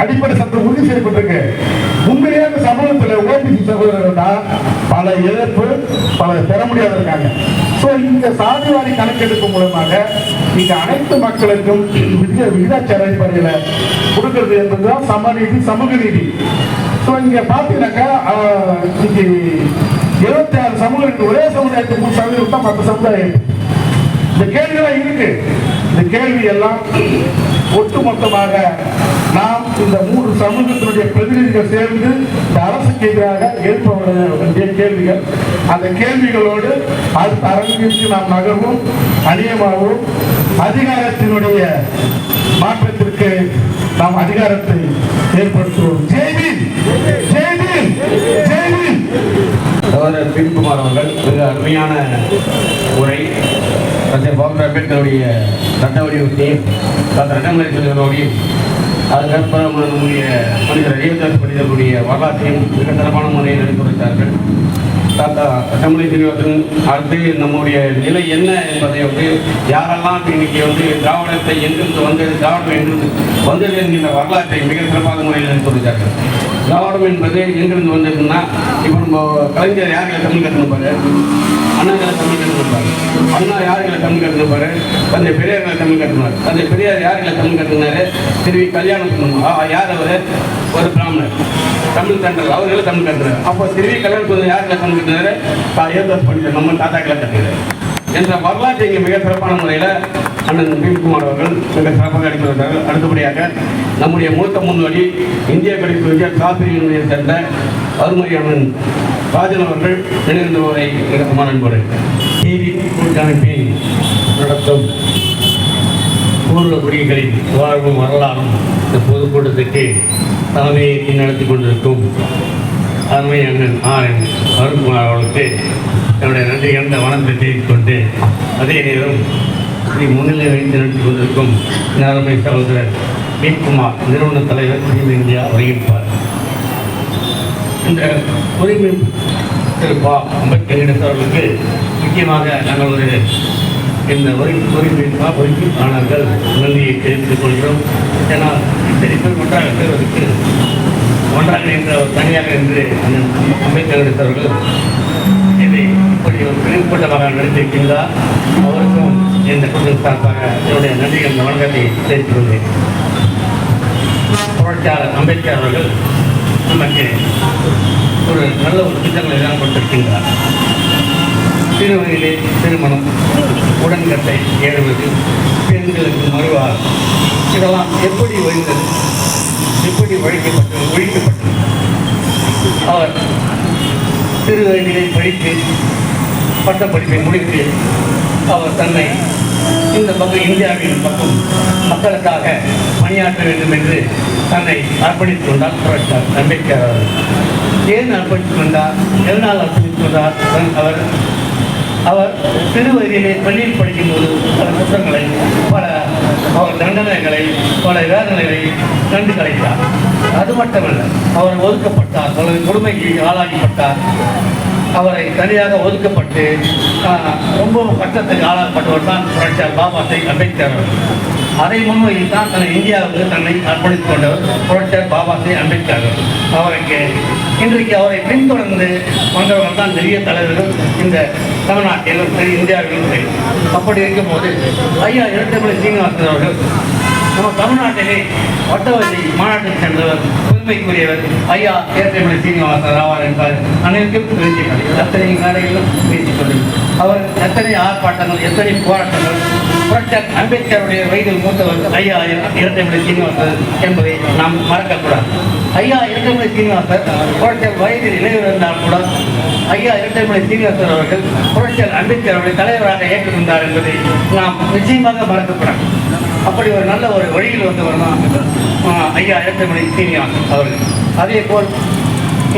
அடிப்படை சட்டம் உறுதி செய்யப்பட்டிருக்கு. உண்மையான சமூகத்தில் ஓபிசி சகோதரர்கள் தான் பல எதிர்ப்பு, பல பெற முடியாத இருக்காங்க. ஸோ இந்த சாதிவாரி கணக்கெடுப்பு மூலமாக இங்க அனைத்து மக்களுக்கும் விகிதாச்சார அடிப்படையில் கொடுக்கிறது என்பதுதான் சமநீதி, சமூக நீதி. ஸோ இங்க பாத்தீங்கன்னாக்கா இன்னைக்கு 26 சமூகத்துக்கு ஒரே சமுதாயத்துக்கு 3% தான் மற்ற சமுதாயம். இந்த கேள்வியெல்லாம் இருக்கு. இந்த கேள்வி எல்லாம் ஒட்டுமொத்தமாக நாம் இந்த 3 சமூகத்தினுடைய பிரதிநிதிகள் சேர்ந்து இந்த அரசுக்கு எதிராக எழுப்ப வேண்டிய கேள்விகள். அந்த கேள்விகளோடு அடுத்த அரங்கிற்கு நாம் நகர்வும், அநியமாகவும் அதிகாரத்தினுடைய மாற்றத்திற்கு நாம் அதிகாரத்தை ஏற்படுத்துவோம். ஜெய்பீம், ஜெய்பீம், ஜெய்பீம். சகோதரர் பீம்குமார் அவர்கள் மிக அருமையான உரை டாக்டர் அம்பேத்கருடைய சட்ட வடிவத்தையும் டாக்டர் அண்ணாமலையோடையும் அதுக்கப்புறம் நம்முடைய மனிதர் ஐயத்தார் மனிதர்களுடைய வரலாற்றையும் மிக சிறப்பான முறையில் எடுத்துரைத்தார்கள். தாத்தா அண்ணாமலை சீனிவாசன் அடுத்து நம்முடைய நிலை என்ன என்பதை யாரெல்லாம் இன்னைக்கு திராவிடத்தை எங்கிருந்து வந்தது, திராவிடம் எங்கிருந்து வந்தது என்கின்ற வரலாற்றை மிக சிறப்பான முறையில் எடுத்துரைத்தார்கள். திராவிடம் என்பது எங்கிருந்து வந்ததுன்னா, இப்போ நம்ம கலைஞர் யார்களை தமிழ் கற்றுப்பாரு, அண்ணாக்களை தமிழ் கற்றுப்பாரு, அண்ணா யார்களை தமிழ் கற்றுப்பாரு, தந்தை பெரியார்களை தமிழ் கற்றுனார், தந்தை பெரியார் யார்களை தமிழ் கற்றுனாரு, திருவி கல்யாணம் யார் அவர், ஒரு பிராமணர் தமிழ் கண்டல் அவர்களை தமிழ் கற்றுனார். அப்போ திருவி கல்யாணம் யார்களை தமிழ் கற்றுனாரு, ஏற்பாடு பண்ணிட்டார், நம்ம தாத்தாக்களை கற்றுக்கிறார் என்ற வரலாற்றை இங்கே மிக சிறப்பான முறையில் அண்ணன் பீம்குமார் அவர்கள் மிக சிறப்பாக அளித்து வருகிறார்கள். அடுத்தபடியாக நம்முடைய மூத்த முன்னோடி இந்திய கடிப்பு விஜய் சாஸ்திரியினுடைய சேர்ந்த அருமதி அண்ணன் ராஜன் அவர்கள் நினைவுரை நிகழ்த்தமான அன்போடு டிவி கூட்டமைப்பை நடத்தும் பூர்வ குடிகளின் வாழ்வும் வரலாறும் இந்த பொதுக்கூட்டத்துக்கு தலைமையை நடத்தி கொண்டிருக்கும் அருமை அண்ணன் ஆர்.என். அருண்குமார் அவர்களுக்கு என்னுடைய நன்றி கண்ட வணக்கத்தை தெரிவித்துக் கொண்டு, அதே நேரம் முன்னிலை வைத்து நடத்தி கொண்டிருக்கும் அருமை சகோதரர் பீம்குமார் நிறுவன தலைவர் உரிமை இந்தியா வருகின்றார். இந்த உரிமை திரு பா. அம்பேத்கர் அவர்களுக்கு முக்கியமாக நாங்கள் இந்த உரிமையாளர்கள் நன்றியை தெரிவித்துக் கொள்கிறோம். ஏன்னா இத்தனை பேர் ஒன்றாக சேர்வதற்கு ஒன்றாக என்ற ஒரு தனியாக என்று அம்பேத்கர் அவர்கள் இதை இப்படி ஒரு பெருங்கூட்டமாக நடத்தியிருக்கின்றார். அவருக்கும் இந்த குடும்ப சார்பாக என்னுடைய நன்றி என்ற வணக்கத்தை தெரிவித்துக் கொண்டேன். புரட்சியாளர் அம்பேத்கர் அவர்கள் நமக்கு ஒரு நல்ல ஒரு திட்டங்களை எல்லாம் கொடுத்திருக்கின்றார். சிறு வயதிலே திருமணம், உடன்கட்டை ஏறுவது, பெண்களுக்கு மறுவார், இதெல்லாம் எப்படி ஒழிந்தது, எப்படி ஒழிக்கப்பட்டது. அவர் சிறு வயதிலே படித்து பட்டப்படிப்பை முடித்து அவர் தன்னை இந்த பக்கம் இந்தியாவின் பக்கம் மக்களுக்காக பணியாற்ற வேண்டும் என்று தன்னை அர்ப்பணித்துக் கொண்டார் புரட்சியாளர் அம்பேத்கர் அவர்கள். ஏன் அர்ப்பணித்துக் கொண்டார், எதனால் அர்ப்பணித்துக் கொண்டார்? அவர் சிறு வயதிலே பள்ளியில் படிக்கும்போது பல குற்றங்களை, பல அவர் தண்டனைகளை, பல வேதனைகளை கண்டு கலைத்தார். அது மட்டுமல்ல, அவர் ஒதுக்கப்பட்டார், பல கொடுமைக்கு ஆளாக்கப்பட்டார். அவரை தனியாக ஒதுக்கப்பட்டு ரொம்ப கஷ்டத்துக்கு ஆளாக்கப்பட்டவர் தான் புரட்சியாளர் பாபா சாஹேப் அம்பேத்கர் அவர்கள். அதை முன்வைத்தான் தன்னை இந்தியாவுக்கு தன்னை அர்ப்பணித்துக் கொண்டவர் புரட்சியாளர் பாபா சாஹேப் அம்பேத்கர் அவருக்கு. இன்றைக்கு அவரை பின்தொடர்ந்து வந்தவர்கள் தான் பெரிய தலைவர்கள் இந்த தமிழ்நாட்டிலும் சரி, இந்தியாவிலும் சரி. அப்படி இருக்கும்போது ஐயா இரட்டைமலை சீனிவாசன் அவர்கள் நம்ம தமிழ்நாட்டிலே வட்டவதி மாநாட்டுக்கு சென்றவர். பெருமைக்குரியவர் ஐயா ஏற்றமலை சீனிவாசன் ஆவார் என்பார் அனைவருக்கும் தெரிஞ்சுக்கள். அத்தனை மேடைகளிலும் பேசிக் கொள்ளும் அவர் எத்தனை ஆர்ப்பாட்டங்கள், எத்தனை போராட்டங்கள். புரட்சியாளர் அம்பேத்கருடைய வயதில் மூத்தவர் ஐயா இரட்டைமலை சீனிவாசன் என்பதை நாம் மறக்கக்கூடாது. ஐயா இரட்டைமலை சீனிவாசன் புரட்சியாளர் வயதில் இளையவர் இருந்தால் கூட ஐயா இரட்டைமலை சீனிவாசன் அவர்கள் புரட்சியாளர் அம்பேத்கர் அவருடைய தலைவராக ஏற்றிருந்தார் என்பதை நாம் நிச்சயமாக மறக்கக்கூடாது. அப்படி ஒரு நல்ல ஒரு வழியில் வந்தவர் தான் ஐயா இரட்டைமலை சீனிவாசன் அவர்கள். அதே போல்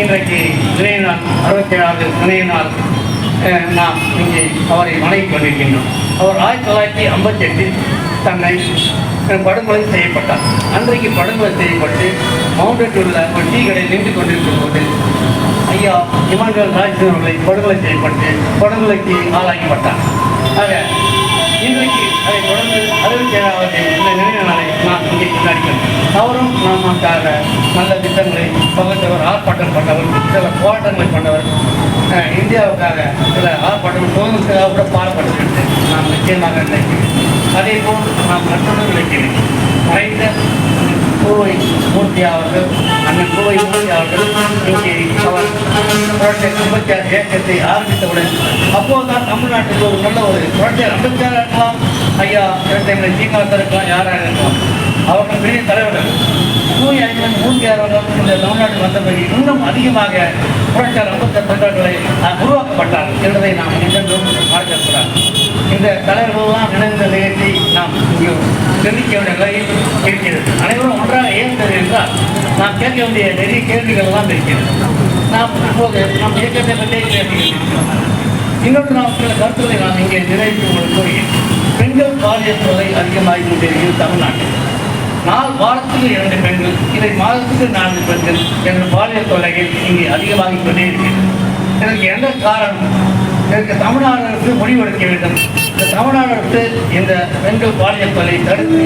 இன்றைக்கு நினைவு நாள் 67வது நினைவு நாள் நாம் இங்கே அவரை வணங்கிக் கொண்டிருக்கின்றோம். அவர் 1958 தன்னை படுகொலை செய்யப்பட்டார். அன்றைக்கு படுகொலை செய்யப்பட்டு மவுண்டனில் உள்ள ஒரு டீ கடையில் நின்று கொண்டிருக்கும் போது ஐயா இமானுவேல் ராஜ்சன் அவர்களை படுகொலை செய்யப்பட்டு படுகொலைக்கு ஆளாக்கப்பட்டார். ஆக இன்றைக்கு அதை தொடர்ந்து 67வது இந்த நினைவு நாளை நாம் இங்கே கொண்டாடிக்கிறோம். அவரும் நமக்காக நல்ல திட்டங்களை பகிர்ந்தவர், ஆர்ப்பாட்டம் பண்ணவர், சில போராட்டங்களை பண்ணவர், இந்தியாவுக்காக சில ஆர்ப்பாட்டம் சுதந்திரத்துக்காக கூட பாடுபட்டு நாம் நிச்சயமாக நினைக்கிறேன். அதே போல் நாம் மற்றொரு நினைக்கிறேன். மறைந்த கோவை மூர்த்தி அவர்கள், அண்ணன் கோவை மூர்த்தி அவர்கள் இங்கே அவர் புரட்சியாளர் அம்பேத்கர் இயக்கத்தை ஆரம்பித்தவுடன் அப்போதுதான் தமிழ்நாட்டுக்கு ஒரு நல்ல ஒரு புரட்சியாளர் அம்பேத்கர் இருக்கலாம், ஐயா இரட்டைமலை சீனிவாசன் இருக்கலாம், யாராக இருக்கலாம், அவர்கள் பெரிய தலைவர்கள். தூய் ஐம்பது மூர்த்தி அவர்கள் இந்த தமிழ்நாட்டுக்கு வந்த பிறகு இன்னும் அதிகமாக புரட்சியாளர் அம்பேத்கர் தொண்டர்களை உருவாக்கப்பட்டார் என்பதை நாம் என்றென்றும் மறக்கக்கூடாது. இந்த தலைவர்களெல்லாம் இணைந்த நிகழ்ச்சி நாம் இங்கே தெரிவிக்க வேண்டிய நிலையில் இருக்கிறது. அனைவரும் ஒன்றாக இயங்குகிறது என்றால் நாம் கேட்க வேண்டிய நிறைய கேள்விகள் எல்லாம் இருக்கிறது. நாம் இப்போது நம் இயக்கத்தை பற்றிய கேள்விகள் இருக்கிறோம். இன்னொன்று நாம் சில கருத்துக்களை நாம் இங்கே நிறைவேற்றி உங்களுக்கு கூறுகிறேன். பெண்கள் பாலியல் தொல்லை அதிகமாகி கொண்டிருக்கிறது தமிழ்நாட்டில். வாரத்துக்கு 2 பெண்கள், இதை மாதத்துக்கு 4 பெண்கள் என்ற பாலியல் தொல்லைகள் இங்கே அதிகமாகிக் கொண்டே இருக்கிறது. இதற்கு என்ன காரணம்? இதற்கு தமிழ்நாடு அரசு முடிவெடுக்க வேண்டும். இந்த தமிழ்நாடு அரசு இந்த பெண்கள் பாலியல் தொல்லை தடுத்து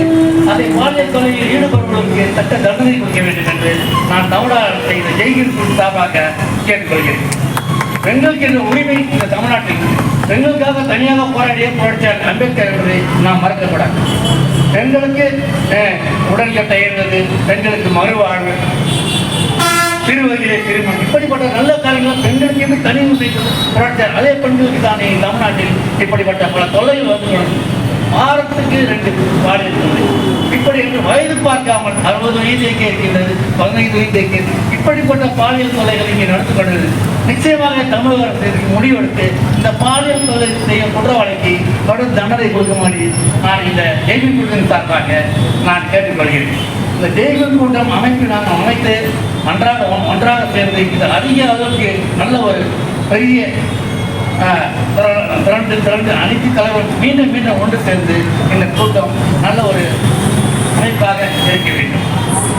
அதை பாலியல் தொல்லையில் ஈடுபடுவதற்கு சட்ட தண்டனை கொடுக்க வேண்டும் என்று நான் தமிழ்நாடு அரசை இந்த ஜெய்கின் சார்பாக கேட்டுக்கொள்கிறேன். பெண்களுக்கு என்ற உரிமை இந்த தமிழ்நாட்டில் பெண்களுக்காக தனியாக போராடிய புரட்சியாளர் அம்பேத்கர் என்பதை நாம் மறக்கப்படாது. பெண்களுக்கு உடன்கட்டை ஏறுவது, பெண்களுக்கு மறுவாழ்வு, திருவதிலே திருமணம், இப்படிப்பட்ட நல்ல காரியங்கள் பெண்களுக்கு தனி புரட்சியாளர். அதே பெண்களுக்கு தானே தமிழ்நாட்டில் இப்படிப்பட்ட பல தொல்லைகள் வந்து வாரத்துக்கு 2 பாலியல் தொல்லை, இப்படி என்று வயது பார்க்காமல் 60 வயதைக்கு இருக்கின்றது, 15 வயதைக்கு இப்படிப்பட்ட பாலியல் தொல்லைகள் இங்கே நடந்து கொண்டது. நிச்சயமாக தமிழக அரசு இதற்கு முடிவெடுத்து இந்த பாலியல் தொல்லை செய்ய குற்றவாளிக்கு கடும் தண்டனை கொடுக்கும்படி நான் இந்த ஜெய்பீம் கூட்டத்தின் சார்பாக நான் கேட்டுக்கொள்கிறேன். இந்த ஜெய்பீம் கூட்டம் அமைப்பு நாங்கள் அமைத்து ஒன்றாக சேர்ந்து இந்த அதிக அளவுக்கு நல்ல ஒரு பெரிய திரண்டு அனைத்து தலைவர் மீண்டும் ஒன்று சேர்ந்து இந்த கூட்டம் நல்ல ஒரு அமைப்பாக இருக்க வேண்டும்.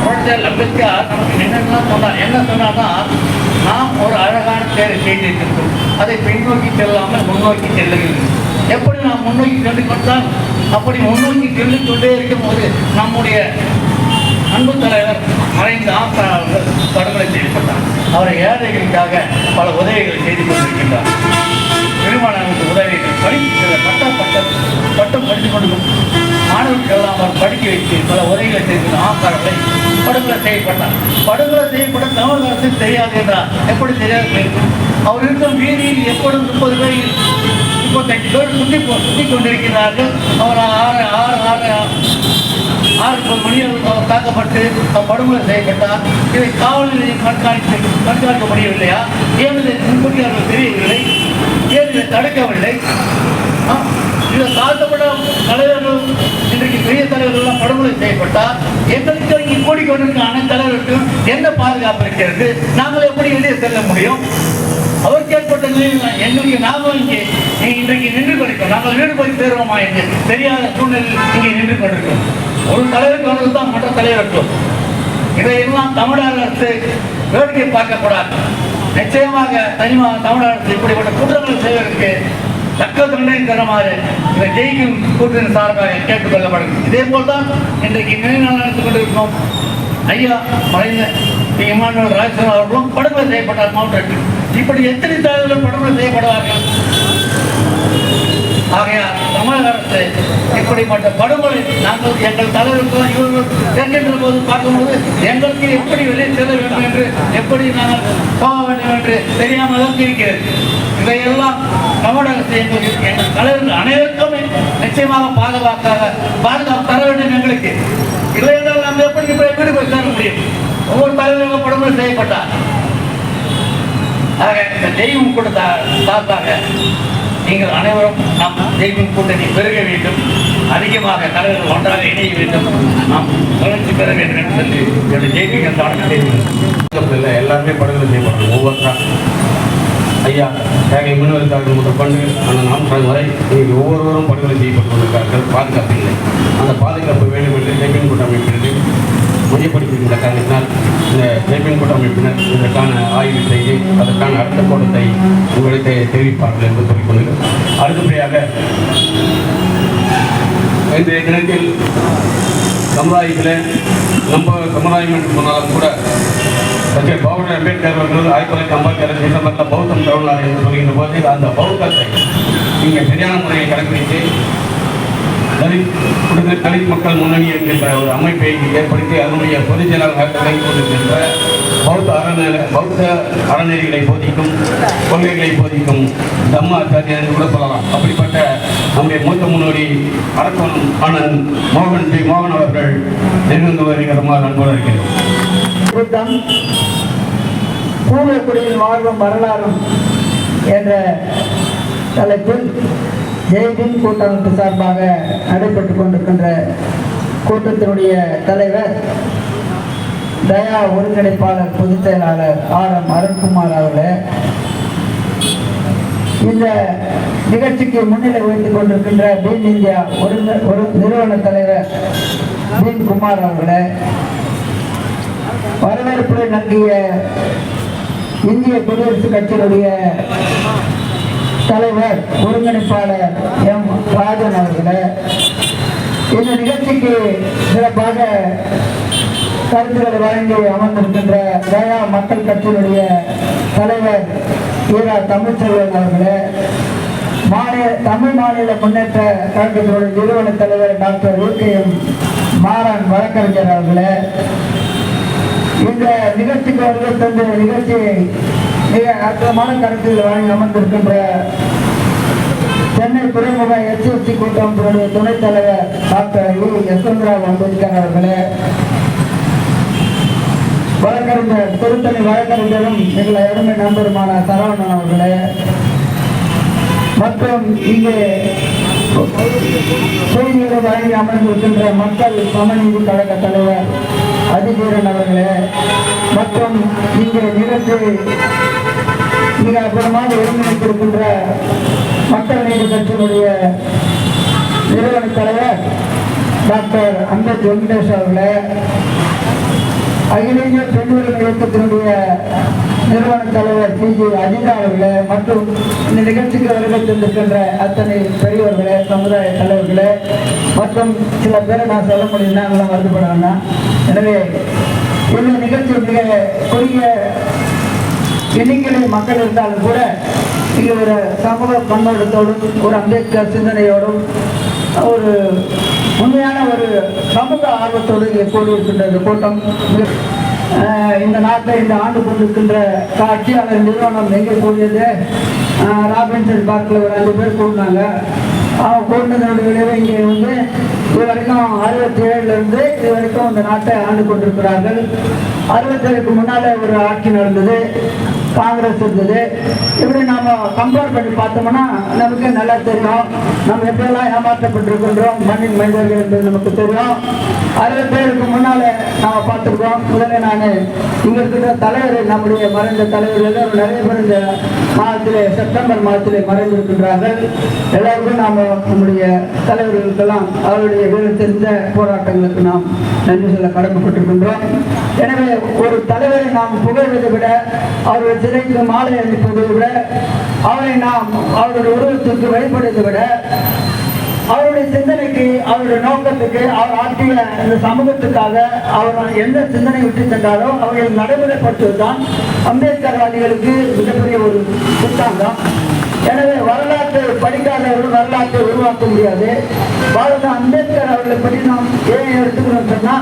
புரட்சியாளர் அம்பேத்கர் நமக்கு என்னெல்லாம் சொன்னார், என்ன சொன்னார்னா, நாம் ஒரு அழகான தேரை செய்திருக்கிறோம், அதை பின்னோக்கி செல்லாமல் முன்னோக்கி செல்லுகிறது. எப்படி நாம் முன்னோக்கி சென்று கொண்டால் அப்படி முன்னோக்கி செல்லிக் கொண்டே இருக்கும் போது நம்முடைய அன்பு தலைவர் மறைந்த ஆசிரியர் படுகொலை செய்யப்பட்டார். அவரை ஏழைகளுக்காக பல உதவிகளை செய்து கொண்டிருக்கின்றார். திருமணங்களுக்கு உதவிகள், பட்டம் படித்துக் கொண்டிருக்கும் மாணவர்கள் எல்லாம் அவர் படிக்க வைத்து பல உதவிகளை செய்து ஆசாரங்களை படுகொலை செய்யப்பட்டார். படுகொலை செய்யப்பட்ட தமிழக அரசு தெரியாது என்றார். எப்படி தெரியாது? அவர் இருக்கும் வீதியில் எப்பொழுதும் 30 பேர் 35 பேர் சுற்றி கொண்டிருக்கிறார்கள். அவர் 6 மணியில் தாக்கப்பட்டு படுகொலை செய்யப்பட்டார். இதை காவல் நிலையம் கண்காணிக்க முடியவில்லையா? ஏன் இதை முன்கூட்டி அவர்கள் தெரியவில்லை? ஏன் இதை தடுக்கவில்லை? இதை தாழ்த்தப்பட்ட தலைவர்கள் இன்றைக்கு பெரிய தலைவர்கள் படுகொலை செய்யப்பட்டால் எங்களுக்கு இங்கே கூடிக்கொண்டிருக்க அனைத்து தலைவருக்கும் என்ன பாதுகாப்பு இருக்கிறது? நாங்கள் எப்படி வெளியே செல்ல முடியும்? அவருக்கு ஏற்பட்ட நிலையில் எங்களுக்கு நாங்கள் இங்கே இன்றைக்கு நின்று கொண்டிருக்கோம். நாங்கள் வீடு போய் சேருவோமா என்று தெரியாத சூழ்நிலையில் இங்கே நின்று கொண்டிருக்கோம். ஒரு தலைவருக்கு வந்து தான் மற்ற தலைவருக்கும் இதையெல்லாம் தமிழ்நாடு அரசு வேடிக்கை பார்க்கக்கூடாது. நிச்சயமாக தமிழ்நாடு அரசு இப்படிப்பட்ட குற்றங்கள் செய்வதற்கு தக்க தண்டனை தருமாறு இந்த ஜெய்கும் கூட்டத்தின் சார்பாக கேட்டுக்கொள்ளப்படும். இதே போல்தான் இன்றைக்கு நினைவு நாள் நடந்து கொண்டிருக்கிறோம். ஐயா மறைந்த இமானுவேல் ராஜ்சன் அவர்களும் படுகொலை செய்யப்பட்டார் மாவட்டத்தில். இப்படி எத்தனை தலைவர்கள் படுகொலை செய்யப்படுவார்கள்? ஆகையால் தமிழக அரசு இப்படிப்பட்ட படுகொலை நாங்கள் எங்கள் தலைவருக்கும் இவர்கள் கேட்கின்ற போது பார்க்கும்போது எங்களுக்கு எப்படி வெளியே செல்ல வேண்டும் என்று எப்படி நாங்கள் போக வேண்டும் என்று தெரியாமல் இருக்கிறது. இதையெல்லாம் தமிழக அரசு எங்கள் தலைவர்கள் அனைவருக்குமே நிச்சயமாக பாதுகாப்பு தர வேண்டும். எங்களுக்கு இல்லை என்றால் நாம் எப்படி வீடு போய் சேர முடியும்? ஒவ்வொரு தலைவர்களும் படுகொலை செய்யப்பட்டார். ஆக இந்த தெய்வம் கூட சார்பாக நீங்கள் அனைவரும் நாம் தெய்வம் கூட்டணி பெருக வேண்டும், அதிகமாக தலைவர்கள் ஒன்றாக இணைய வேண்டும், நாம் வளர்ச்சி பெற வேண்டும் என்று சொல்லி என்னுடைய ஜெய்பிங்க இல்லை எல்லாருமே படுகொலை செய்யப்படுறாங்க. ஒவ்வொருத்தரா ஐயா தேவை முன்வருக்கார்கள் முதல் கொண்டு அந்த நான்காவது வரை இங்கே ஒவ்வொருவரும் படுகொலை செய்யப்பட்டு கொண்டிருக்கார்கள். பாதுகாப்பு இல்லை. அந்த பாதுகாப்பு வேண்டும் என்று ஜெய்பின் கூட்டமைப்பிற்கு மையப்படுத்தியிருந்த காரணத்தினால் இந்த ஜெய்பின் கூட்டமைப்பினர் இதற்கான ஆய்வு செய்து அதற்கான அடுத்த கூட்டத்தை உங்களுக்கு தெரிவிப்பார்கள் என்று சொல்லிக்கொண்டு அடுத்தபடியாக இன்றைய தினத்தில் சமுதாயத்தில் நம்ம சமுதாயம் என்று சொன்னாலும் கூட பாபா அம்பேத்கர் அவர்கள் 1956 டிசம்பரில் பௌத்தம் தொடர்ந்தார் என்று சொல்கின்ற போது அந்த பௌத்தத்தை இங்கே சரியான முறையை கடைபிடித்து தலித் மக்கள் முன்னணி என்கின்ற ஒரு அமைப்பை ஏற்படுத்தி அதனுடைய பொதுச் செயலாளராக தொடங்கி கொண்டிருக்கின்ற பௌத்த அறநெறிகளை போதிக்கும் கொள்கைகளை போதிக்கும் தம்ம ஆச்சாரியா என்று கூட சொல்லலாம். அப்படிப்பட்ட நம்முடைய மூத்த முன்னோடி அரக்கோணம் அண்ணன் மோகன் அவர்கள் நெருங்கி வருகிறமாக நண்போடு இருக்கிறோம். பூர்வக்குடியில் வாழ்வும் வரலாறும் என்ற தலைப்பில் ஜெய்பின் கூட்டமைப்பு சார்பாக நடைபெற்றுக் கொண்டிருக்கின்ற கூட்டத்தினுடைய தலைவர் தயா ஒருங்கிணைப்பாளர் பொதுச் செயலாளர் RM அருண்குமார் அவர்களே, இந்த நிகழ்ச்சிக்கு முன்னிலை வைத்துக் கொண்டிருக்கின்ற பீம் இந்தியா ஒரு நிறுவன தலைவர் பீம் குமார் அவர்களே, வரவேற்புரை நல்கிய இந்திய குடியரசுக் கட்சியினுடைய தலைவர் ஒருங்கிணைப்பாளர் M ராஜன் அவர்களே, இந்த நிகழ்ச்சிக்கு சிறப்பாக கருத்துக்களை வழங்கி அமர்ந்திருக்கின்ற தயா மக்கள் கட்சியினுடைய தலைவர் ஈரா தமிழ்ச்செல்வன் அவர்களே, தமிழ் மாநில முன்னேற்ற கழகத்தினுடைய நிறுவன தலைவர் டாக்டர் UKM மாறன் வழக்கறிஞர் அவர்களே, இந்த நிகழ்ச்சிக்கு வருகை தந்த நிகழ்ச்சியை மிக அற்புதமான கருத்துக்களை வழங்கி அமர்ந்திருக்கின்ற சென்னை துறைமுக SSC கூட்டமைப்பினுடைய துணைத் தலைவர் டாக்டர் யஸ்வந்த்ராவ் அம்பேத்கர் அவர்களே, வழக்கறிஞர் திருத்தணி வழக்கறிஞரும் எங்களை அருமை நண்பருமான சரவணன் அவர்களே, மற்றும் இங்கே செய்திகளை வழங்கி அமர்ந்திருக்கின்ற மக்கள் சமநீதி கழக தலைவர் அதிதீரன் அவர்களே, மற்றும் இங்கே நிகழ்ச்சி மிக அற்புதமாக ஒருங்கிணைத்திருக்கின்ற மக்கள் நீதி கட்சியினுடைய நிறுவன தலைவர் டாக்டர் அம்பேத் வெங்கடேஷ் அவர்களே, அகில இந்திய பெண் உரிமை இயக்கத்தினுடைய நிறுவன தலைவர் PG அஜிதா அவர்களே, மற்றும் இந்த நிகழ்ச்சிக்கு வருகை தந்திருக்கின்ற அத்தனை பெரியவர்களே, சமுதாய தலைவர்களே, மற்றும் சில பேரை நான் சொல்ல முடியும்னா அதெல்லாம் வருத்தப்பட வேண்டாம். எனவே இந்த நிகழ்ச்சி மிக குறுகிய எண்ணிக்கையிலே மக்கள் இருந்தாலும் கூட இங்கே ஒரு சமூக கண்ணோட்டத்தோடும் ஒரு அம்பேத்கர் சிந்தனையோடும் ஒரு உண்மையான ஒரு சமூக ஆர்வத்தோடு இங்கே கூடியிருக்கின்ற இந்த கூட்டம் இந்த நாட்டை இந்த ஆண்டு கொண்டிருக்கின்ற ஆட்சியாளர் நிறுவனம் எங்கே கூடியது ராபின்சன் பார்க்கில் ஒரு 5 பேர் கூடினாங்க. அவங்க கூடினதனுடைய விளைவு இங்கே வந்து இது வரைக்கும் 67 இது வரைக்கும் இந்த நாட்டை ஆண்டு கொண்டிருக்கிறார்கள். 67க்கு முன்னால ஒரு ஆட்சி நடந்தது, காங்கிரஸ் இருந்தது. இப்படி நாம கம்பேர் பண்ணி பார்த்தோம்னா நமக்கு நல்லா தெரியும் நம்ம எப்படியெல்லாம் ஏமாற்றப்பட்டிருக்கின்றோம், மண்ணின் மனிதர்கள் என்பது நமக்கு தெரியும். 67க்கு முன்னால நாம பார்த்துருக்கோம். முதல்ல நான் இங்க இருக்கிற தலைவர், நம்முடைய மறைந்த தலைவர்கள் நிறைய பேர் இந்த மாதத்திலே செப்டம்பர் மாதத்திலே மறைந்திருக்கின்றார்கள். எல்லாருக்கும் நாம நம்முடைய தலைவர்களுக்கெல்லாம் அவருடைய வீடு தெரிந்த போராட்டங்களுக்கு நாம் நன்றி சொல்ல கடமைப்பட்டிருக்கின்றோம். எனவே ஒரு தலைவரை நாம் புகழ்வதை விட, அவருடைய சிலைக்கு மாலை அளிப்பதை விட, அவரை நாம் அவருடைய உருவத்திற்கு வெளிப்படுவதை விட, அவருடைய சிந்தனைக்கு, அவருடைய நோக்கத்துக்கு, அவர் ஆற்றிய இந்த சமூகத்துக்காக அவர் எந்த சிந்தனை விட்டு சென்றாரோ அவர்கள் நடைமுறைப்படுத்துவதுதான் அம்பேத்கர்வாதிகளுக்கு மிகப்பெரிய ஒரு புத்தாங்கம். எனவே வரலாற்றை படிக்காதவர்கள் வரலாற்றை உருவாக்க முடியாது. பாபா சாஹேப் அம்பேத்கர் அவர்களை பற்றி நாம் ஏன் எடுத்துக்கணும் சொன்னா,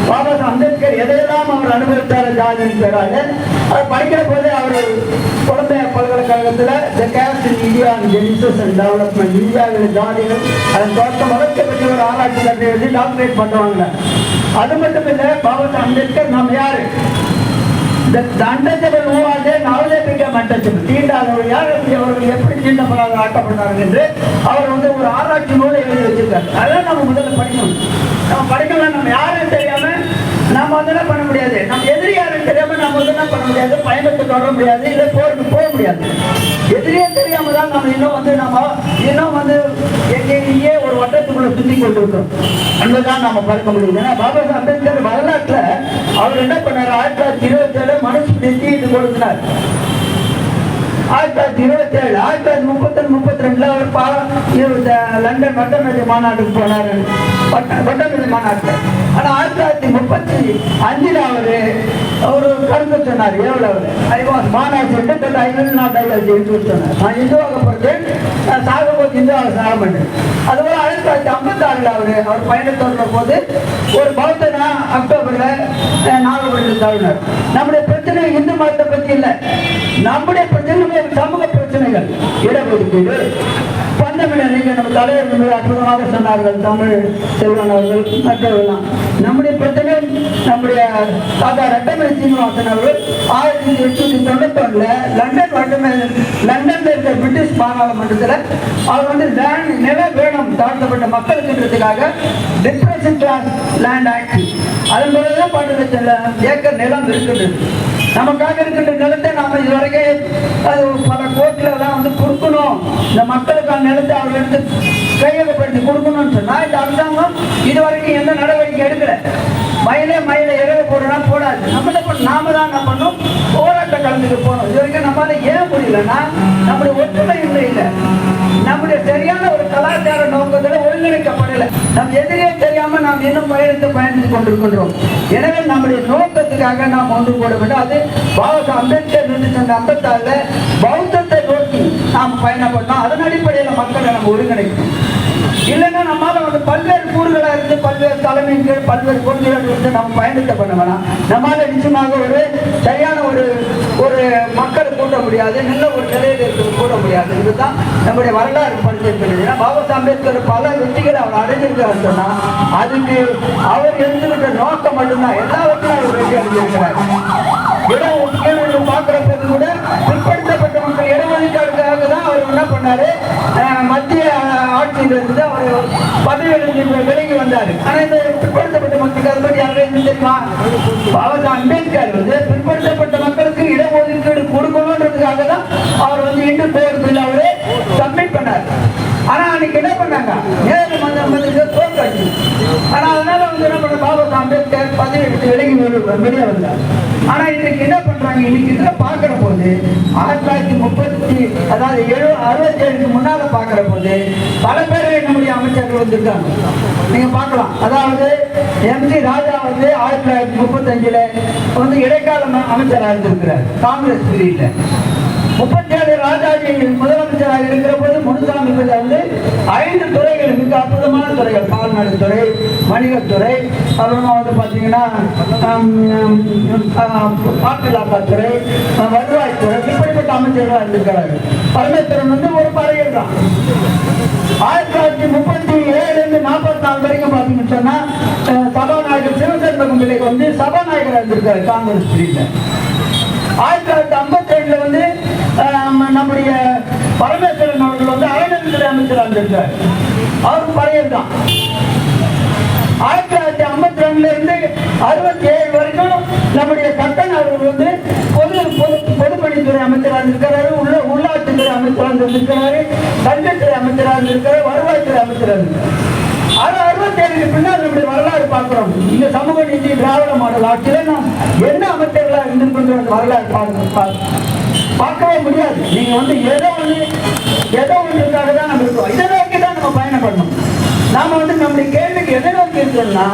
பாபா சாஹேப் அம்பேத்கர் எதையெல்லாம் அவர் அனுபவித்தார் ஜாதியின் பேராக, அதை படிக்கிற போதே அவர் கொலம்பியா பல்கலைக்கழகத்தில் the caste in India and genesis and development, இந்தியாவில் ஜாதிகள் அதன் தோற்றம் வளர்ச்சி பற்றி ஒரு ஆராய்ச்சி கட்டை எழுதி டாக்டரேட் பண்ணுவாங்க. அது மட்டும் இல்லை, பாபா சாஹேப் அம்பேத்கர் நாம் யாரு, அன்டச்சபிள் மூவாதே நாவலே பிகம் அன்டச்சபிள், தீண்டாதவர் யார், அவர்கள் எப்படி தீண்டப்படாத ஆக்கப்பட்டார்கள் என்று அவர் வந்து ஒரு ஆராய்ச்சி நூலை எழுதி வச்சிருக்காரு. அதான் நம்ம முதல்ல படிக்கணும். நம்ம படிக்கலாம். நம்ம யாரும் தெரியாம நம்ம வந்து என்ன பண்ண முடியாது, நம்ம எதிரி யாரும் தெரியாம நம்ம வந்து என்ன பண்ண முடியாது, பயணத்தை தொடர முடியாது, இல்லை போருக்கு போக முடியாது. எதிரியே தெரியாம தான் நம்ம இன்னும் வந்து எங்கேயே ஒரு வட்டத்துக்குள்ள சுத்தி கொண்டு இருக்கோம். அங்கதான் நம்ம பார்க்க முடியும். ஏன்னா பாபா சாஹேப் அம்பேத்கர் வரலாற்றுல அவர் என்ன பண்ணார், 1927 மனுஸ்மிருதி கொடுத்தார். 1927 1932 அவர் லண்டன் வட்டமேஜை மாநாட்டுக்கு போனார். வட்டமேஜை மாநாட்டு. ஆனா 1935 அவரு ஒரு கருத்து சொன்னார். எவ்வளவு மாநாடு சொன்னார், நான் இந்துவாகப்பட்டேன், நான் சாகும்போது இந்துவாக சாக மாட்டேன். அதுபோல 1956 அவர் பயணத்தோன்ற போது ஒரு பௌத்தனா அக்டோபர்ல நாகப்பட்டினம் தழுவினார். நம்முடைய பிரச்சனை இந்து மதத்தை பற்றி இல்லை, நம்முடைய பிரச்சனை சமூக பிரச்சனைகள், இடஒதுக்கீடு, பந்தமிழர் நம்ம தலைவர் மிக அற்புதமாக சொன்னார்கள் தமிழ் செல்வன் அவர்கள் மற்றவர்கள்லாம். நம்முடைய பிரச்சனை நம்முடைய தாத்தா ரெட்டமணி சீனிவாசன் அவர்கள் 1891 லண்டன்ல இருக்கிற பிரிட்டிஷ் பாராளுமன்றத்தில் அவர் வந்து நிலம் வேணும் தாழ்த்தப்பட்ட மக்களுக்குன்றதுக்காக டிப்ரெஷன் கிளாஸ் லேண்ட் ஆக்ட், அதன் பிறகுதான் 12 லட்சம் ஏக்கர் நிலம் இருக்கின்றது. நமக்காக இருக்கின்ற நிலத்தை நாம இதுவரைக்கும் அது பல கோர்ட்டில் தான் வந்து கொடுக்கணும், இந்த மக்களுக்கான நிலத்தை அவர்களுக்கு கையகப்படுத்தி கொடுக்கணும்னு சொன்னா இந்த அரசாங்கம் இதுவரைக்கும் எந்த நடவடிக்கை எடுக்கல. மயில இறகு போடுறா போடாது. நாம தான் என்ன பண்ணோம், போராட்ட கலந்துக்கு போனோம். இது வரைக்கும் நம்மளால ஏன் முடியலன்னா நம்முடைய ஒற்றுமை இல்லை, நம்முடைய சரியான ஒரு கலாச்சார நோக்கத்தில் ஒருங்கிணைக்கப்படலை. நம் எதிரே தெரியாம நாம் இன்னும் பயணித்து கொண்டிருக்கின்றோம். எனவே நம்முடைய நோக்கத்துக்காக நாம் ஒன்று போட வேண்டும். அது பாபா சாஹேப் அம்பேத்கர் 1956 பௌத்தத்தை நோக்கி நாம் பயணப்பட்டோம். அதன் அடிப்படையில் மக்களை நம்ம ஒருங்கிணைக்கணும். இல்லைன்னா நம்மளால வந்து பல்வேறு கூறுகளா இருந்து பல்வேறு தலைமைகள் பல்வேறு கொள்கைகள் இருந்து நம்ம பயணத்தை பண்ண வேணாம். நம்மளால நிச்சயமாக ஒரு சரியான ஒரு மக்களை கூட்ட முடியாது, நல்ல ஒரு நிலையில இருந்து கூட்ட முடியாது. இதுதான் நம்முடைய வரலாறு படிச்சிருக்கிறது. பாபா சாஹேப் அம்பேத்கர் பல வெற்றிகளை அவர் அடைஞ்சிருக்கிறார் சொன்னா அதுக்கு அவர் எழுந்துகிட்ட நோக்கம் மட்டும்தான். எல்லாவற்றையும் அவர் வெற்றி அடைஞ்சிருக்கிறார். இடஒதுக்கீடு பார்க்கிறப்பது கூட பிற்படுத்தப்பட்ட மக்கள் இடஒதுக்கீடுக்காக தான் அவர் என்ன பண்ணாரு, மத்திய ஆட்சியில் இருந்து அவர் பதவியிலிருந்து விலகி வந்தாரு. ஆனா இந்த பிற்படுத்தப்பட்ட மக்களுக்கு அதை பற்றி யாரும் தெரியுமா? பாபா சாஹேப் அம்பேத்கர் வந்து பிற்படுத்தப்பட்ட மக்களுக்கு இடஒதுக்கீடு கொடுக்கணும்ன்றதுக்காக தான் அவர் வந்து இந்து தேர்தல் அவரு சப்மிட் பண்ணார். ஆனா அன்னைக்கு என்ன பண்ணாங்க, நேரு மந்திரத்தில் தோற்காட்சி. ஆனா அதனால வந்து என்ன பண்ண பாபா சாஹேப் அம்பேத்கர் பதவி விட்டு விலகி வெளியே வந்தார். ஆனா இன்னைக்கு என்ன பண்றாங்க, இன்னைக்கு இதுல பாக்குற போது 1967 முன்னால பாக்குற போது பல பேர் நம்முடைய அமைச்சர்கள் வந்திருக்காங்க. நீங்க பார்க்கலாம். அதாவது எம்ஜி ராஜா வந்து 1935 வந்து இடைக்கால அமைச்சராக இருந்திருக்கிறார் காங்கிரஸ் பிரிவில். 37 ராஜாஜி முதலமைச்சராக இருக்கிற போது முனுசாமி வந்து 5 துறைகள் மிக அற்புதமான துறைகள், பால்நாடு துறை, வணிகத்துறை, அப்புறமா வந்து பார்த்தீங்கன்னா பாட்டிலாக்கா துறை, வருவாய்த்துறை, இப்படிப்பட்ட அமைச்சர்களாக இருந்திருக்கிறார்கள். பரமேஸ்வரன் வந்து ஒரு பறையர் தான். 1937 44 வரைக்கும் பார்த்தீங்கன்னு சொன்னா சபாநாயகர் சிவசண்முகம் பிள்ளைக்கு வந்து சபாநாயகராக இருந்திருக்காரு காங்கிரஸ் பிரிவில். 1952 வந்து நம்முடைய பரமேஸ்வரன் அவர்கள் வந்து அறநிலையத்துறை அமைச்சராக இருந்திருக்கார். அவர் பழையர் தான். 1952 இருந்து 67 வரைக்கும் நம்முடைய கட்டண அவர்கள் வந்து பொதுப்பணித்துறை அமைச்சராக இருக்கிறாரு, உள்ளாட்சித்துறை அமைச்சராக இருந்திருக்கிறாரு, கல்வித்துறை அமைச்சராக இருந்திருக்கிறார், வருவாய்த்துறை அமைச்சராக இருக்கிறார். 67 பின்னால் நம்முடைய வரலாறு பார்க்கிறோம். இந்த சமூக நீதி திராவிட மாடல் ஆட்சியில நாம் என்ன அமைச்சர்களாக இருந்திருக்கின்ற வரலாறு பார்க்கவே முடியாது. நீங்க வந்து ஏதோ ஒன்றுக்காக தான் நம்ம இருக்கோம். இதை நோக்கி தான் நம்ம பயணப்படணும். நாம வந்து நம்முடைய கேள்விக்கு எதை நோக்கி இருக்கோம்னா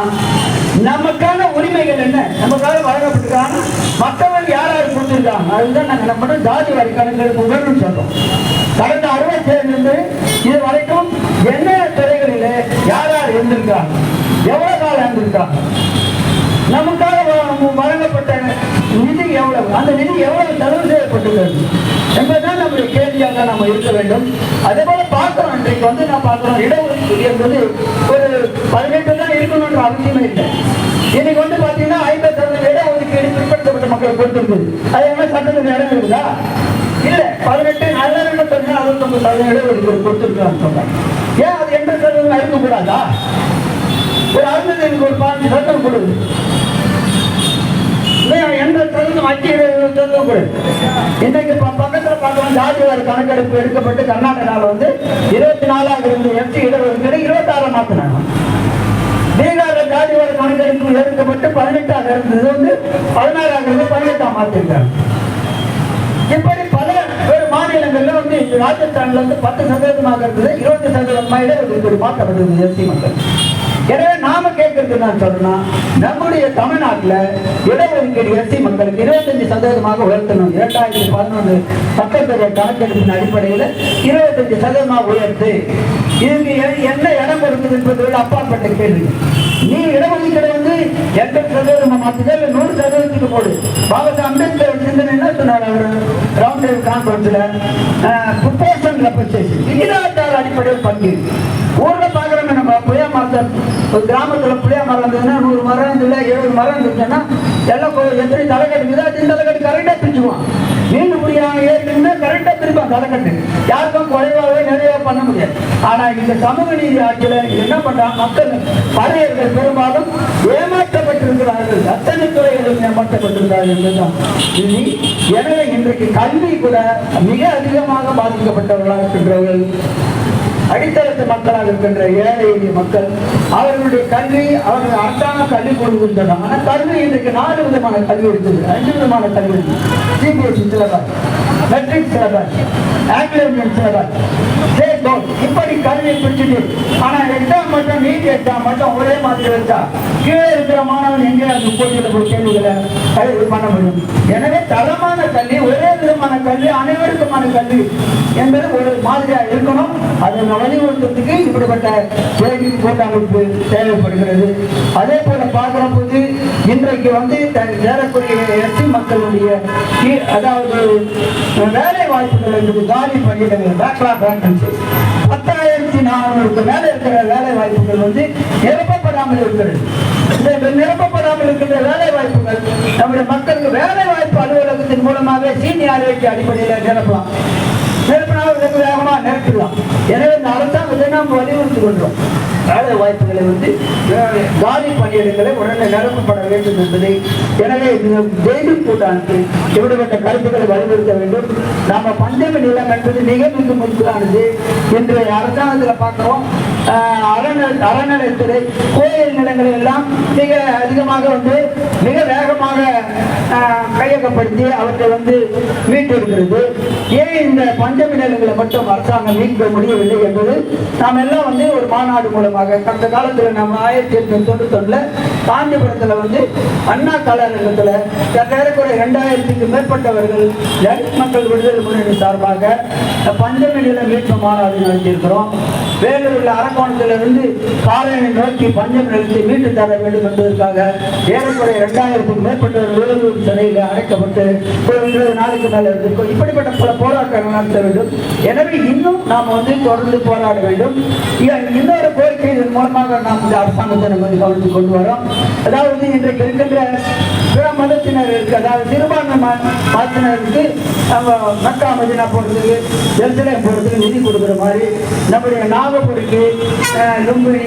நமக்கான உரிமைகள் என்ன, நமக்காக வழங்கப்பட்டிருக்காங்க, மற்றவர்கள் யாராருக்கு கொடுத்துருக்காங்க. அதுதான் நாங்கள் நம்ம ஜாதி வாரி கணக்கெடுப்பு உடனே சொல்றோம். கடந்த 67 இது வரைக்கும் என்ன துறைகளில் யார் யார் இருந்திருக்காங்க, எவ்வளவு காலம் இருந்திருக்காங்க, நமக்காக வழங்கப்பட்ட நிதி எவ்வளவு, அந்த நிதி எவ்வளவு செலவு செய்யப்பட்டுள்ளது என்பதுதான் நம்முடைய கேள்வியாக நம்ம இருக்க வேண்டும். அதே போல பார்க்கிறோம், இன்றைக்கு வந்து நான் பார்க்கிறோம் இடஒதுக்கீடு என்பது ஒரு 18 தான் இருக்கணும்ன்ற அவசியமே இல்லை. இன்னைக்கு வந்து பாத்தீங்கன்னா 50% இடஒதுக்கீடு பிற்படுத்தப்பட்ட மக்கள் கொடுத்திருக்குது. அது என்ன சட்டத்தில் இடம் இருக்குதா? இல்ல. 18 நல்லா சொன்னா 69% இடஒதுக்கீடு கொடுத்திருக்கான்னு சொல்றாங்க. ஏன் அது 80% இருக்கக்கூடாதா? ஒரு அருந்ததிக்கு ஒரு 5% கொடுது. 80% மத்திய 20% கொடுது. இன்னைக்கு பக்கத்துல பார்க்கலாம், ஜாதி வாரி கணக்கெடுப்பு எடுக்கப்பட்டு கர்நாடகாவில் வந்து 24 இருந்த எஸ்டி இடஒதுக்கீடு 26 மாத்தினாங்க. பீகார்ல ஜாதி வாரி கணக்கெடுப்பு எடுக்கப்பட்டு 18 இருந்தது வந்து 16 18 மாத்திருக்காங்க. இப்படி பல மாநிலங்கள்ல வந்து ராஜஸ்தான்ல வந்து 10% இருந்தது, 20% இடஒதுக்கீடு மாற்றப்பட்டது எஸ்சி மக்கள். எனவே நாம கேட்கறது நான் சொல்றேன்னா, நம்முடைய தமிழ்நாட்டில் இடஒதுக்கீடு எஸ்சி மக்களுக்கு 25% உயர்த்தணும். 2011 மக்கள் கணக்கெடுப்பின் அடிப்படையில் 25% உயர்த்து. இதுக்கு என்ன இடம் கொடுக்குது என்பதை அப்பாற்பட்ட கேள்வி. நீ இடஒதுக்கீடு வந்து 80% மாற்றுதல் இல்லை 100% போடு. பாபா சாஹேப் அம்பேத்கர் சிந்தனை என்ன சொன்னார்? அவர் ரவுண்ட் டேபிள் கான்ஃபரன்ஸ்ல ப்ரொபோர்ஷன் ரெப்ரசன்டேஷன் விகிதாச்சார அடிப்படையில் பங்கீடு. ஊர்ல பாக்குறோம், நம்ம புளியா மரத்தில் ஒரு கிராமத்துல புளியா மரம் இருந்ததுன்னா 100 மரம் இல்லை 70 மரம் இருந்துச்சுன்னா எல்லாம் எத்தனை தலைக்கட்டுக்குதோ அது தலைக்கட்டு கரெக்டா பிரிச்சுக்குவான். நீண்டு முடியாம ஏற்கனவே கரெக்டா பிரிப்பான் தலைக்கட்டு. யாருக்கும் குறைவாகவே நிறைய பண்ண முடியாது. ஆனா இந்த சமூக நீதி ஆட்சியில என்ன பண்றாங்க, மக்கள் பழையர்கள் பெரும்பாலும் ஏமாற்றப்பட்டிருக்கிறார்கள். அத்தனை துறைகளும் ஏமாற்றப்பட்டிருக்கிறார்கள் என்பதுதான் இது. எனவே இன்றைக்கு கல்வி கூட மிக அதிகமாக பாதிக்கப்பட்டவர்களாக இருக்கின்றவர்கள் அடித்தளத்து மக்களாக இருக்கின்ற ஏழை எளிய மக்கள். அவர்களுடைய கல்வி அவர்கள் அரசாங்க கல்வி கொடுக்கின்றன. ஆனால் கல்வி இன்றைக்கு 4 விதமான கல்வி இருக்குது, 5 விதமான கல்வி இருக்குது. CBSE syllabus, matric syllabus, Anglo Indian syllabus, state board, இப்படி கல்வியை பிரிச்சுட்டு. ஆனா எக்ஸாம் மட்டும் நீட் எக்ஸாம் மட்டும் ஒரே மாதிரி வச்சா கீழே இருக்கிற மாணவன் எங்கே அந்த போட்டியில் போய் கேள்விகளை பண்ண முடியும். எனவே தரமான கல்வி, ஒரே விதமான கல்வி, அனைவருக்குமான கல்வி என்பது ஒரு மாதிரியா இருக்கணும். அதை வலியுறுத்துறதுக்கு இப்படிப்பட்ட கேள்வி கூட்டமைப்பு தேவைப்படுகிறது. அதே போல பார்க்கிற போது இன்றைக்கு வந்து சேரக்கூடிய எஸ்சி மக்களுடைய அதாவது வேலை வாய்ப்புகள் என்பது காலி பணியிடங்கள் பேக்லாக் வேகன்சிஸ் 10,400 மேல இருக்கிற வேலை வாய்ப்புகள் வந்து நிரப்பப்படாமல் இருக்கிறது. இந்த நிரப்பப்படாமல் இருக்கிற வேலை வாய்ப்புகள் நம்முடைய மக்களுக்கு வேலை வாய்ப்பு அலுவலகத்தின் மூலமாக சீனியாரிட்டி அடிப்படையில் நிரப்பலாம். வேகமா நிரப்பிடலாம். எனவே இந்த அரசாங்கத்தை நாம் வலியுறுத்தி கொள்றோம். வேலை வாய்ப்புகளை வந்து காலி பணியிடங்களை உடனே நிரப்பப்பட வேண்டும் என்பதை. எனவே ஜெயிலும் கூட்டானது இப்படிப்பட்ட கருத்துக்களை வலியுறுத்த வேண்டும். நாம பஞ்சமி நிலம் என்பது மிக மிக முக்கியமானது. இன்று அரசாங்கத்தில் பார்க்கிறோம், அறநிலைத்துறை கோயில் நிலங்களை எல்லாம் மிக அதிகமாக வந்து மிக வேகமாக கையகப்படுத்தி அவற்றை வந்து மீட்டெடுக்கிறது. ஏன் இந்த பஞ்சமி நிலங்களை மட்டும் அரசாங்கம் மீட்க முடியவில்லை என்பது நாம் எல்லாம் வந்து ஒரு மாநாடு மூலமாக கடந்த காலத்தில் நம்ம 1991 காஞ்சிபுரத்தில் வந்து அண்ணா கலாரங்கத்தில் ஏறக்குறைய 2000க்கும் மேற்பட்டவர்கள் தலித் மக்கள் விடுதலை முன்னணி சார்பாக பஞ்சமி நில மீட்பு மாநாடு நடத்தியிருக்கிறோம். வேலூரில் அரக்கோணத்திலிருந்து காலையை நோக்கி பஞ்சமி நிலத்தை மீட்டு தர வேண்டும் என்பதற்காக ஏறக்குறைய 2000க்கும் மேற்பட்டவர்கள் வேலூர் சிறையில் அடைக்கப்பட்டு ஒரு 20 நாளுக்கு மேலே இருந்திருக்கும். இப்படிப்பட்ட பல போராட்டங்கள் நடத்த வேண்டும். எனவே இன்னும் நாம் வந்து தொடர்ந்து போராட வேண்டும். இன்னொரு கோரிக்கை இதன் மூலமாக நாம் இந்த அரசாங்கத்தை நம்ம கவனித்து கொண்டு வரோம். அதாவது இன்றைக்கு இருக்கின்ற பிற மதத்தினருக்கு, அதாவது சிறுபான்மை மதத்தினருக்கு நம்ம மக்கா மதினா போடுறதுக்கு, ஜெருசலேம் போடுறதுக்கு நிதி கொடுக்குற மாதிரி நம்முடைய நாகப்பூருக்கு லும்புரி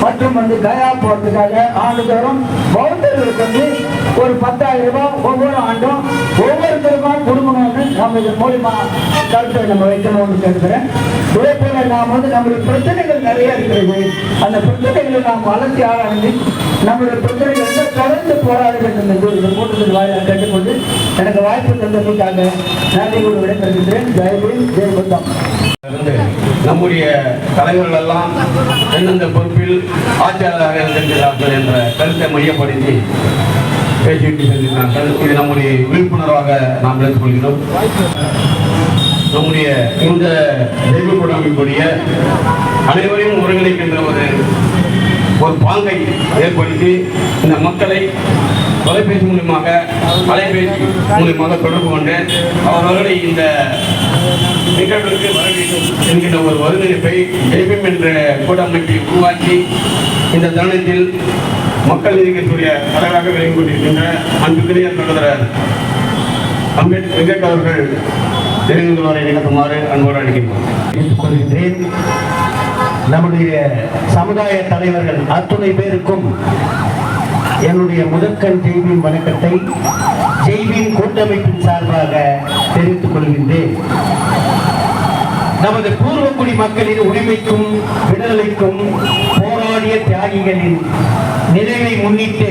மற்றும் வந்து கயா போடுறதுக்காக ஆண்டுதோறும் பௌத்தர்களுக்கு வந்து ஒரு 10,000 ரூபாய் ஒவ்வொரு ஆண்டும் ஒவ்வொருத்தருக்கும் கொடுக்கணும்னு நம்ம இதன் மூலியமா கருத்தை நம்ம வைக்கணும்னு கேட்கிறேன். இதே போல நாம் வந்து நம்முடைய பிரச்சனைகள் நிறைய இருக்கிறது. அந்த பிரச்சனைகளை நாம் வளர்ச்சி ஆராய்ந்து நம்முடைய பிரச்சனைகள் தொடர்ந்து போராட வேண்டும் என்று இந்த கூட்டத்தில் வாயிலாக கேட்டுக்கொண்டு எனக்கு வாய்ப்பு தந்தமைக்காக நன்றியோடு விடைபெறுகின்றேன். ஜெயபீம், ஜெயபுத்தம். நம்முடைய தலைவர்கள் எல்லாம் எந்தெந்த பொறுப்பில் ஆட்சியாளராக இருந்திருக்கிறார்கள் என்ற கருத்தை மையப்படுத்தி பேசிவிட்டு சென்றிருக்கிறார்கள். இது நம்முடைய விழிப்புணர்வாக நாம் எடுத்துக்கொள்கிறோம். நம்முடைய இந்த தெய்வ கூட்டமைப்புடைய அனைவரையும் ஒருங்கிணைக்கின்ற ஒரு பாங்கை ஏற்படுத்தி இந்த மக்களை தொலைபேசி மூலியமாக தொடர்பு கொண்டு அவர்களை இந்த நிகழ்வுக்கு வர வேண்டும் என்கின்ற ஒரு ஒருங்கிணைப்பை தெய்வம் என்ற கூட்டமைப்பை உருவாக்கி இந்த தருணத்தில் மக்கள் நீதி கட்சியுடைய தலைவராக விளங்கிக் கொண்டிருக்கின்ற அன்புக்குரிய சகோதரர் அம்பேத்கர் அவர்கள் தெரிவித்துள்ளவரை நிகழ்த்துமாறு அன்போடு அழைக்கின்றேன். நம்முடைய சமுதாய தலைவர்கள் அத்துணை பேருக்கும் என்னுடைய முதற்கண் ஜெய்பீம் வணக்கத்தை ஜெய்பீம் கூட்டமைப்பின் சார்பாக தெரிவித்துக் கொள்கின்றேன். நமது பூர்வக்குடி மக்களின் உரிமைக்கும் விடுதலைக்கும் போராடிய தியாகிகளின் நினைவை முன்னிட்டு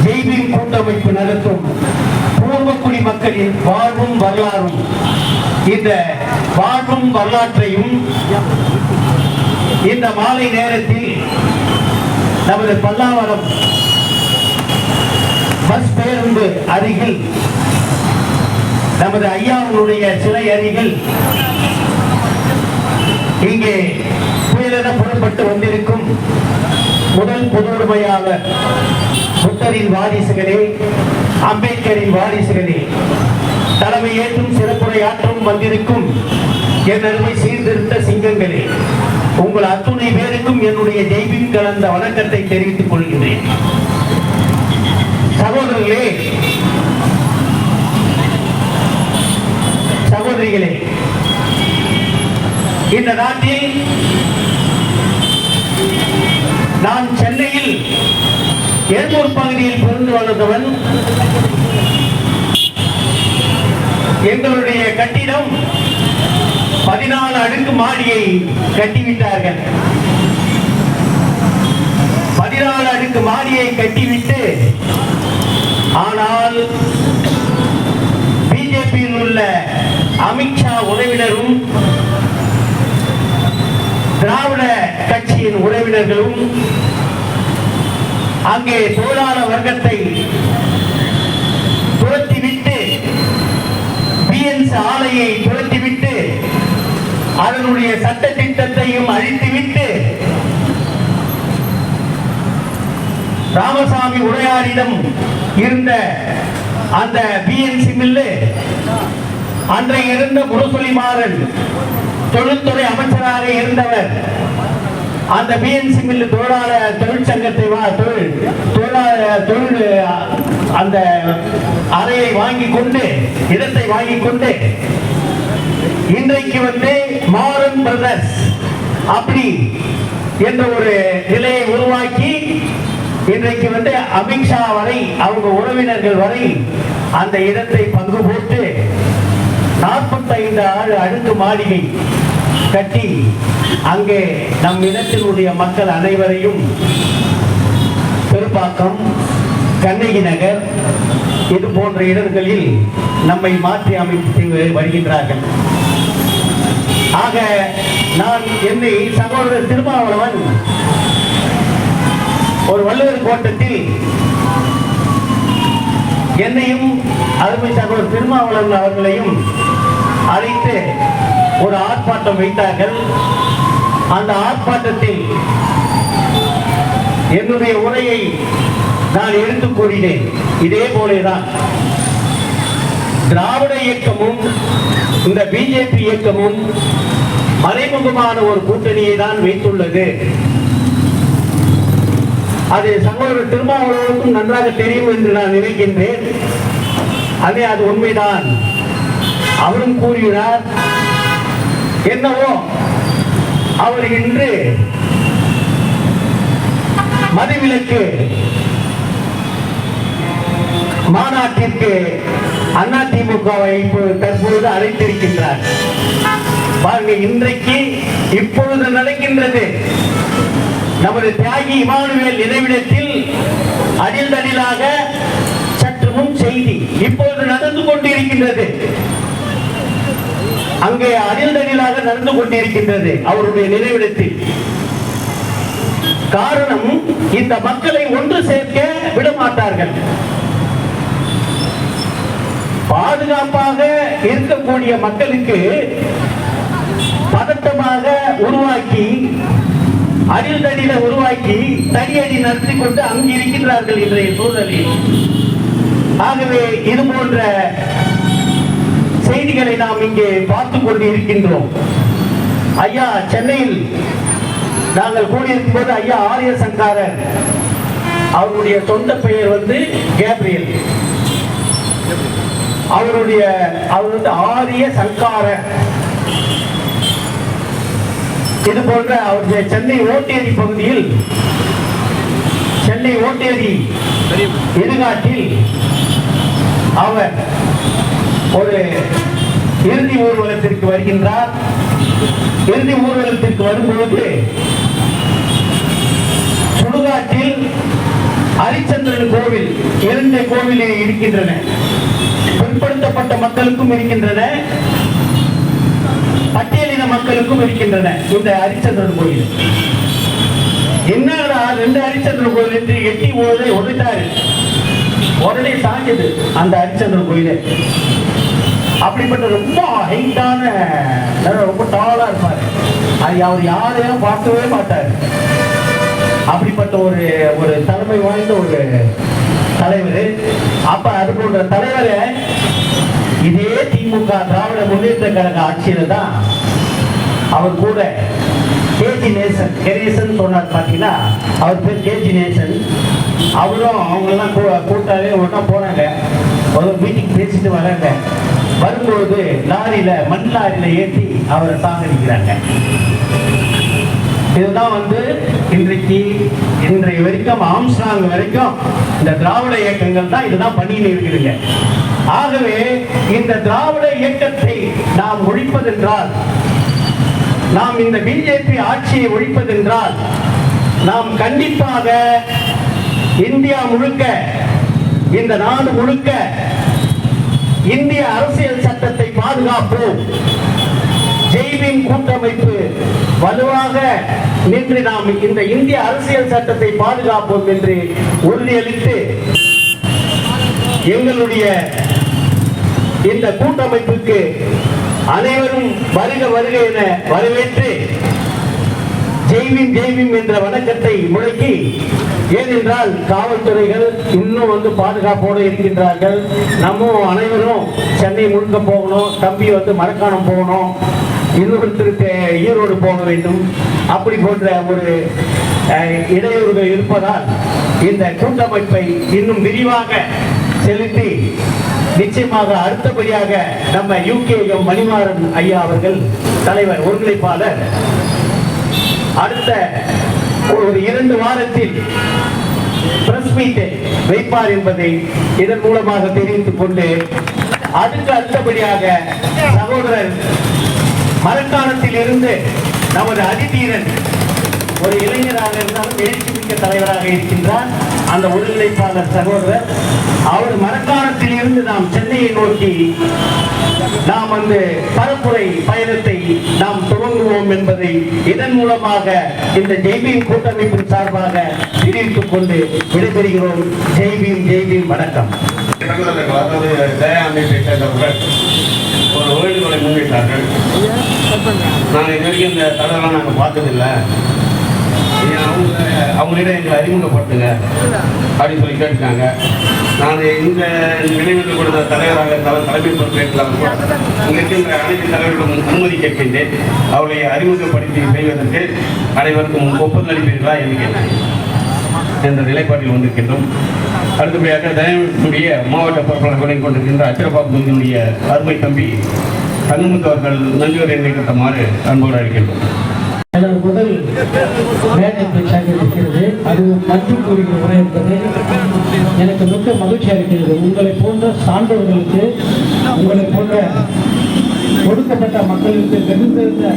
ஜெய்பீம் கூட்டமைப்பு நடத்தும் பூர்வக்குடி மக்களின் வாழ்வும் வரலாறும், இந்த வாழ்வும் வரலாற்றையும் இந்த மாலை நேரத்தில் நமது பல்லாவரம் பஸ் பேருந்து அருகில் நமது ஐயாவுடைய சிலை அருகில் இங்கே புயலென புறப்பட்டு வந்திருக்கும் முதல் பொதுவுடைமையாளர் புத்தரின் வாரிசுகளே, அம்பேத்கரின் வாரிசுகளே, தலைமையேற்றும் சிறப்புரையாற்றும் வந்திருக்கும் என் அருமை சீர்திருத்த சிங்கங்களே, உங்கள் அத்துணை பேருக்கும் என்னுடைய ஜெய்பீம் கலந்த வணக்கத்தை தெரிவித்துக் கொள்கின்றேன். சகோதரர்களே, சகோதரிகளே, இந்த நாட்டில் நான் சென்னையில் ஏதூர் பகுதியில் பிறந்து வளர்ந்தவன். எங்களுடைய கட்டிடம் 14 அடுக்கு மாடியை கட்டிவிட்டார்கள். 14 அடுக்கு மாடியை கட்டிவிட்டு, ஆனால் பிஜேபியில் உள்ள அமித்ஷா உறவினரும் திராவிட கட்சியின் உறவினர்களும் அங்கே தொழிலாளர் வர்க்கத்தை துரத்திவிட்டு, பிஎன்ஸ் ஆலையை துரத்திவிட்டு, அதனுடைய சட்ட திட்டத்தையும் அழித்துவிட்டு, ராமசாமி உடையாரிடம் இருந்த அந்த பிஎன்சி மில்லு, அன்றைய இருந்த முரசொலி மாறன் தொழில்துறை அமைச்சராக இருந்தவர், அந்த பிஎன்சி மில்லு தொழிலாளர் தொழிற்சங்கத்தை தொழில் அந்த அறையை வாங்கி கொண்டு, இடத்தை வாங்கி கொண்டு, இன்றைக்கு மாறன் பிரதர்ஸ் அப்படி என்ற ஒரு நிலையை உருவாக்கி, இன்றைக்கு அமித்ஷா வரை, அவங்க உறவினர்கள் வரை அந்த இடத்தை பங்கு போட்டு 45 அடுக்கு மாளிகை கட்டி அங்கே நம் இடத்தினுடைய மக்கள் அனைவரையும் பெரும்பாக்கம், கண்ணகி நகர் இது போன்ற இடங்களில் நம்மை மாற்றி அமைத்து வருகின்றார்கள். ஆக நான் என்னை சகோதரர் திருமாவளவன் ஒரு வள்ளுவர் கோட்டத்தில் என்னையும் அருமை சகோதரர் திருமாவளவன் அவர்களையும் அழைத்து ஒரு ஆர்ப்பாட்டம் வைத்தார்கள். அந்த ஆர்ப்பாட்டத்தில் என்னுடைய உரையை நான் எடுத்துக் கூறினேன். இதே போலதான் திராவிட இயக்கமும் இந்த பிஜேபி இயக்கமும் மறைமுகமான ஒரு கூட்டணியை தான் வைத்துள்ளது. அது சகோதரர் திருமாவளவனுக்கும் நன்றாக தெரியும் என்று நான் நினைக்கின்றேன். அது உண்மைதான். அவரும் கூறுகிறார். என்னவோ அவர் இன்று மதுவிலக்கு மாநாட்டிற்கு அதிமுகவை தற்பொழுது அழைத்திருக்கின்றார். பாருங்க, இன்றைக்கு இப்பொழுது நடக்கின்றது நமது தியாகி இமானுவேல் நினைவிடத்தில் அடில் சற்று முன் செய்தி இப்பொழுது நடந்து கொண்டிருக்கின்றது. அங்கே அடில் நடந்து கொண்டிருக்கின்றது அவருடைய நினைவிடத்தில். காரணம், இந்த மக்களை ஒன்று சேர்க்க விடமாட்டார்கள். இருக்கிறார்கள். பாதுகாப்பாக இருக்கக்கூடிய மக்களுக்கு பதட்டமாக உருவாக்கி, அடில் தடியில உருவாக்கி தடியடி நடத்தி கொண்டு அங்கு இருக்கின்றார்கள் இன்றைய சூழலில். ஆகவே இது போன்ற செய்திகளை நாம் இங்கே பார்த்துக் கொண்டு இருக்கின்றோம். ஐயா சென்னையில் நாங்கள் கூடியிருக்கும் போது ஐயா ஆரிய சங்காரர், அவருடைய சொந்த பெயர் வந்து கேப்ரியல், அவர் வந்து ஆரிய சங்காரர். இது போன்ற அவருடைய சென்னை ஓட்டேரி பகுதியில், சென்னை ஓட்டேரி இடுகாட்டில் அவர் ஒரு இறுதி ஊர்வலத்திற்கு வருகின்றார். இறுதி ஊர்வலத்திற்கு வரும்பொழுது சுடுகாட்டில் ஹரிச்சந்திரன் கோவில், 2 கோவிலே இருக்கின்றன. பிற்படுத்தப்பட்ட மக்களுக்கும் இருக்கின்றன, பட்டியலின மக்களுக்கும் இருக்கின்றன. இந்த ஹரிச்சந்திரன் கோயில் என்னடா 2 ஹரிச்சந்திரன் கோயில் என்று எட்டி உதைத்தாரு. உடனே சாஞ்சது அந்த ஹரிச்சந்திரன் கோயிலே. அப்படிப்பட்ட ரொம்ப ஹைட்டான, ரொம்ப டாலா இருப்பாரு. அது அவர் யாரையும் பார்க்கவே மாட்டார். அப்படிப்பட்ட ஒரு தலைமை வாய்ந்த ஒரு தலைவர். அப்ப அது போன்ற தலைவரை இதே திமுக திராவிட முன்னேற்ற கழக ஆட்சியில தான் அவர் கூட கேஜி நேசன், கணேசன் சொன்னார் பாத்தீங்கன்னா, அவர் பேர் கேஜி நேசன். அவரும் அவங்கெல்லாம் கூட்டாளி ஒன்றா போனாங்க. ஒரு மீட்டிங் பேசிட்டு வராங்க. வரும்போது லாரியில, மண் லாரியில ஏற்றி அவரை சாகடிக்கிறாங்க. இதுதான் வந்து இன்றைய வரைக்கும், ஆம்ஸ்ட்ராங் வரைக்கும் இந்த திராவிட இயக்கங்கள் தான் இதுதான் பண்ணிட்டு இருக்குதுங்க. ஆகவே இந்த திராவிட இயக்கத்தை நாம் ஒழிப்பதென்றால், நாம் இந்த பிஜேபி ஆட்சியை ஒழிப்பதென்றால், நாம் கண்டிப்பாக இந்தியா முழுக்க, இந்த நாடு முழுக்க இந்திய அரசியல் சட்டத்தை பாதுகாப்போம். ஜெய்பீம் கூட்டமைப்பு வலுவாக நின்று நாம் இந்த இந்திய அரசியல் சட்டத்தை பாதுகாப்போம் என்று உறுதியளித்து எங்களுடைய இந்த கூட்டமைப்புக்கு அனைவரும் வருக வருக என வரவேற்று ஜெய்பீம் ஜெய்பீம் என்ற வணக்கத்தை முழக்கி, ஏனென்றால் காவல்துறைகள் இன்னும் வந்து பாதுகாப்போடு இருக்கின்றார்கள். நம்ம அனைவரும் சென்னை முழுக்க போகணும், தம்பி வந்து மரக்காணம் போகணும், இன்னொருத்தருக்கு ஈரோடு போக வேண்டும், அப்படி போன்ற ஒரு இடையூறுகள் இருப்பதால் இந்த கூட்டமைப்பை இன்னும் விரிவாக செலுத்தி நிச்சயமாக அடுத்தபடியாக நம்ம யூகேஎம் மணிமாறன் ஐயா அவர்கள் தலைவர் ஒருங்கிணைப்பாளர் அடுத்த ஒரு 2 வாரத்தில் பிரஸ் மீட்டை வைப்பார் என்பதை இதன் மூலமாக தெரிவித்துக் கொண்டு, அதுக்கு அடுத்தபடியாக சகோதரர் மரக்காணத்தில் இருந்து நமது அதிதீரன், ஒரு இளைஞராக இருந்தாலும் எழுச்சி மிக்க தலைவராக இருக்கின்றார் அந்த ஒருங்கிணைப்பாளர் சகோதரர். அவர் மரக்காணத்தில் இருந்து நாம் சென்னையை நோக்கி நாம் வந்து பரப்புரை பயணத்தை நாம் துவங்குவோம் என்பதை இதன் மூலமாக இந்த ஜெய்பீம் கூட்டமைப்பின் சார்பாக தெரிவித்துக் கொண்டு விடைபெறுகிறோம். ஜெய்பீம் ஜெய்பீம். வணக்கம். அதாவது தயா அமைப்பை சேர்ந்தவர்கள் ஒரு வேண்டுகோளை முன்வைத்தார்கள். நாங்கள் இது வரைக்கும் இந்த தலைவரெல்லாம் நாங்கள் பார்த்ததில்லை, அவங்களிடம் எங்களை அறிமுகப்படுத்துங்க அப்படின்னு சொல்லி கேட்டுட்டாங்க. நான் இந்த நினைவுக்கு கொடுத்த தலைவராக தலைமை பொறுப்பேற்றாலும் கூட இங்கே இருக்கின்ற அனைத்து தலைவர்களும் அனுமதி கேட்கின்றேன். அவர்களை அறிமுகப்படுத்தி செய்வதற்கு அனைவருக்கும் ஒப்புதல் அளிப்பீர்களா என்ற நிலைப்பாட்டில் வந்திருக்கின்றோம். அடுத்தபடியாக தயவுடைய மாவட்ட பொறுப்பாளர்களை கொண்டிருக்கின்ற அச்சரபாபு தொகுதியினுடைய அருமை தம்பி தங்கமுத்து அவர்கள் நன்றியுரை நிகழ்த்துமாறு அன்போடு அளிக்கின்றோம். முதல் மேடை பேச்சாக இருக்கிறது. அது நன்றி கூறுகிற உரை என்பது எனக்கு மிக்க மகிழ்ச்சியாக இருக்கிறது. உங்களை போன்ற சான்றவர்களுக்கு, உங்களை போன்ற ஒடுக்கப்பட்ட மக்களுக்கு, வெகுந்திருந்த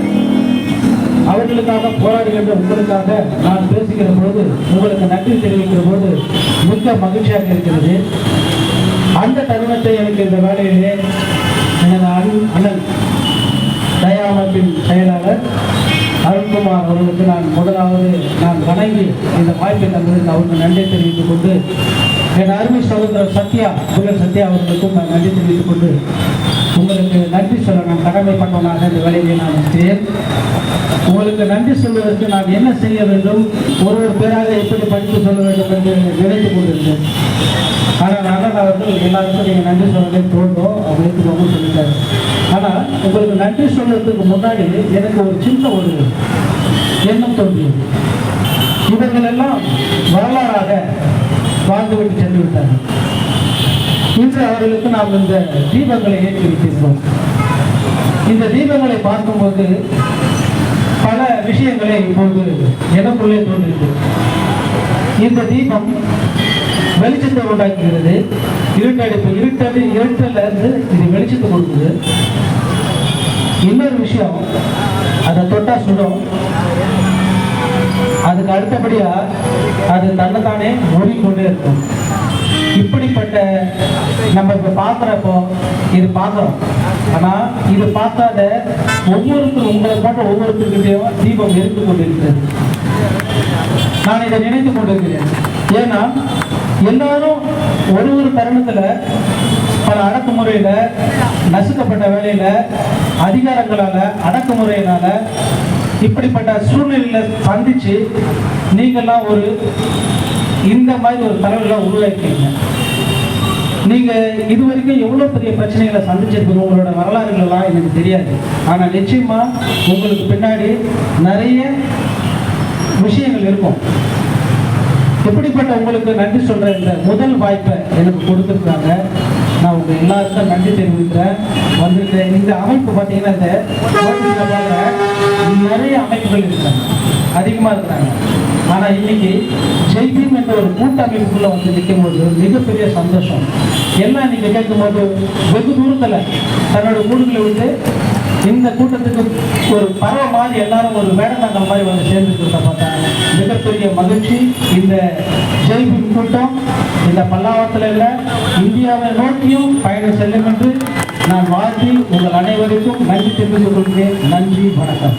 அவர்களுக்காக போராடுகின்ற உங்களுக்காக நான் பேசுகிற பொழுது, உங்களுக்கு நன்றி தெரிவிக்கிற போது மிக்க மகிழ்ச்சியாக இருக்கிறது. அந்த தருணத்தை எனக்கு இந்த வேலையிலே எனது அண்ணன் தயா அமைப்பின் செயலாளர் அருண்குமார் அவர்களுக்கு நான் முதலாவது வணங்கி இந்த வாய்ப்பை தந்ததற்கு அவருக்கு நன்றி தெரிவித்துக் கொண்டு, என் அருமை சகோதரர் சத்யா புல்லர் சத்யா அவர்களுக்கும் நான் நன்றி தெரிவித்துக் கொண்டு உங்களுக்கு நன்றி சொல்ல நான் கடமைப்பட்டவனாக இந்த வேலையை நான் இருக்கிறேன். உங்களுக்கு நன்றி சொல்வதற்கு நான் என்ன செய்ய வேண்டும், ஒரு பேராக எப்படி படித்து சொல்ல வேண்டும் என்று நினைத்துக் கொண்டிருந்தேன். ஆனால் அண்ணன் அவர்கள் எல்லாருக்கும் நீங்கள் நன்றி சொல்லவே தோன்றும் அப்படின்னு ரொம்ப சொல்லிட்டாரு. ஆனால் உங்களுக்கு நன்றி சொல்வதற்கு முன்னாடி எனக்கு ஒரு சின்ன ஒரு எண்ணம் தோன்றியது. இவர்கள் எல்லாம் வரலாறாக வாழ்ந்துவிட்டு சென்று விட்டார்கள். இன்று அவர்களுக்கு நாம் இந்த தீபங்களை ஏற்றி வைத்திருக்கிறோம். இந்த தீபங்களை பார்க்கும்போது பல விஷயங்களை இப்போது எனக்குள்ளே தோன்றியது. இந்த தீபம் வெளிச்சத்தை உண்டாக்குகிறது. இருட்டல்ல இருந்து இது வெளிச்சத்தை கொடுக்குது. இன்னொரு விஷயம், அதை தொட்டா சுடும். அதுக்கு அடுத்தபடியா அது தன்னைத்தானே மூடிக்கொண்டே இருக்கும். இப்படிப்பட்ட நம்ம இப்போ பார்க்குறப்போ இது பார்க்குறோம். ஆனால் இது பார்க்காத ஒவ்வொருத்தரும், உங்களை போன்ற ஒவ்வொருத்தருக்கிட்டையும் தீபம் எரிந்து கொண்டிருக்கிறது. நான் இதை நினைத்து கொண்டிருக்கிறேன். ஏன்னா எல்லாரும் ஒரு தருணத்தில் பல அடக்குமுறையில், நசுக்கப்பட்ட வேலையில், அதிகாரங்களால், அடக்குமுறையினால இப்படிப்பட்ட சூழ்நிலையில சந்திச்சு நீங்கள்லாம் இந்த மாதிரி ஒரு தலைவர்களாக உருவாக்கிங்க. நீங்க இதுவரைக்கும் எவ்வளவு பெரிய பிரச்சனைகளை சந்திச்சிருக்கீங்க, உங்களோட வரலாறுகள் எல்லாம் எனக்கு தெரியாது. ஆனா நிச்சயமா உங்களுக்கு பின்னாடி நிறைய விஷயங்கள் இருக்கும். எப்படிப்பட்ட உங்களுக்கு நன்றி சொல்ற இந்த முதல் வாய்ப்பை எனக்கு கொடுத்துருக்காங்க. நான் உங்க எல்லாருக்கும் நன்றி தெரிவிக்கிறேன். வந்திருக்கேன். இந்த அமைப்பு பார்த்தீங்கன்னா இந்த நிறைய அமைப்புகள் இருக்காங்க, அதிகமாக இருக்கிறாங்க. ஆனால் இன்னைக்கு ஜெய்பீம் என்ற ஒரு கூட்டமைப்புக்குள்ள வந்து நிற்கும் போது மிகப்பெரிய சந்தோஷம். எல்லாம் இன்னைக்கு கேட்கும்போது வெகு தூரத்தில் தன்னோட கூடுகளை விட்டு இந்த கூட்டத்துக்கு ஒரு பறவை மாதிரி எல்லாரும் ஒரு வேடந்தாங்கல் மாதிரி வந்து சேர்ந்துருக்கிறத பார்த்தா மிகப்பெரிய மகிழ்ச்சி. இந்த ஜெய்பீம் கூட்டம் இந்த பல்லாவரத்தில் இல்லை, இந்தியாவை நோக்கியும் பயணம் செல்லும் என்று நான் வாழ்த்தி உங்கள் அனைவருக்கும் நன்றி தெரிவித்துக் கொள்கிறேன். நன்றி, வணக்கம்.